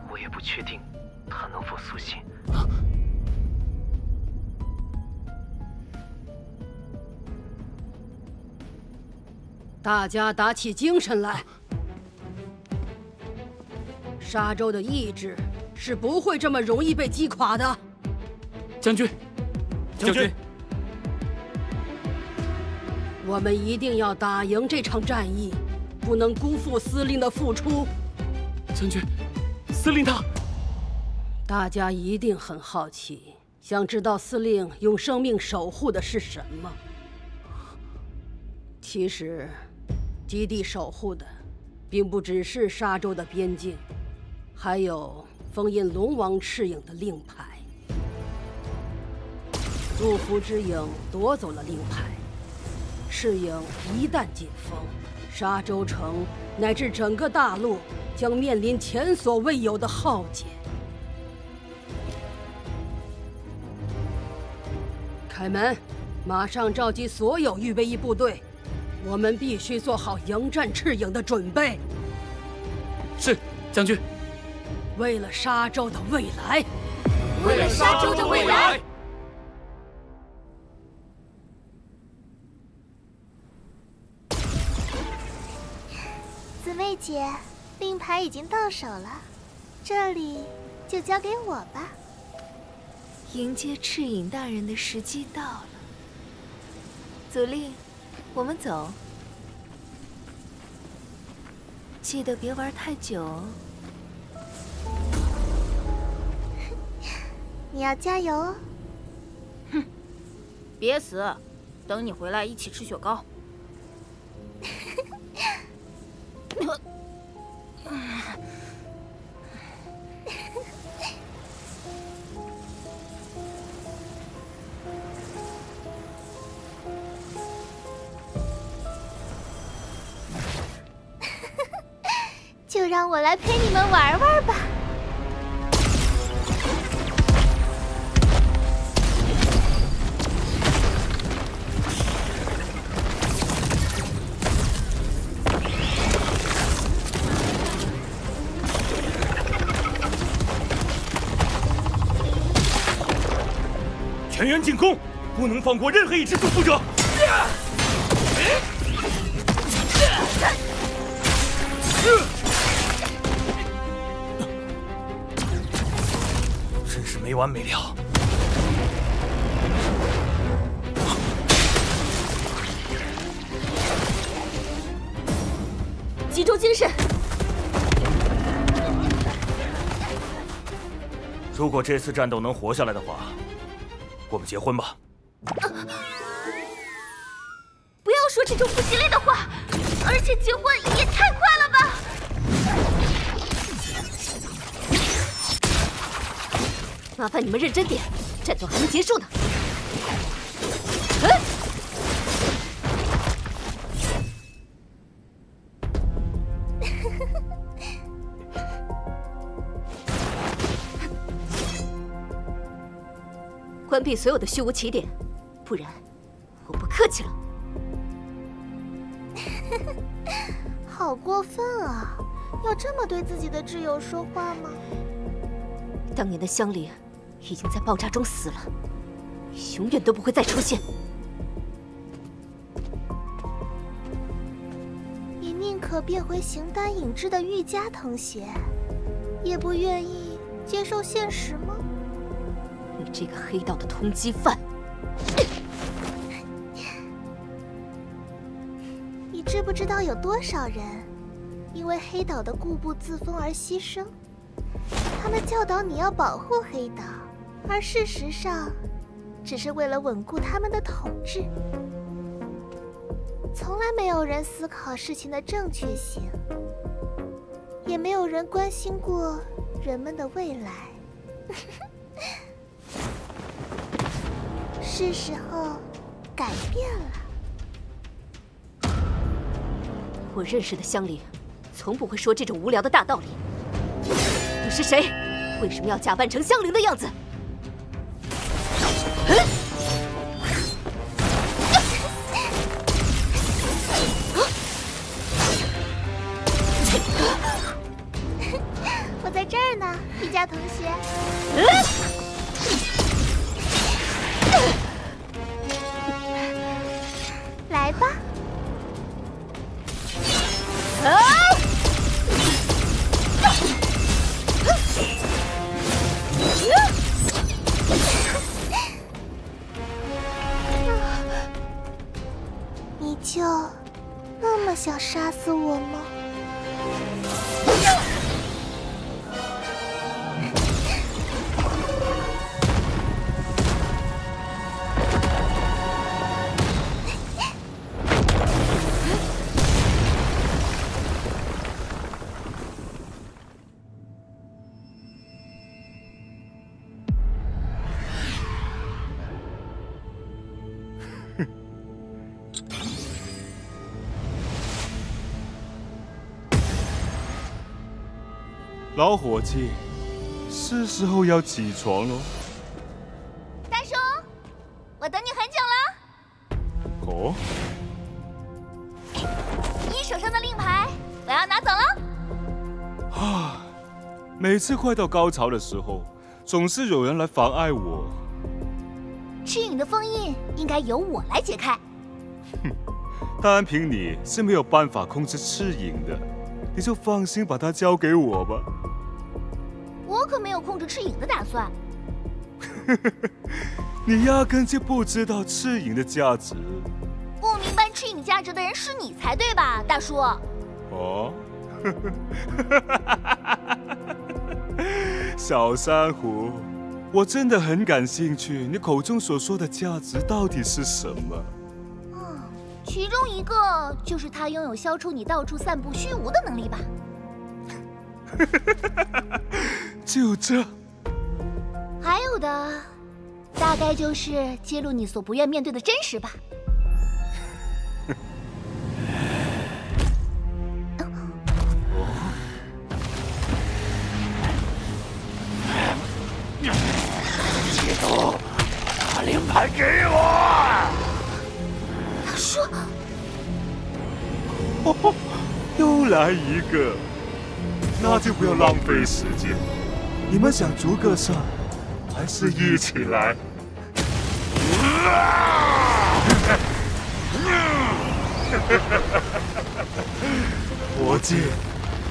我也不确定他能否苏醒。大家打起精神来！沙洲的意志是不会这么容易被击垮的。将军，将军，我们一定要打赢这场战役，不能辜负司令的付出。将军，司令他……大家一定很好奇，想知道司令用生命守护的是什么。其实，基地守护的，并不只是沙洲的边境，还有封印龙王赤影的令牌。祝福之影夺走了令牌，赤影一旦解封，沙洲城乃至整个大陆将面临前所未有的浩劫。开门，马上召集所有预备役部队，我们必须做好迎战赤影的准备。是，将军。为了沙洲的未来，为了沙洲的未来。姊妹姐，令牌已经到手了，这里就交给我吧。迎接赤影大人的时机到了。祖令，我们走。记得别玩太久哦。你要加油哦。哼，别死，等你回来一起吃雪糕。就让我来陪你们玩玩吧。全员进攻，不能放过任何一只束缚者。没完没了。集中精神。如果这次战斗能活下来的话，我们结婚吧。不要说这种不吉利的话，而且结婚也太快了吧！麻烦你们认真点，战斗还没结束呢。关闭所有的虚无起点，不然我不客气了。好过分啊！要这么对自己的挚友说话吗？当年的香菱已经在爆炸中死了，永远都不会再出现。你宁可变回形单影只的玉家藤邪，也不愿意接受现实吗？你这个黑道的通缉犯！你知不知道有多少人因为黑岛的固步自封而牺牲？他们教导你要保护黑岛，而事实上，只是为了稳固他们的统治。从来没有人思考事情的正确性，也没有人关心过人们的未来。是时候改变了。我认识的香菱，从不会说这种无聊的大道理。你是谁？为什么要假扮成香菱的样子？我在这儿呢，玉家同学。来吧。你就那么想杀死我吗？老伙计，是时候要起床了。大叔，我等你很久了。哦，你手上的令牌，我要拿走了。啊，每次快到高潮的时候，总是有人来妨碍我。赤影的封印应该由我来解开。哼，单凭你是没有办法控制赤影的，你就放心把它交给我吧。我可没有控制赤影的打算。你压根就不知道赤影的价值。不明白赤影价值的人是你才对吧，大叔？哦，小珊瑚，我真的很感兴趣，你口中所说的价值到底是什么？其中一个就是他拥有消除你到处散布虚无的能力吧。就这。还有的，大概就是揭露你所不愿面对的真实吧。记住，把令牌给我。大叔，哦，又来一个，那就不要浪费时间。你们想逐个上，还是一起来？伙计，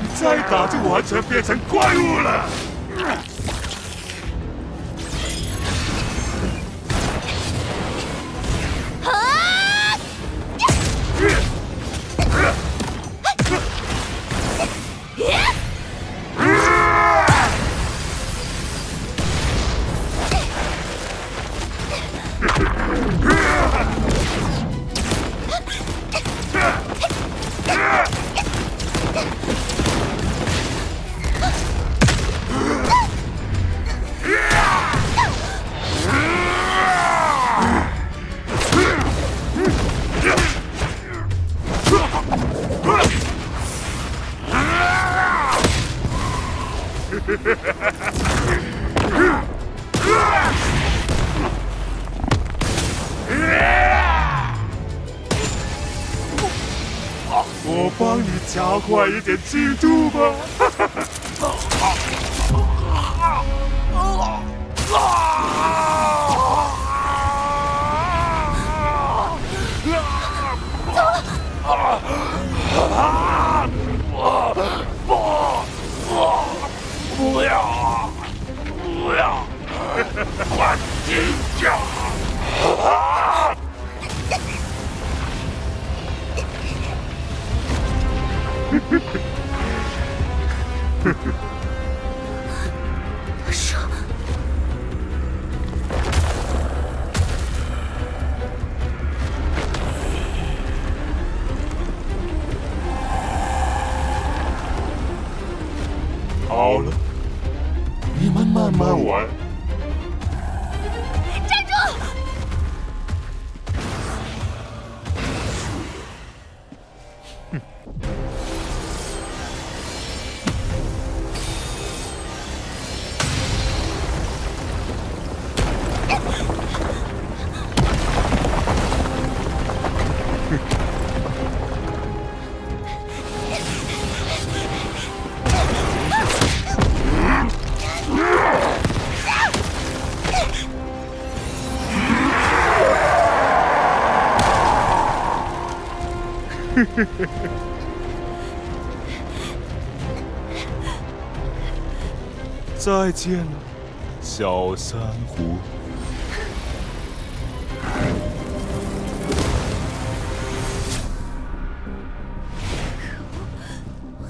你再打就完全变成怪物了。我帮你加快一点进度吧。不要！不要！快停下！大叔，好了，你们慢慢玩。站住！再见了，小珊瑚。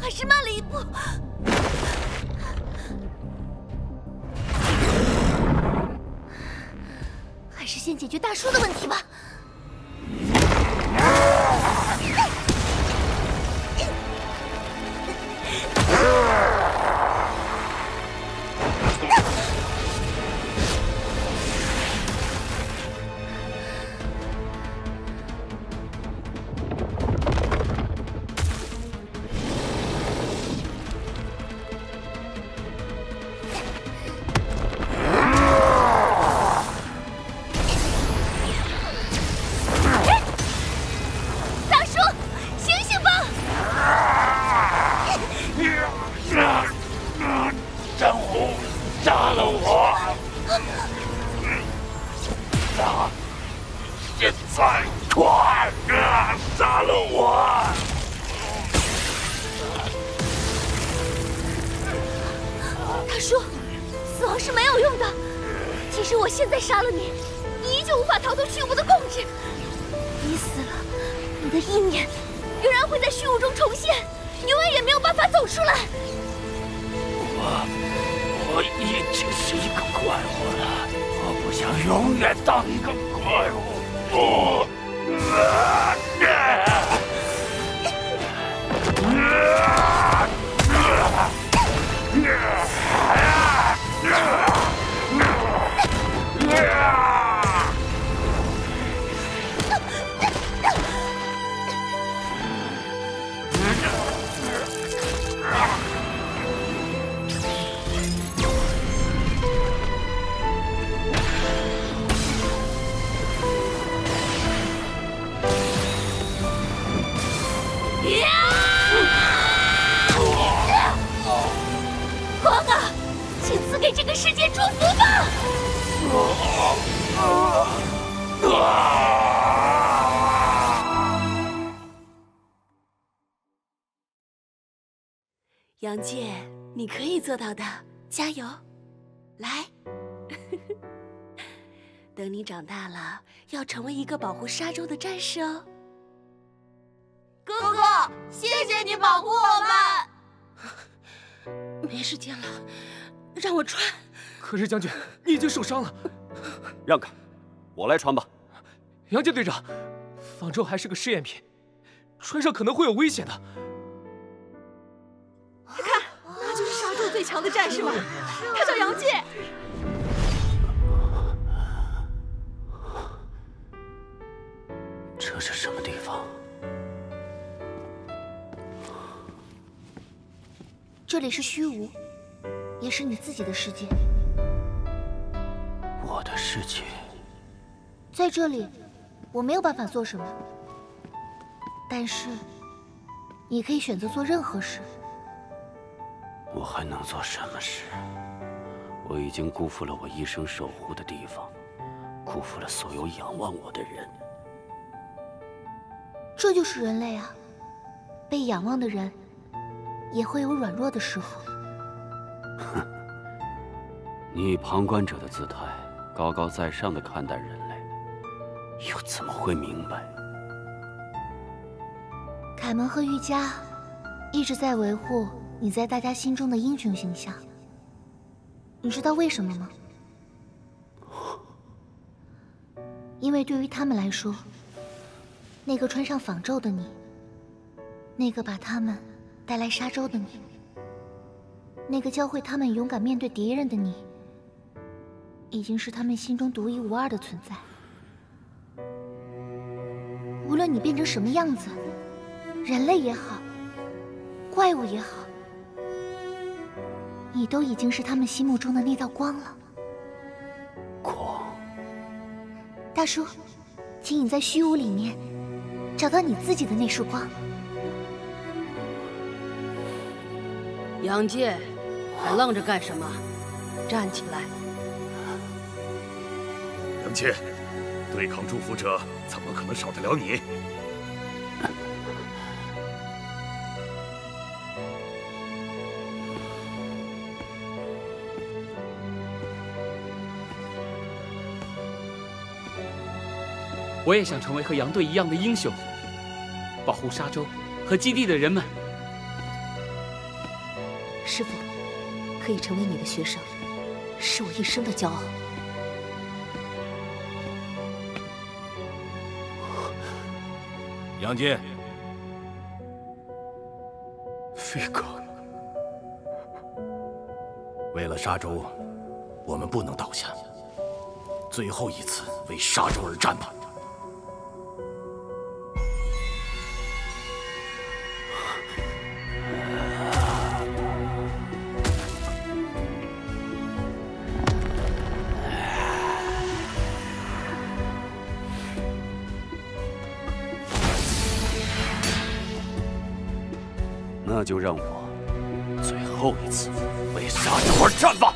还是慢了一步。还是先解决大叔的问题吧。珊瑚，杀了我！现在快杀了我！大叔，死亡是没有用的。即使我现在杀了你，你依旧无法逃脱虚无的控制。你死了，你的意念仍然会在虚无中重现，永远也没有办法走出来。我已经是一个怪物了，我不想永远当一个怪物。不！光啊，请赐给这个世界祝福吧！杨介，你可以做到的，加油！来，等你长大了，要成为一个保护沙洲的战士哦。哥哥，谢谢你保护我们。没时间了，让我穿。可是将军，你已经受伤了。让开，我来穿吧。杨介队长，方舟还是个试验品，穿上可能会有危险的。看，那就是沙洲最强的战士嘛，他叫杨介。这是什么地方？这里是虚无，也是你自己的世界。我的世界，在这里，我没有办法做什么，但是你可以选择做任何事。我还能做什么事？我已经辜负了我一生守护的地方，辜负了所有仰望我的人。这就是人类啊，被仰望的人也会有软弱的时候。哼，你以旁观者的姿态，高高在上的看待人类，又怎么会明白？凯门和玉佳一直在维护你在大家心中的英雄形象，你知道为什么吗？因为对于他们来说，那个穿上仿咒的你，那个把他们带来沙洲的你，那个教会他们勇敢面对敌人的你，已经是他们心中独一无二的存在。无论你变成什么样子，人类也好，怪物也好，你都已经是他们心目中的那道光了。光，大叔，请你在虚无里面找到你自己的那束光。杨介，还愣着干什么？站起来！杨介，对抗祝福者，怎么可能少得了你？我也想成为和杨队一样的英雄，保护沙洲和基地的人们。师父，可以成为你的学生，是我一生的骄傲。杨坚，飞哥，为了沙洲，我们不能倒下。最后一次为沙洲而战吧！那就让我最后一次为沙洲而战吧！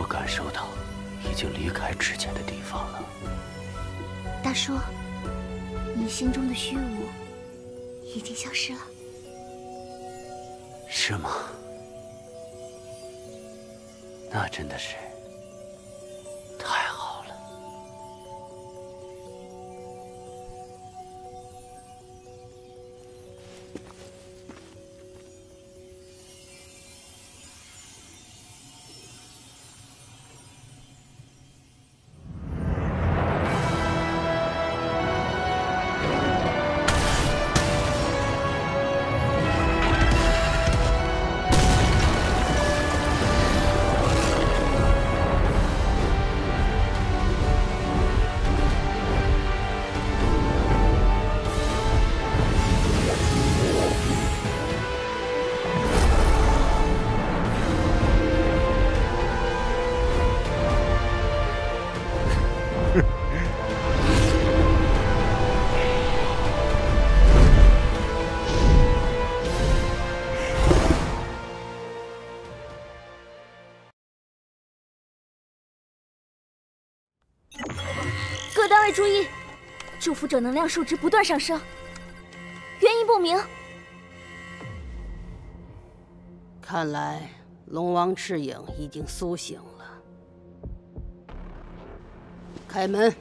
感受到已经离开之前的地方了。大叔，你心中的虚无已经消失了。是吗？那真的是太好了。各单位注意，祝福者能量数值不断上升，原因不明。看来龙王赤影已经苏醒了。开门。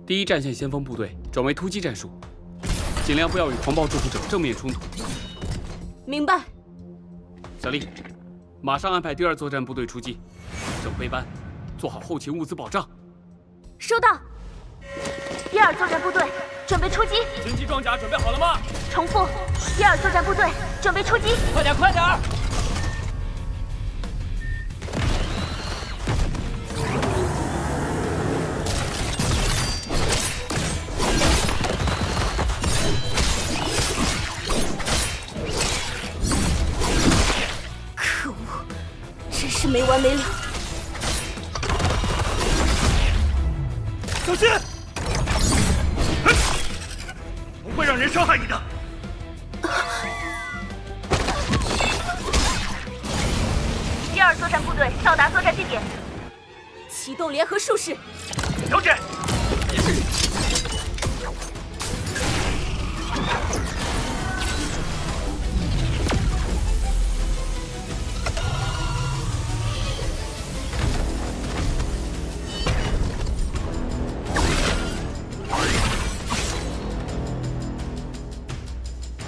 第一战线先锋部队转为突击战术，尽量不要与狂暴祝福者正面冲突。明白。小丽，马上安排第二作战部队出击，整飞班做好后勤物资保障。收到。第二作战部队准备出击。经济装甲准备好了吗？重复，第二作战部队准备出击。快点，快点！可恶，真是没完没了。小心！不会让人伤害你的。第二作战部队到达作战地点，启动联合术式。了解。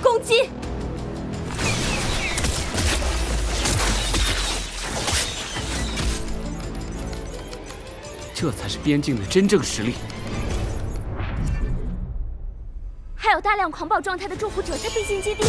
攻击！这才是边境的真正实力。还有大量狂暴状态的祝福者在必经基地。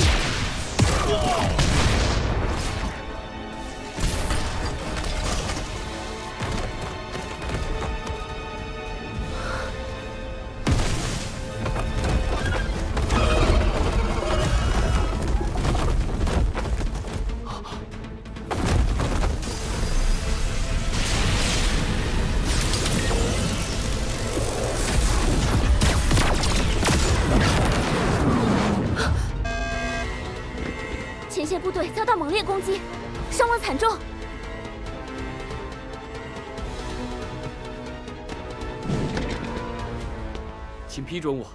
前线部队遭到猛烈攻击，伤亡惨重。请批准我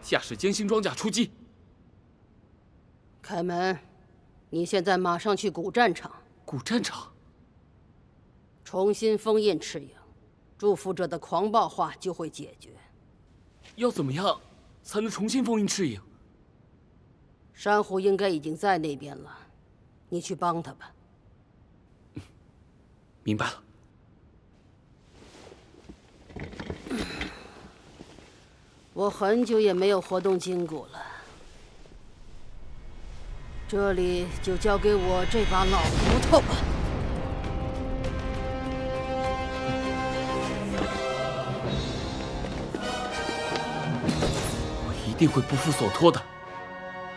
驾驶歼星装甲出击。凯门，你现在马上去古战场。古战场？重新封印赤影，祝福者的狂暴化就会解决。要怎么样才能重新封印赤影？珊瑚应该已经在那边了，你去帮他吧。明白了。我很久也没有活动筋骨了，这里就交给我这把老骨头吧。我一定会不负所托的。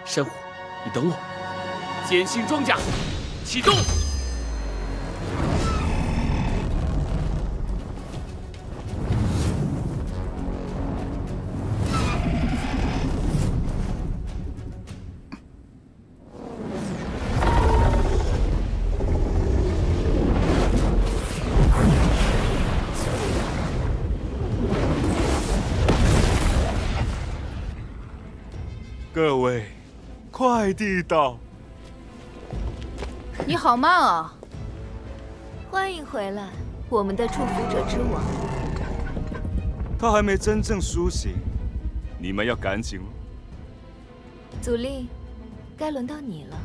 珊瑚，你等我。歼星装甲启动。各位，快递到！你好慢啊！欢迎回来，我们的祝福者之王。他还没真正苏醒，你们要赶紧了。祖令，该轮到你了。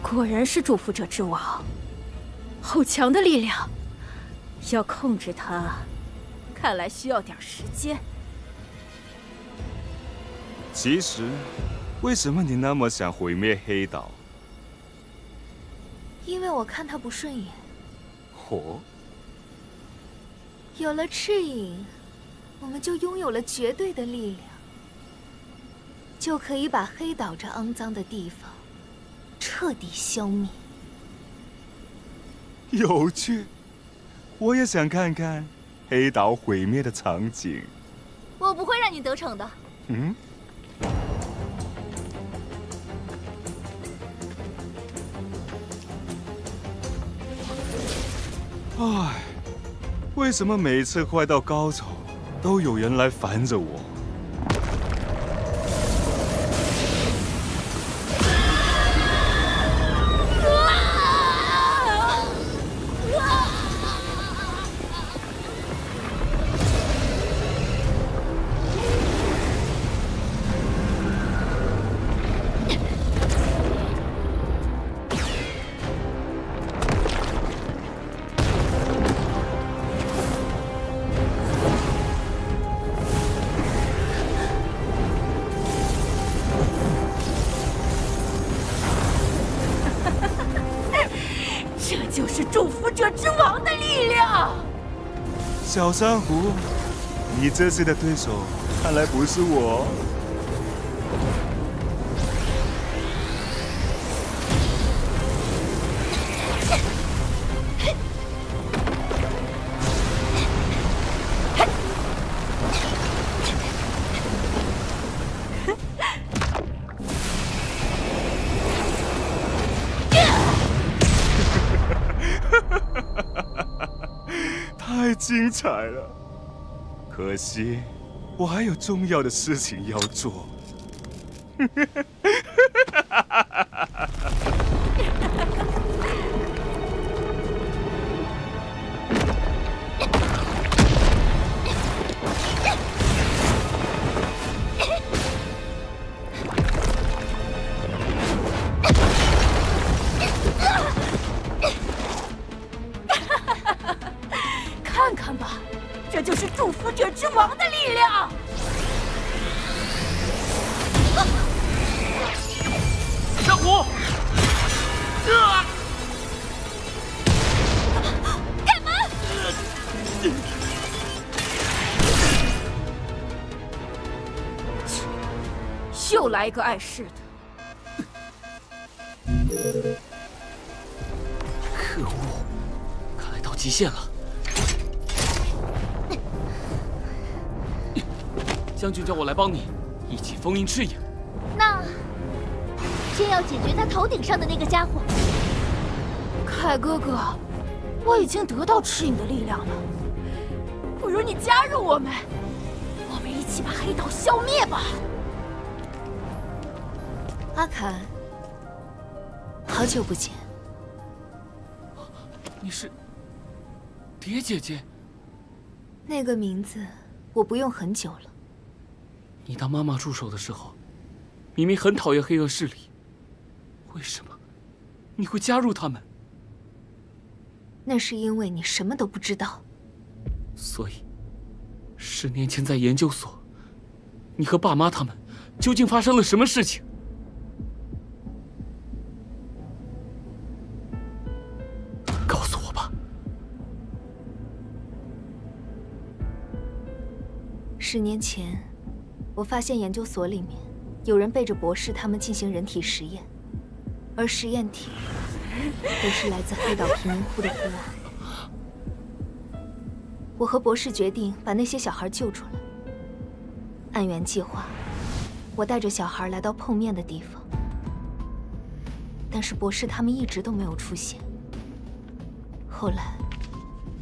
果然是祝福者之王，好强的力量！要控制他，看来需要点时间。其实，为什么你那么想毁灭黑岛？因为我看他不顺眼。哦。有了赤影，我们就拥有了绝对的力量，就可以把黑岛这肮脏的地方彻底消灭。有趣，我也想看看黑岛毁灭的场景。我不会让你得逞的。嗯。唉，为什么每次快到高潮，都有人来烦着我？就是祝福者之王的力量。小珊瑚，你这次的对手看来不是我。太精彩了，可惜我还有重要的事情要做。看看吧，这就是祝福者之王的力量。珊瑚，开门！又来一个碍事的。可恶，看来到极限了。将军叫我来帮你，一起封印赤影。那先要解决他头顶上的那个家伙。凯哥哥，我已经得到赤影的力量了，不如你加入我们，我们一起把黑岛消灭吧。阿坎，好久不见。你是蝶姐姐？那个名字我不用很久了。你当妈妈助手的时候，明明很讨厌黑恶势力，为什么你会加入他们？那是因为你什么都不知道。所以，10年前在研究所，你和爸妈他们究竟发生了什么事情？告诉我吧。 10年前，我发现研究所里面有人背着博士他们进行人体实验，而实验体都是来自黑岛贫民窟的孤儿。我和博士决定把那些小孩救出来。按原计划，我带着小孩来到碰面的地方，但是博士他们一直都没有出现。后来，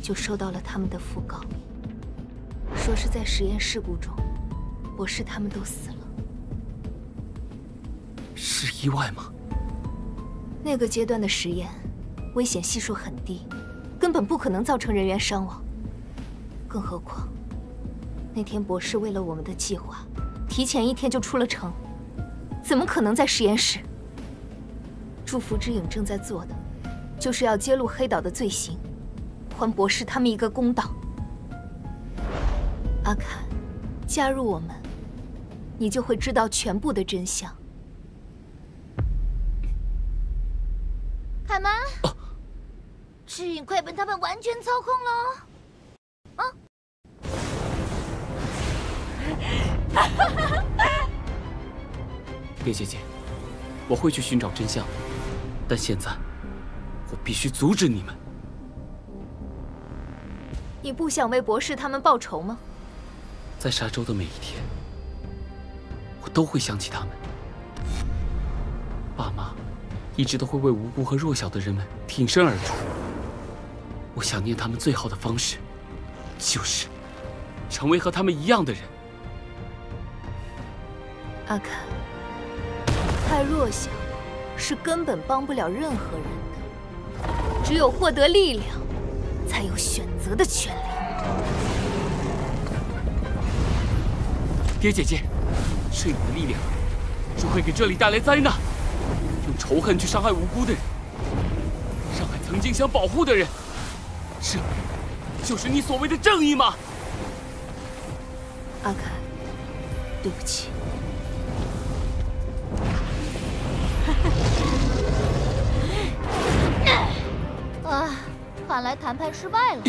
就收到了他们的讣告。 说是在实验事故中，博士他们都死了。是意外吗？那个阶段的实验，危险系数很低，根本不可能造成人员伤亡。更何况，那天博士为了我们的计划，提前1天就出了城，怎么可能在实验室？祝福之影正在做的，就是要揭露黑岛的罪行，还博士他们一个公道。 阿坎，加入我们，你就会知道全部的真相。凯门，赤影快被他们完全操控了。蝶姐姐，我会去寻找真相，但现在我必须阻止你们。你不想为博士他们报仇吗？ 在沙洲的每一天，我都会想起他们。爸妈一直都会为无辜和弱小的人们挺身而出。我想念他们最好的方式，就是成为和他们一样的人。阿坎，太弱小是根本帮不了任何人的。只有获得力量，才有选择的权利。 蝶姐姐，赤影的力量只会给这里带来灾难，用仇恨去伤害无辜的人，伤害曾经想保护的人，这就是你所谓的正义吗？阿坎，对不起。啊。看来谈判失败了。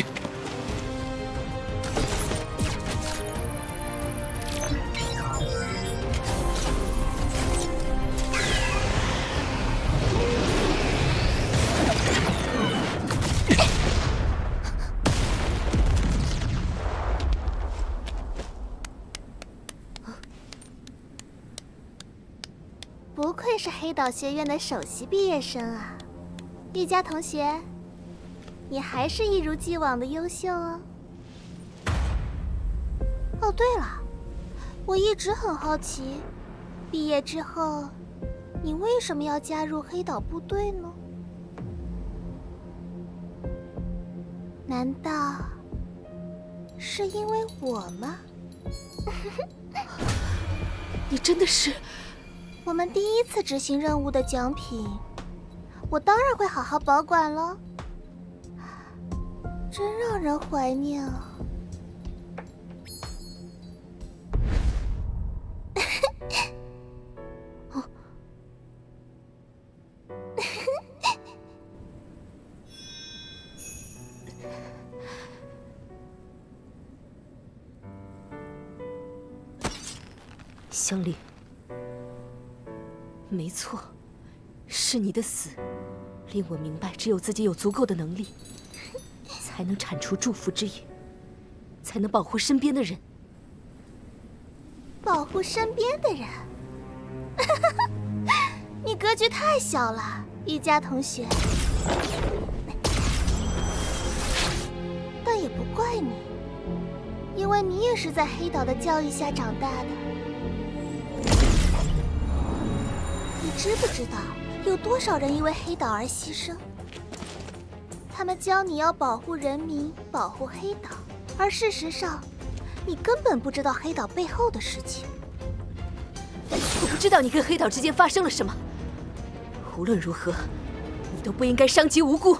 不愧是黑岛学院的首席毕业生啊，玉佳同学，你还是一如既往的优秀哦。哦，对了，我一直很好奇，毕业之后，你为什么要加入黑岛部队呢？难道是因为我吗？你真的是……我们第一次执行任务的奖品，我当然会好好保管了。真让人怀念啊！香菱。没错，是你的死，令我明白，只有自己有足够的能力，才能铲除祝福之野，才能保护身边的人。保护身边的人？你格局太小了，玉佳同学。但也不怪你，因为你也是在黑岛的教育下长大的。你知不知道有多少人因为黑岛而牺牲？他们教你要保护人民，保护黑岛，而事实上，你根本不知道黑岛背后的事情。我不知道你跟黑岛之间发生了什么。无论如何，你都不应该伤及无辜。无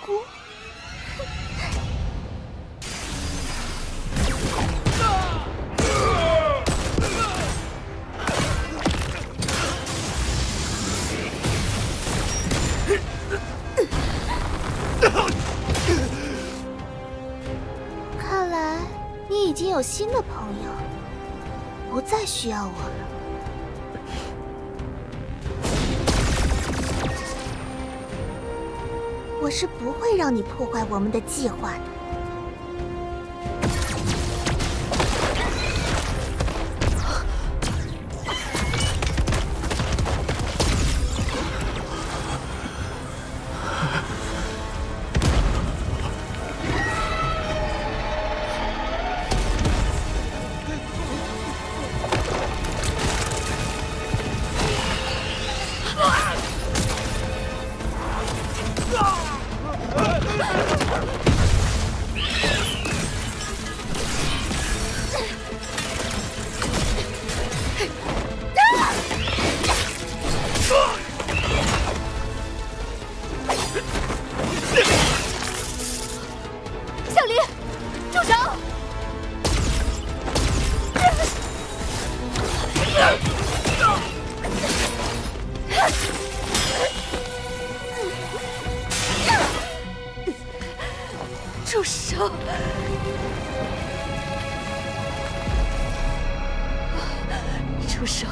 辜？看来你已经有新的朋友，不再需要我了。我是不会让你破坏我们的计划的。住手！住手！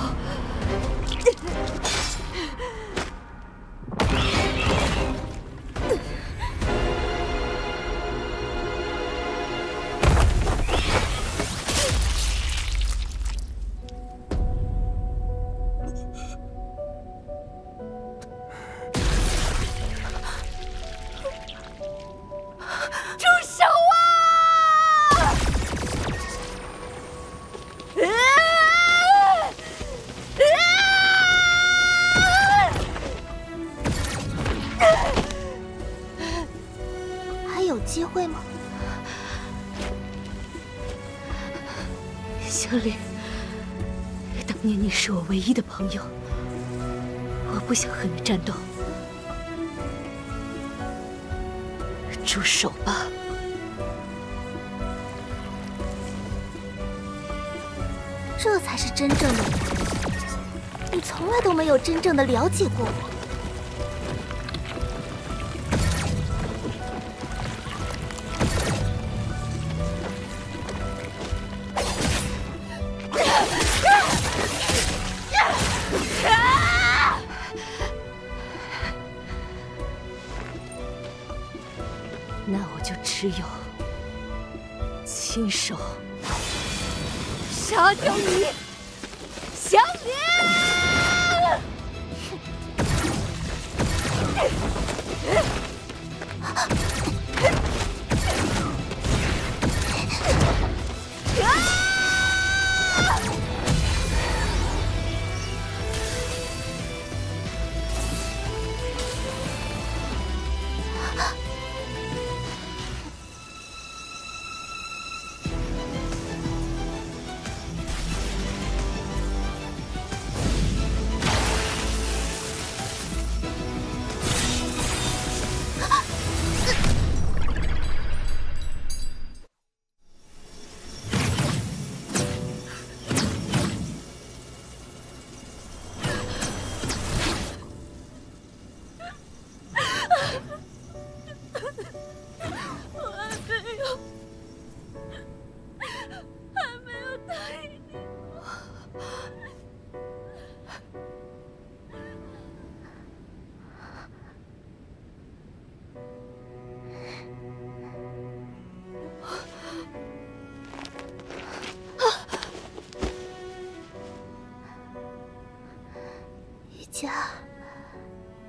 机会吗？香菱，当年你是我唯一的朋友，我不想和你战斗。住手吧！这才是真正的你，你从来都没有真正的了解过我。只有亲手杀掉你，香莲！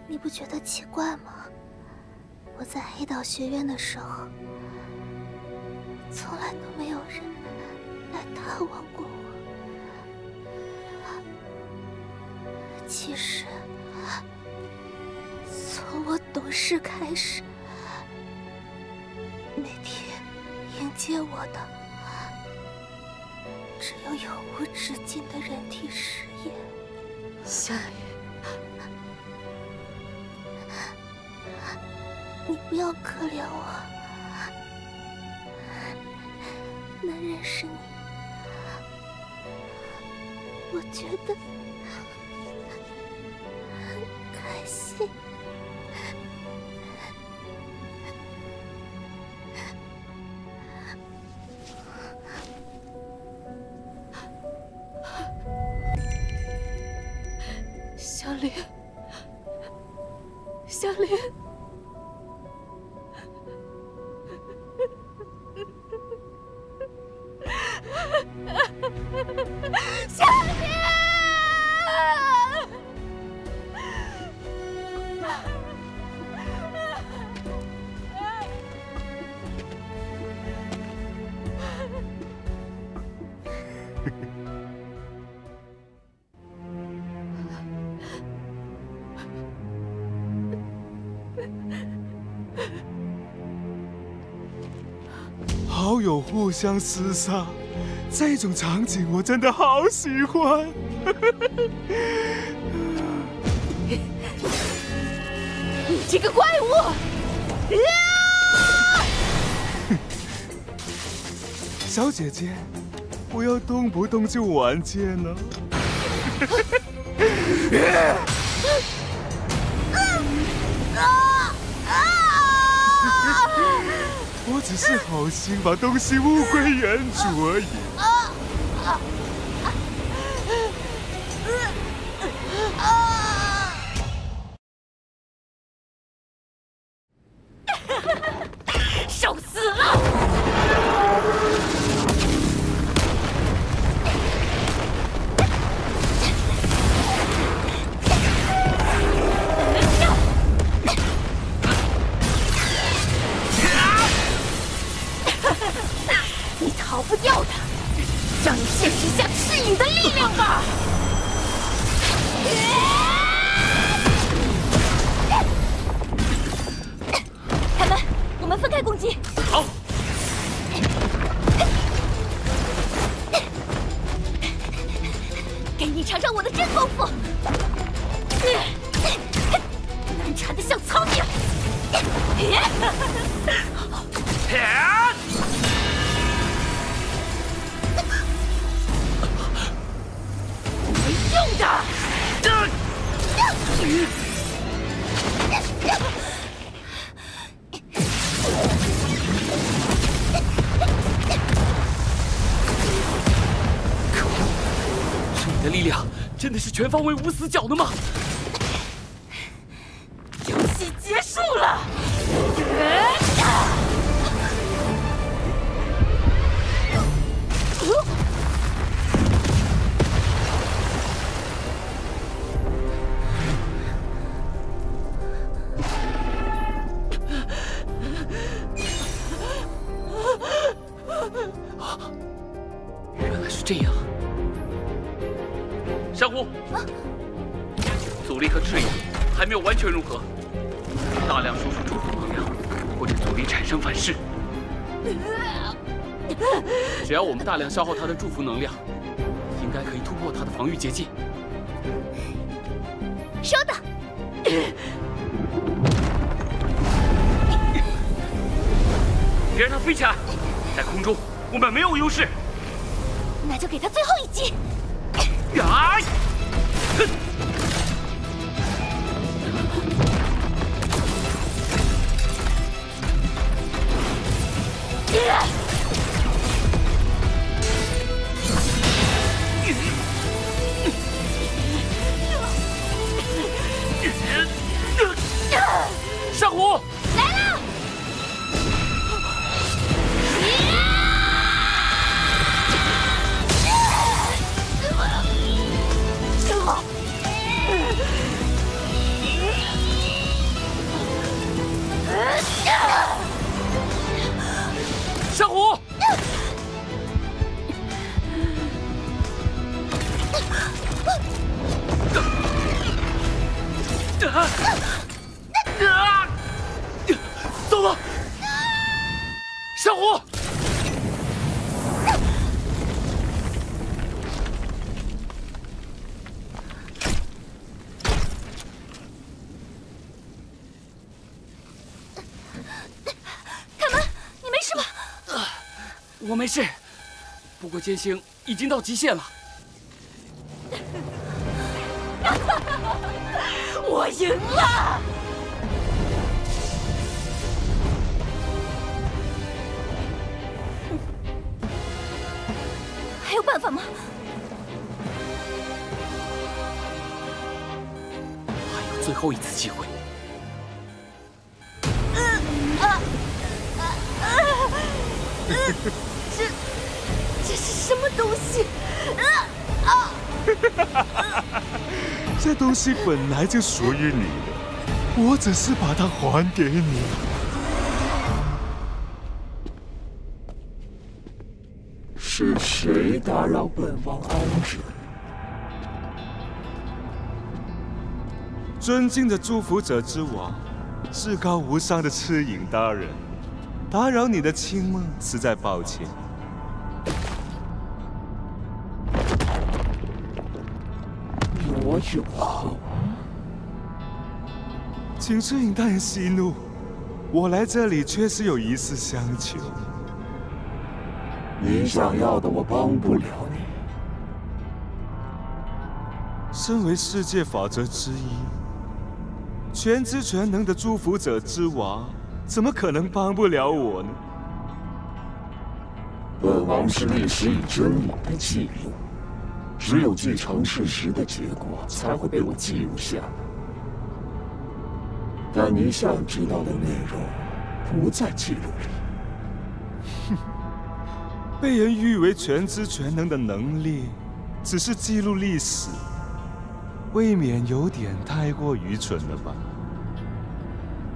你不觉得奇怪吗？我在黑岛学院的时候，从来都没有人来探望过我。其实，从我懂事开始，每天迎接我的只有永无止境的人体试验。夏雨，你不要可怜我，能认识你，我觉得很开心。香莲，香莲。香莲！好友互相厮杀。这种场景我真的好喜欢。你这个怪物！小姐姐，不要动不动就完结呢。我只是好心把东西物归原主而已。受死了！你逃不掉的，让你见识一下赤影的力量吧！凯门，我们分开攻击。好。给你尝尝我的真功夫。难缠的像苍蝇。没用的！可恶！是你的力量真的是全方位无死角的吗？游戏结束了。这样。珊瑚，阻力和赤影还没有完全融合，大量输出祝福能量会对阻力产生反噬。只要我们大量消耗他的祝福能量，应该可以突破他的防御结界。收到。别让他飞起来，在空中我们没有优势。那就给他最后一击。呀！哼！珊瑚来了！珊瑚！走了！珊瑚！凯门，你没事吧？我没事，不过艰辛已经到极限了。我赢了！还有办法吗？还有最后一次机会。这是什么东西？这东西本来就属于你的，我只是把它还给你。是谁打扰本王安置？尊敬的祝福者之王，至高无上的赤影大人，打扰你的清梦，实在抱歉。罗永恒，请赤影大人息怒，我来这里确实有一事相求。你想要的我帮不了你。身为世界法则之一，全知全能的祝福者之王，怎么可能帮不了我呢？本王是历史已真有的记录，只有继承事实的结果才会被我记录下来。但你想知道的内容不在记录里。哼，被人誉为全知全能的能力，只是记录历史，未免有点太过愚蠢了吧？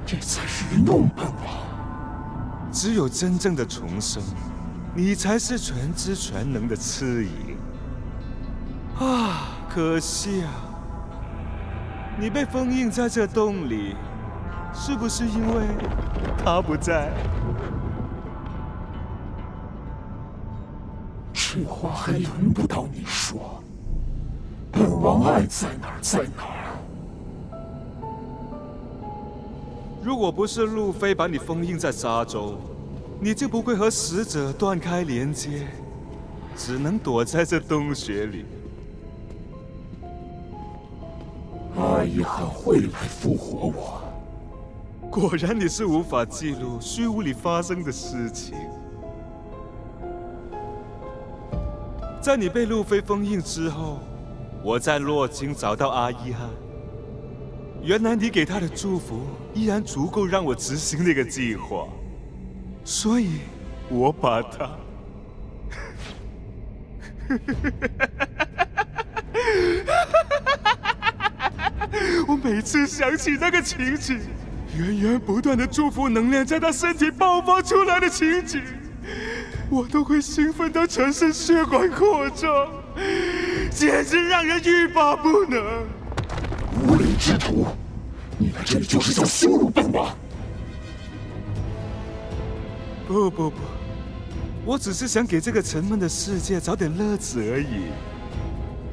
这才是愚弄本王。只有真正的重生，你才是全知全能的赤影。啊，可惜啊，你被封印在这洞里，是不是因为他不在？这话还轮不到你说。本王爱在哪儿在哪儿。如果不是路飞把你封印在沙洲，你就不会和死者断开连接，只能躲在这洞穴里。阿依汗会来复活我。果然你是无法记录虚无里发生的事情。在你被路飞封印之后，我在洛京找到阿依汗。原来你给他的祝福依然足够让我执行那个计划，所以我把他……我每次想起那个情景，源源不断的祝福能量在他身体爆发出来的情景，我都会兴奋到全身血管扩张，简直让人欲罢不能。无礼之徒，你来这里就是想羞辱本王？不，我只是想给这个沉闷的世界找点乐子而已。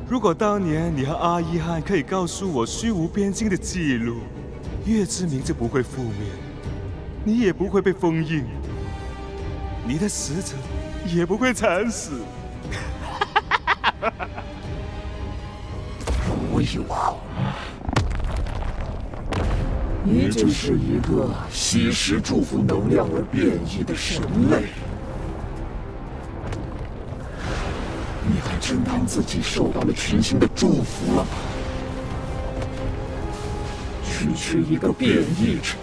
如果当年你和阿依汉可以告诉我虚无边境的记录，月之名就不会覆灭，你也不会被封印，你的使者也不会惨死。我有后，你只是一个吸食祝福能量而变异的神类。你还真当自己受到了群星的祝福了吗？区区一个变异者，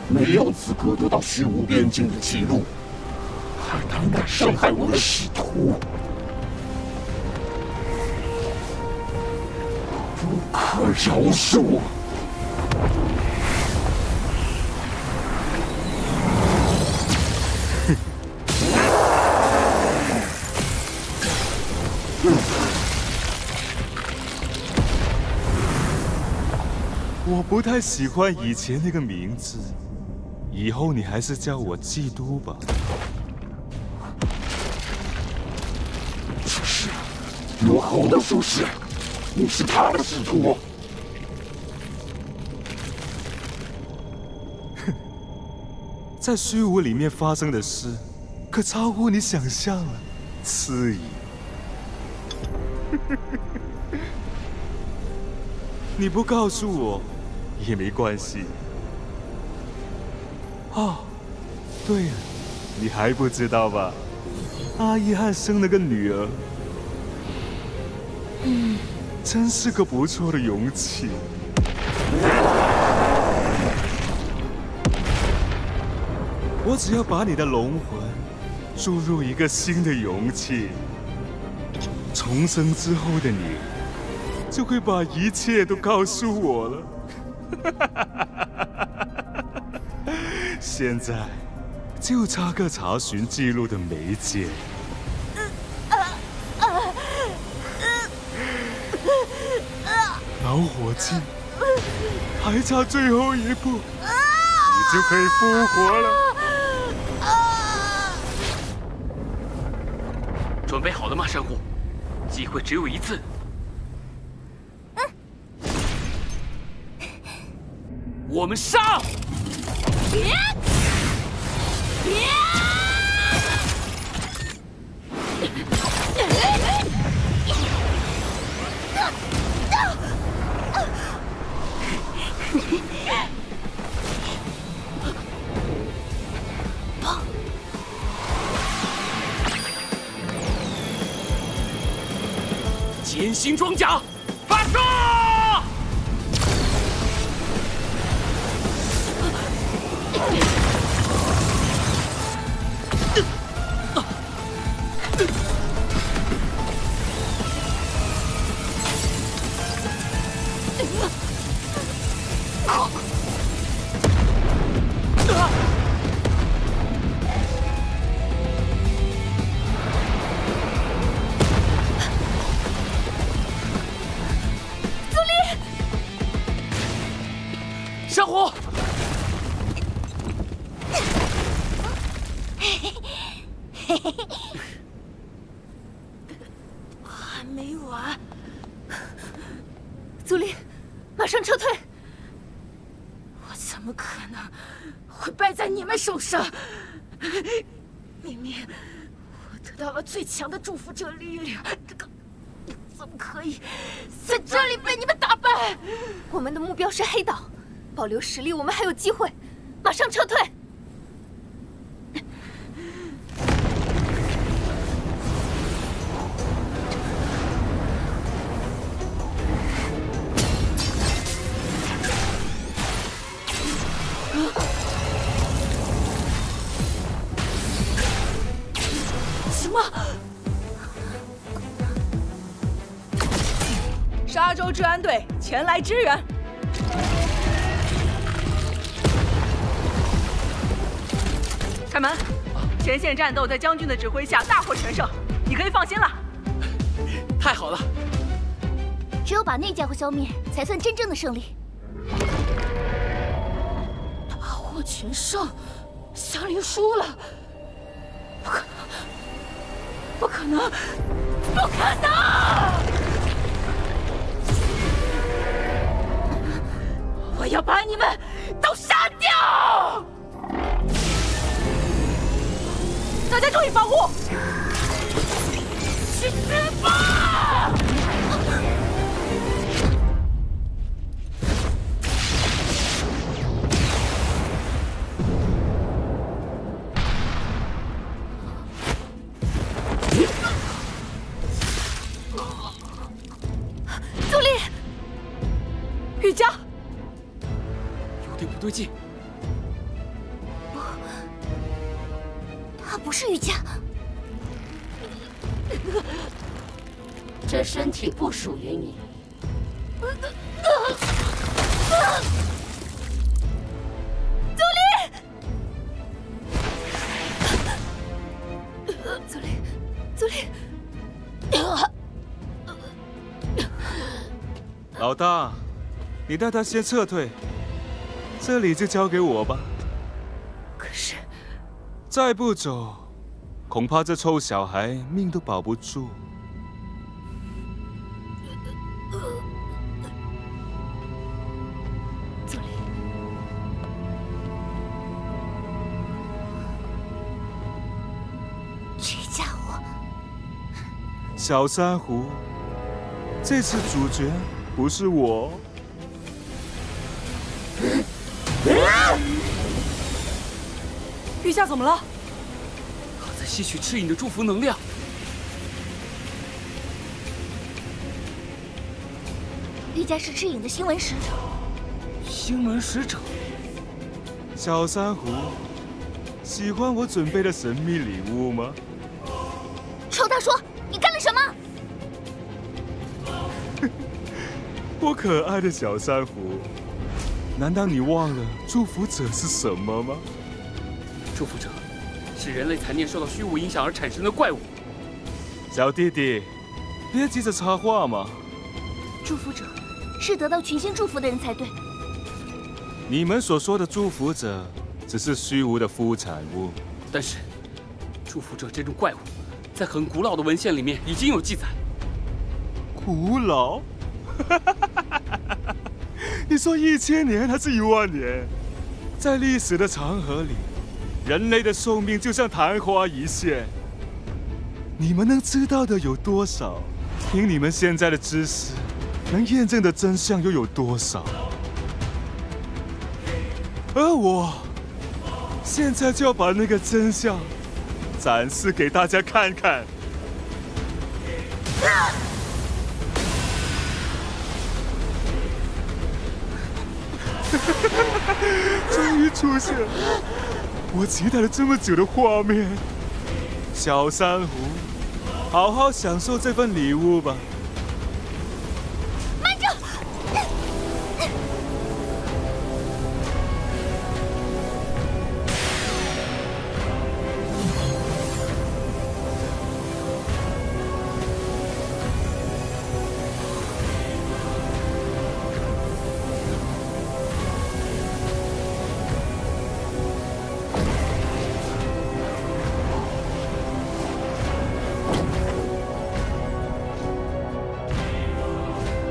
没有资格得到虚无边境的记录，还胆敢伤害我的使徒！不可饶恕！我不太喜欢以前那个名字，以后你还是叫我基督吧。这是罗侯的术士，你是他的使徒。哼，在虚无里面发生的事，可超乎你想象了，痴疑。你不告诉我也没关系。哦，对了，你还不知道吧？阿依汉生了个女儿。真是个不错的勇气。我只要把你的龙魂注入一个新的容器，重生之后的你就会把一切都告诉我了。现在就差个查询记录的媒介。老伙计，还差最后一步，你就可以复活了。准备好了吗，珊瑚？机会只有一次。我们上！剑心装甲，发射！珊瑚，还没完！祖灵，马上撤退！我怎么可能会败在你们手上？明明我得到了最强的祝福者力量，这个怎么可以在这里被你们打败？我们的目标是黑岛。保留实力，我们还有机会，马上撤退！什么？沙洲治安队前来支援。开门！前线战斗在将军的指挥下大获全胜，你可以放心了。太好了！只有把那家伙消灭，才算真正的胜利。大获全胜，祥林输了，不可能，不可能！我要把你们都杀掉！大家注意防护！去死吧！祖力，玉佳，有点不对劲。他不是玉佳。这身体不属于你。祖力，祖力，祖力。老大，你带他先撤退，这里就交给我吧。可是，再不走，恐怕这臭小孩命都保不住。祖力，这家伙，小珊瑚，这次主角不是我。陛下怎么了？他在吸取赤影的祝福能量。玉佳是赤影的星纹使者。星纹使者。小珊瑚，喜欢我准备的神秘礼物吗？臭大叔，你干了什么？我可爱的小珊瑚，难道你忘了祝福者是什么吗？祝福者是人类残念受到虚无影响而产生的怪物。小弟弟，别急着插话嘛。祝福者是得到群星祝福的人才对。你们所说的祝福者，只是虚无的副产物。但是，祝福者这种怪物，在很古老的文献里面已经有记载。古老？你说1000年还是10000年？在历史的长河里，人类的寿命就像昙花一现。你们能知道的有多少？凭你们现在的知识，能验证的真相又有多少？而我现在就要把那个真相展示给大家看看。终于出现了我期待了这么久的画面。小珊瑚，好好享受这份礼物吧。慢着！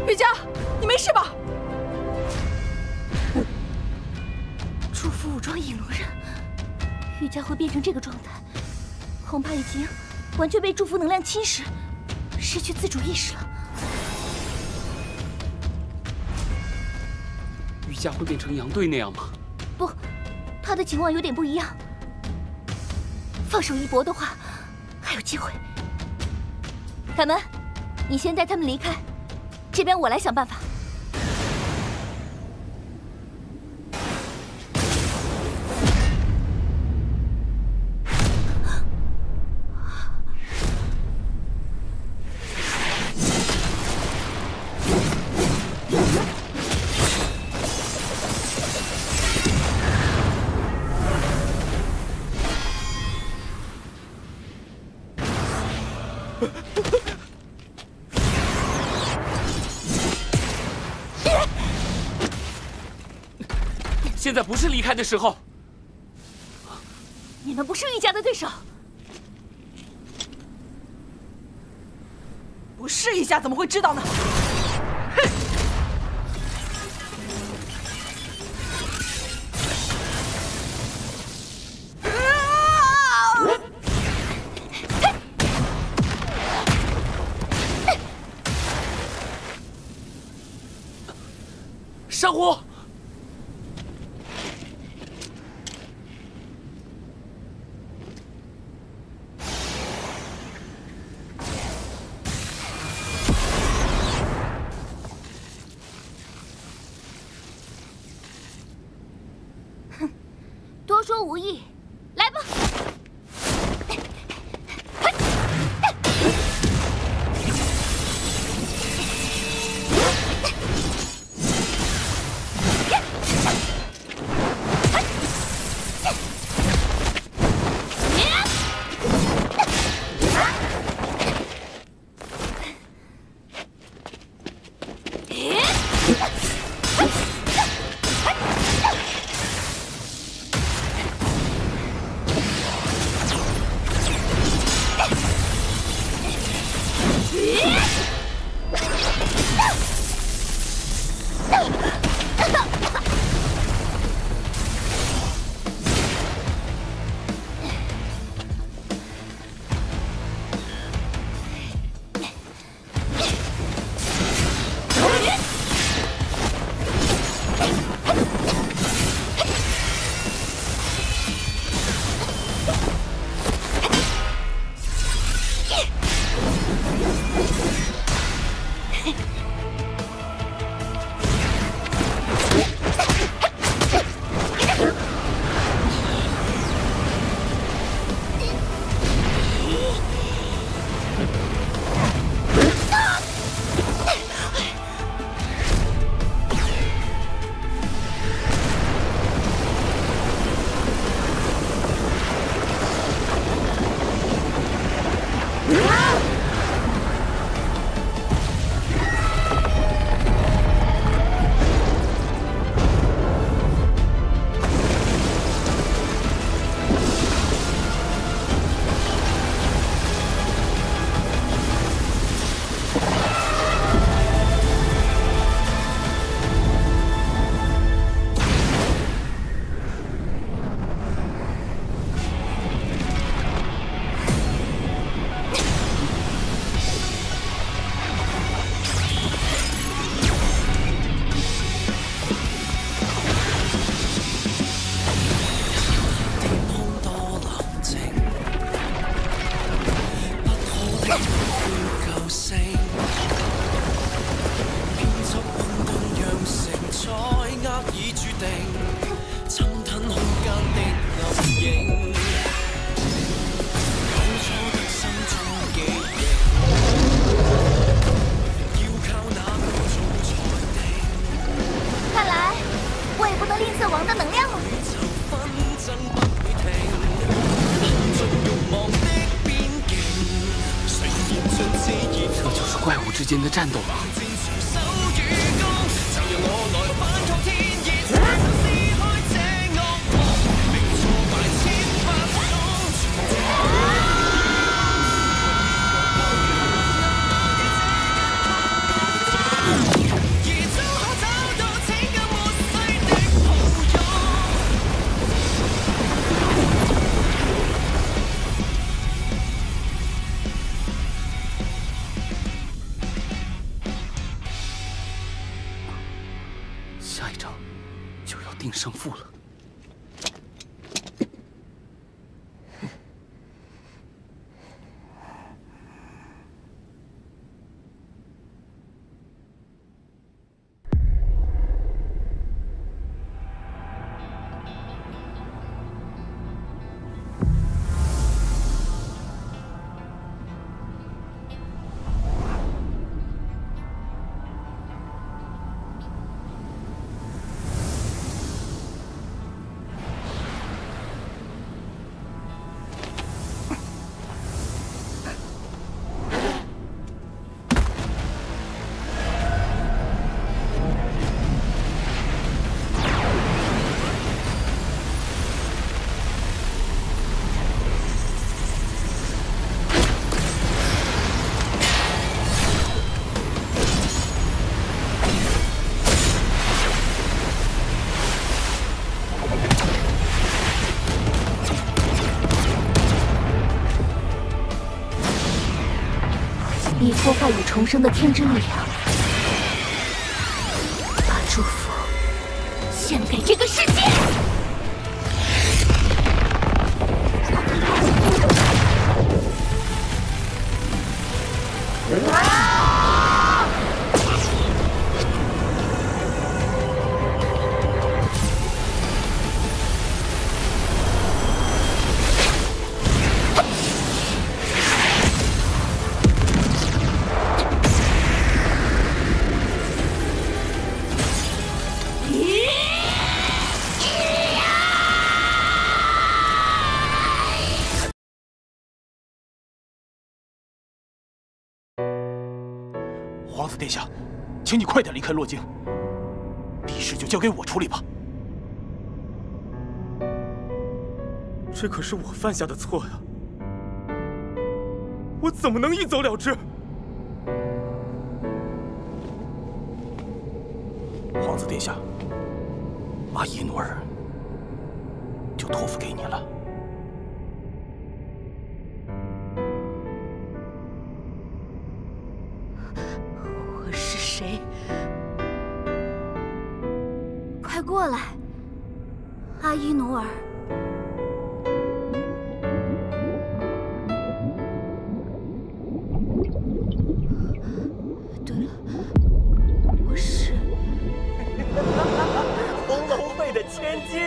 玉佳，你没事吧？祝福武装引龙人，玉佳会变成这个状态，恐怕已经完全被祝福能量侵蚀，失去自主意识了。玉佳会变成杨队那样吗？不，他的情况有点不一样。放手一搏的话，还有机会。凯门，你先带他们离开。这边我来想办法。现在不是离开的时候。你们不是玉家的对手。不试一下怎么会知道呢？哼！上火！哼，多说无益，来吧！怪物之间的战斗吗？下一场就要定胜负了。破坏与重生的天之力量，把祝福献给这个世界。皇子殿下，请你快点离开洛京，敌事就交给我处理吧。这可是我犯下的错呀，我怎么能一走了之？皇子殿下，阿依努尔就托付给你了。我是谁？快过来，阿依努尔。对了，我是红楼会的千金，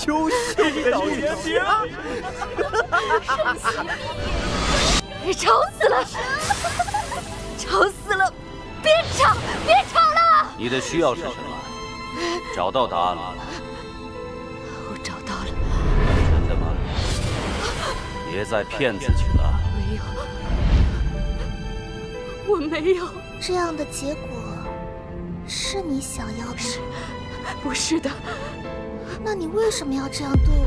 优秀的女兵，吵死了！吵死了！别吵，别吵了！你的需要是什么？找到答案了吗？我找到了。真的吗？别再骗自己了。没有，我没有。这样的结果是你想要的？不是的。那你为什么要这样对我？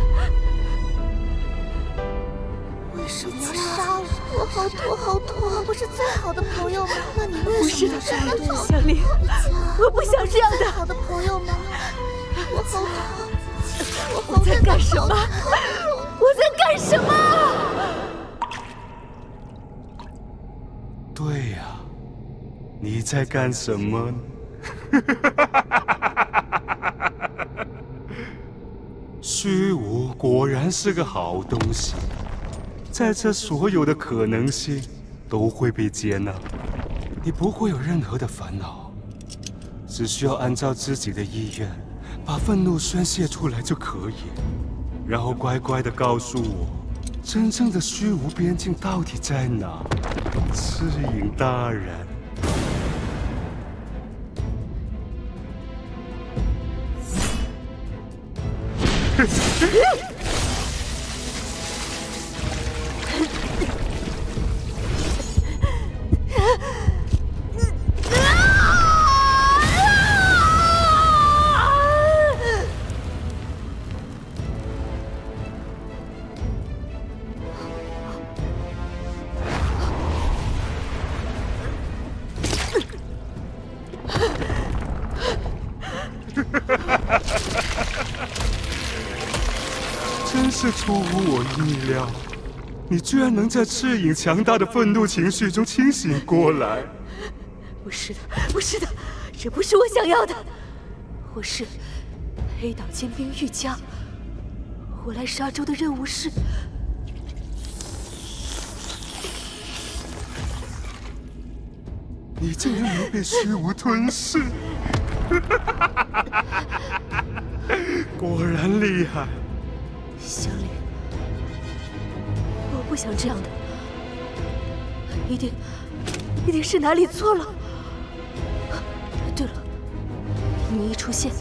为什么要杀我？我好痛，好痛！我们不是最好的朋友吗？那你为什么要这样对我？小丽，我不想这样的。最好的朋友吗？我好痛，我在干什么？我在干什么？对呀，你在干什么？虚无果然是个好东西。在这所有的可能性都会被接纳，你不会有任何的烦恼，只需要按照自己的意愿，把愤怒宣泄出来就可以，然后乖乖地告诉我，真正的虚无边境到底在哪？赤影大人。真是出乎我意料，你居然能在赤影强大的愤怒情绪中清醒过来。不是的，不是的，这不是我想要的。我是黑岛尖兵玉家，我来沙洲的任务是……你竟然能被虚无吞噬，果然厉害。香莲，我不想这样的，一定是哪里错了。对了，你一出现，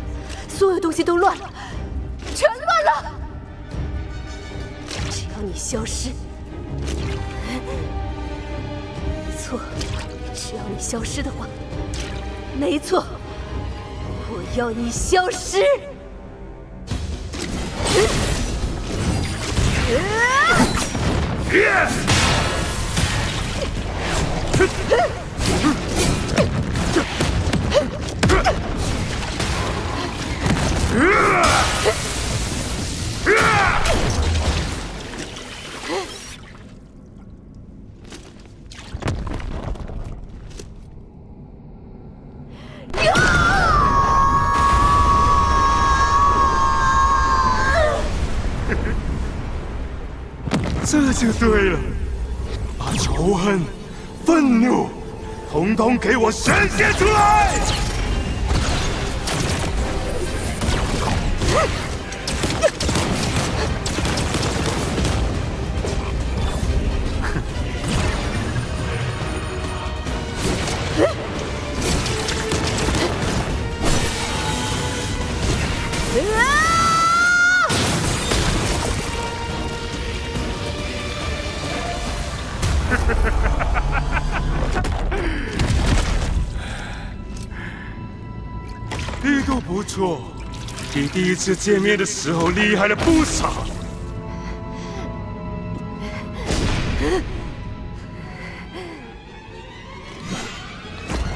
所有东西都乱了，全乱了。只要你消失，没错，只要你消失的话，没错，我要你消失。这就对了，把仇恨、愤怒，统统给我宣泄出来！力度不错，比第一次见面的时候厉害了不少。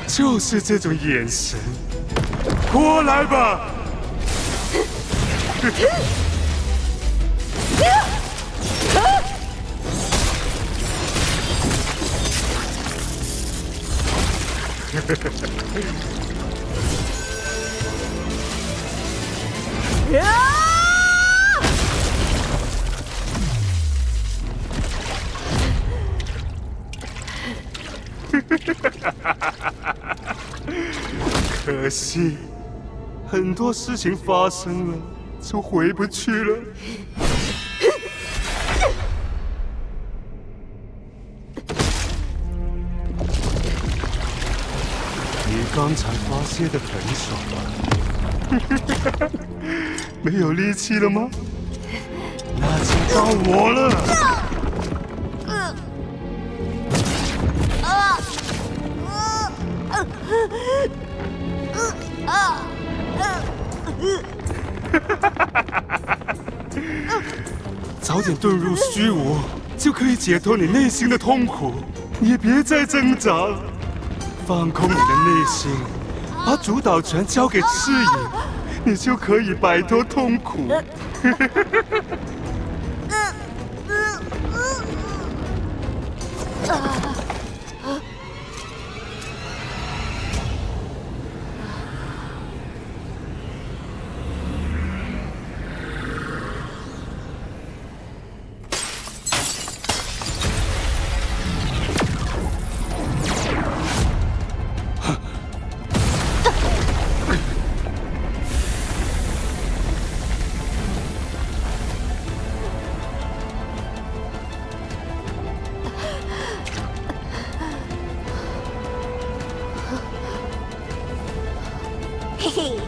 就是这种眼神，过来吧！可惜，很多事情发生了，就回不去了。你刚才发泄得很爽啊，没有力气了吗？那就到我了。早点遁入虚无，就可以解脱你内心的痛苦。你也别再挣扎了，放空你的内心，把主导权交给赤影，你就可以摆脱痛苦。嘿嘿，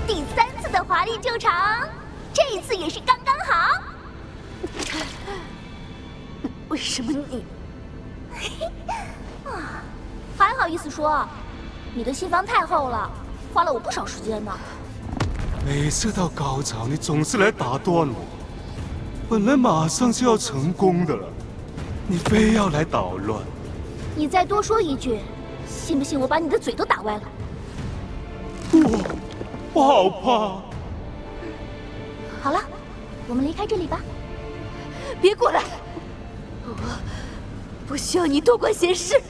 第3次的华丽救场，这一次也是刚刚好。为什么你？啊，还好意思说？你的心房太厚了，花了我不少时间呢。每次到高潮，你总是来打断我。本来马上就要成功的了，你非要来捣乱。你再多说一句，信不信我把你的嘴都打歪了？我好怕。好了，我们离开这里吧。别过来！我不需要你多管闲事。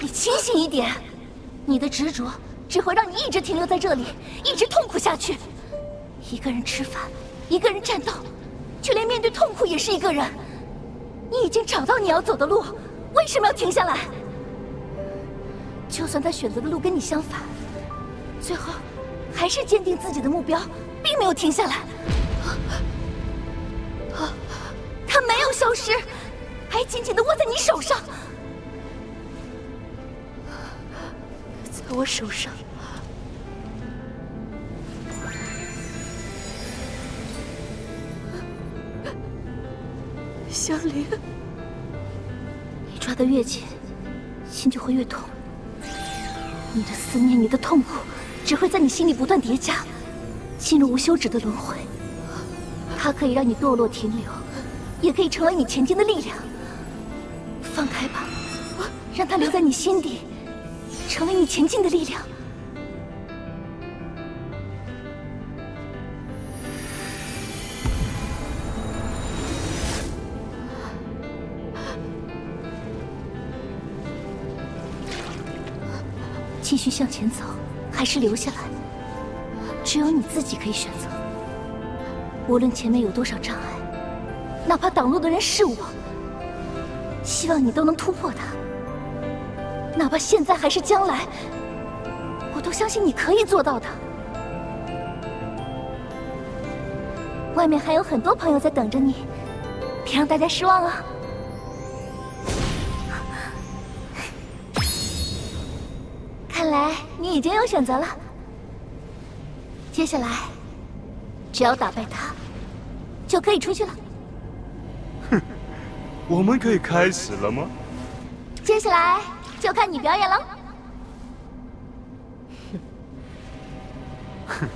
你清醒一点，你的执着只会让你一直停留在这里，一直痛苦下去。一个人吃饭，一个人战斗，就连面对痛苦也是一个人。你已经找到你要走的路，为什么要停下来？就算他选择的路跟你相反，最后还是坚定自己的目标，并没有停下来。他没有消失，还紧紧地握在你手上。在我手上，香菱，你抓得越紧，心就会越痛。你的思念，你的痛苦，只会在你心里不断叠加，进入无休止的轮回。它可以让你堕落停留，也可以成为你前进的力量。放开吧，让它留在你心底，成为你前进的力量。继续向前走，还是留下来，只有你自己可以选择。无论前面有多少障碍，哪怕挡路的人是我，希望你都能突破它。哪怕现在还是将来，我都相信你可以做到的。外面还有很多朋友在等着你，别让大家失望啊！看来你已经有选择了。接下来，只要打败他，就可以出去了。哼，我们可以开始了吗？接下来就看你表演了。哼。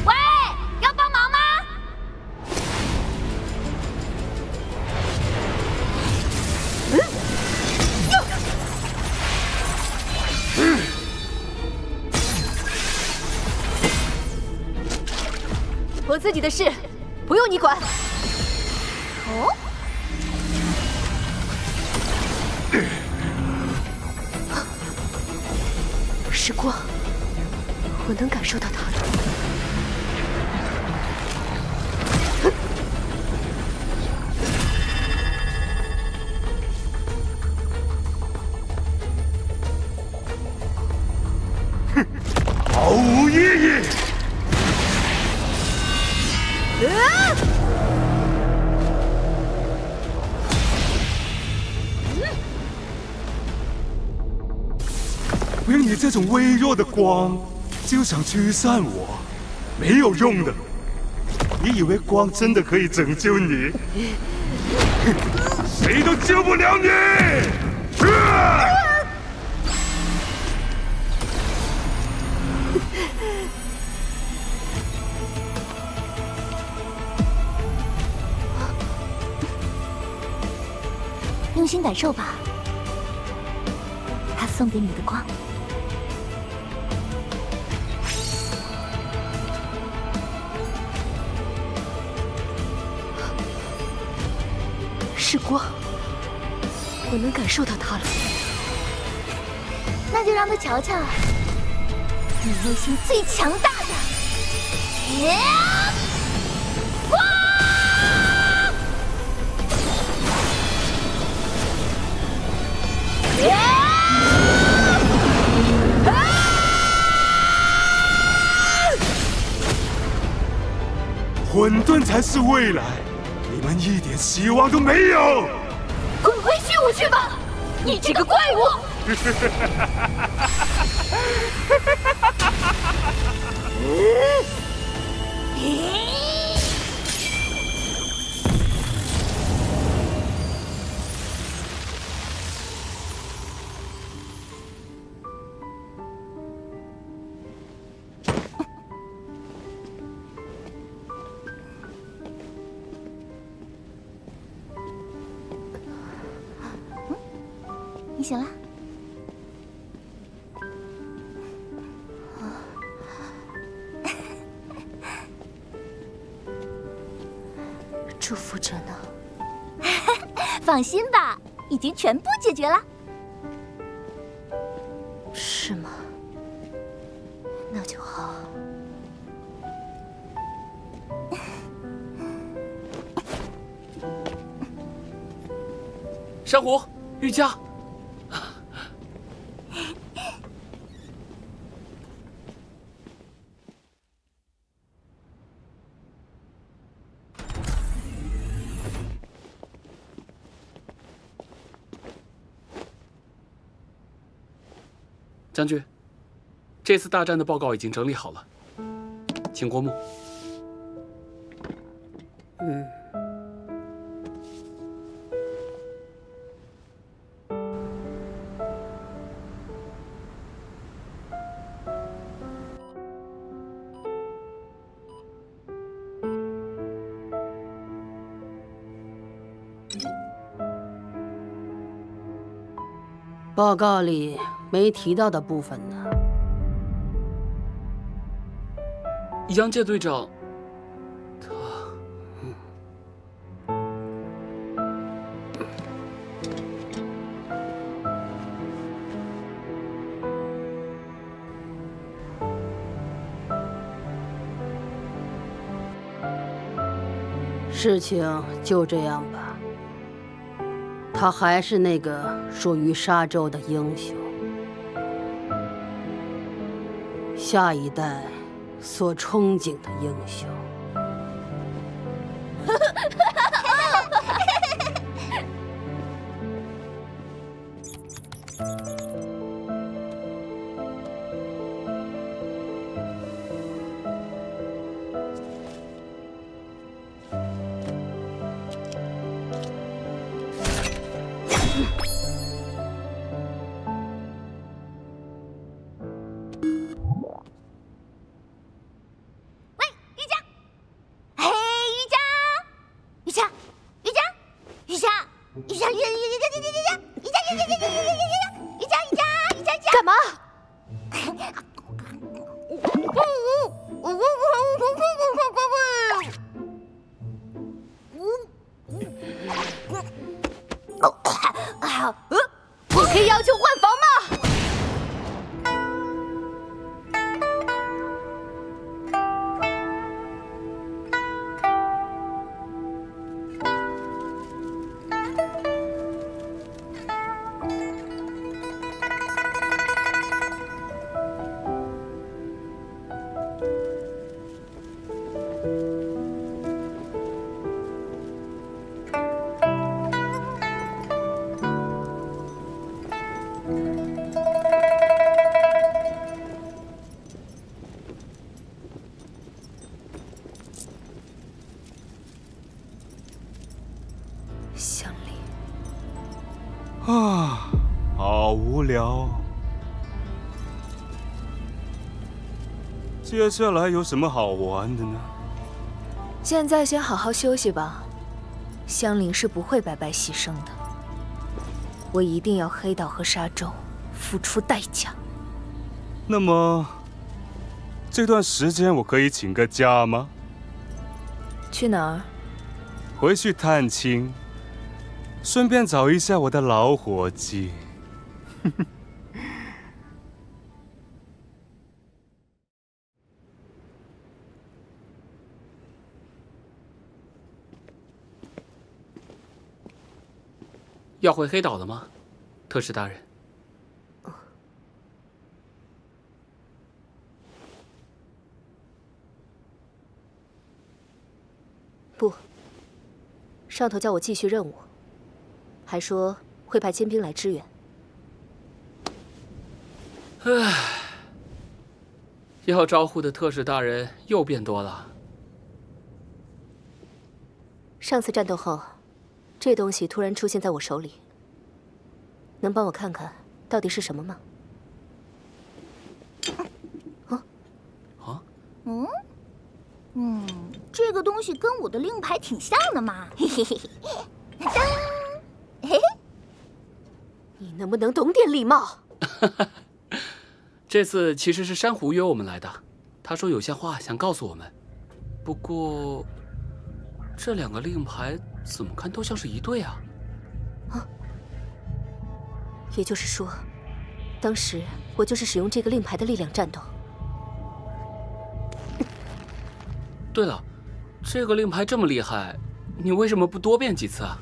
喂，要帮忙吗？我自己的事，不用你管。哦。时光，我能感受到它了。毫无意义。不用你这种微弱的光就想驱散我，没有用的。你以为光真的可以拯救你？谁都救不了你！用心感受吧，他送给你的光。是光，我能感受到它了。那就让他瞧瞧，你内心最强大的光！混沌才是未来，你们一点希望都没有！滚回虚无去吧，你这个怪物！你醒了？祝福者呢？放心吧，已经全部解决了。是吗？那就好。珊瑚、玉佳。将军，这次大战的报告已经整理好了，请过目。报告里没提到的部分呢？杨介队长，事情就这样吧。他还是那个属于沙洲的英雄，下一代所憧憬的英雄。干嘛？我可以要求换房吗？乡里啊，好无聊。接下来有什么好玩的呢？现在先好好休息吧。香菱是不会白白牺牲的，我一定要黑岛和沙洲付出代价。那么，这段时间我可以请个假吗？去哪儿？回去探亲，顺便找一下我的老伙计。要回黑岛了吗，特使大人？不，上头叫我继续任务，还说会派尖兵来支援。唉，要招呼的特使大人又变多了。上次战斗后，这东西突然出现在我手里，能帮我看看到底是什么吗？这个东西跟我的令牌挺像的嘛，嘿嘿嘿嘿。当，嘿嘿。你能不能懂点礼貌？这次其实是珊瑚约我们来的，他说有些话想告诉我们。不过，这两个令牌怎么看都像是一对啊。也就是说，当时我就是使用这个令牌的力量战斗。对了，这个令牌这么厉害，你为什么不多变几次啊？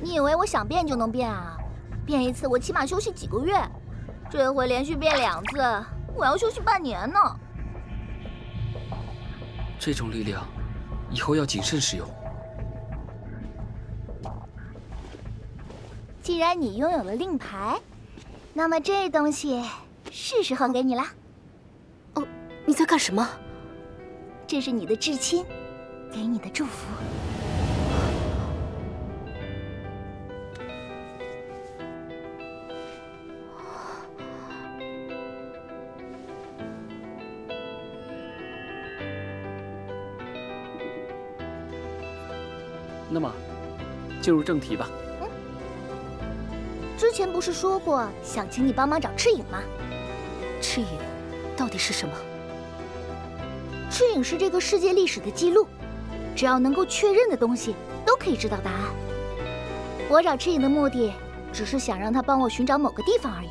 你以为我想变就能变啊？变一次我起码休息几个月，这回连续变2次，我要休息半年呢。这种力量，以后要谨慎使用。既然你拥有了令牌，那么这东西是时候给你了。哦，你在干什么？这是你的至亲给你的祝福。那么，进入正题吧。之前不是说过想请你帮忙找赤影吗？赤影到底是什么？赤影是这个世界历史的记录，只要能够确认的东西，都可以知道答案。我找赤影的目的，只是想让他帮我寻找某个地方而已。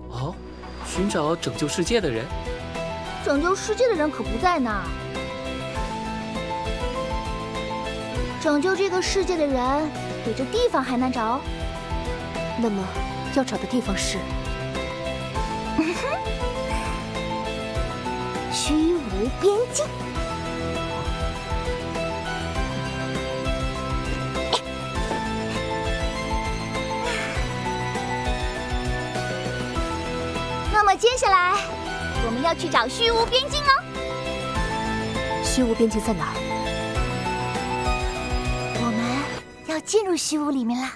哦，寻找拯救世界的人？拯救世界的人可不在那儿。拯救这个世界的人，比这地方还难找。那么，要找的地方是？虚无边境。那么接下来，我们要去找虚无边境哦。虚无边境在哪儿？我们要进入虚无里面啦。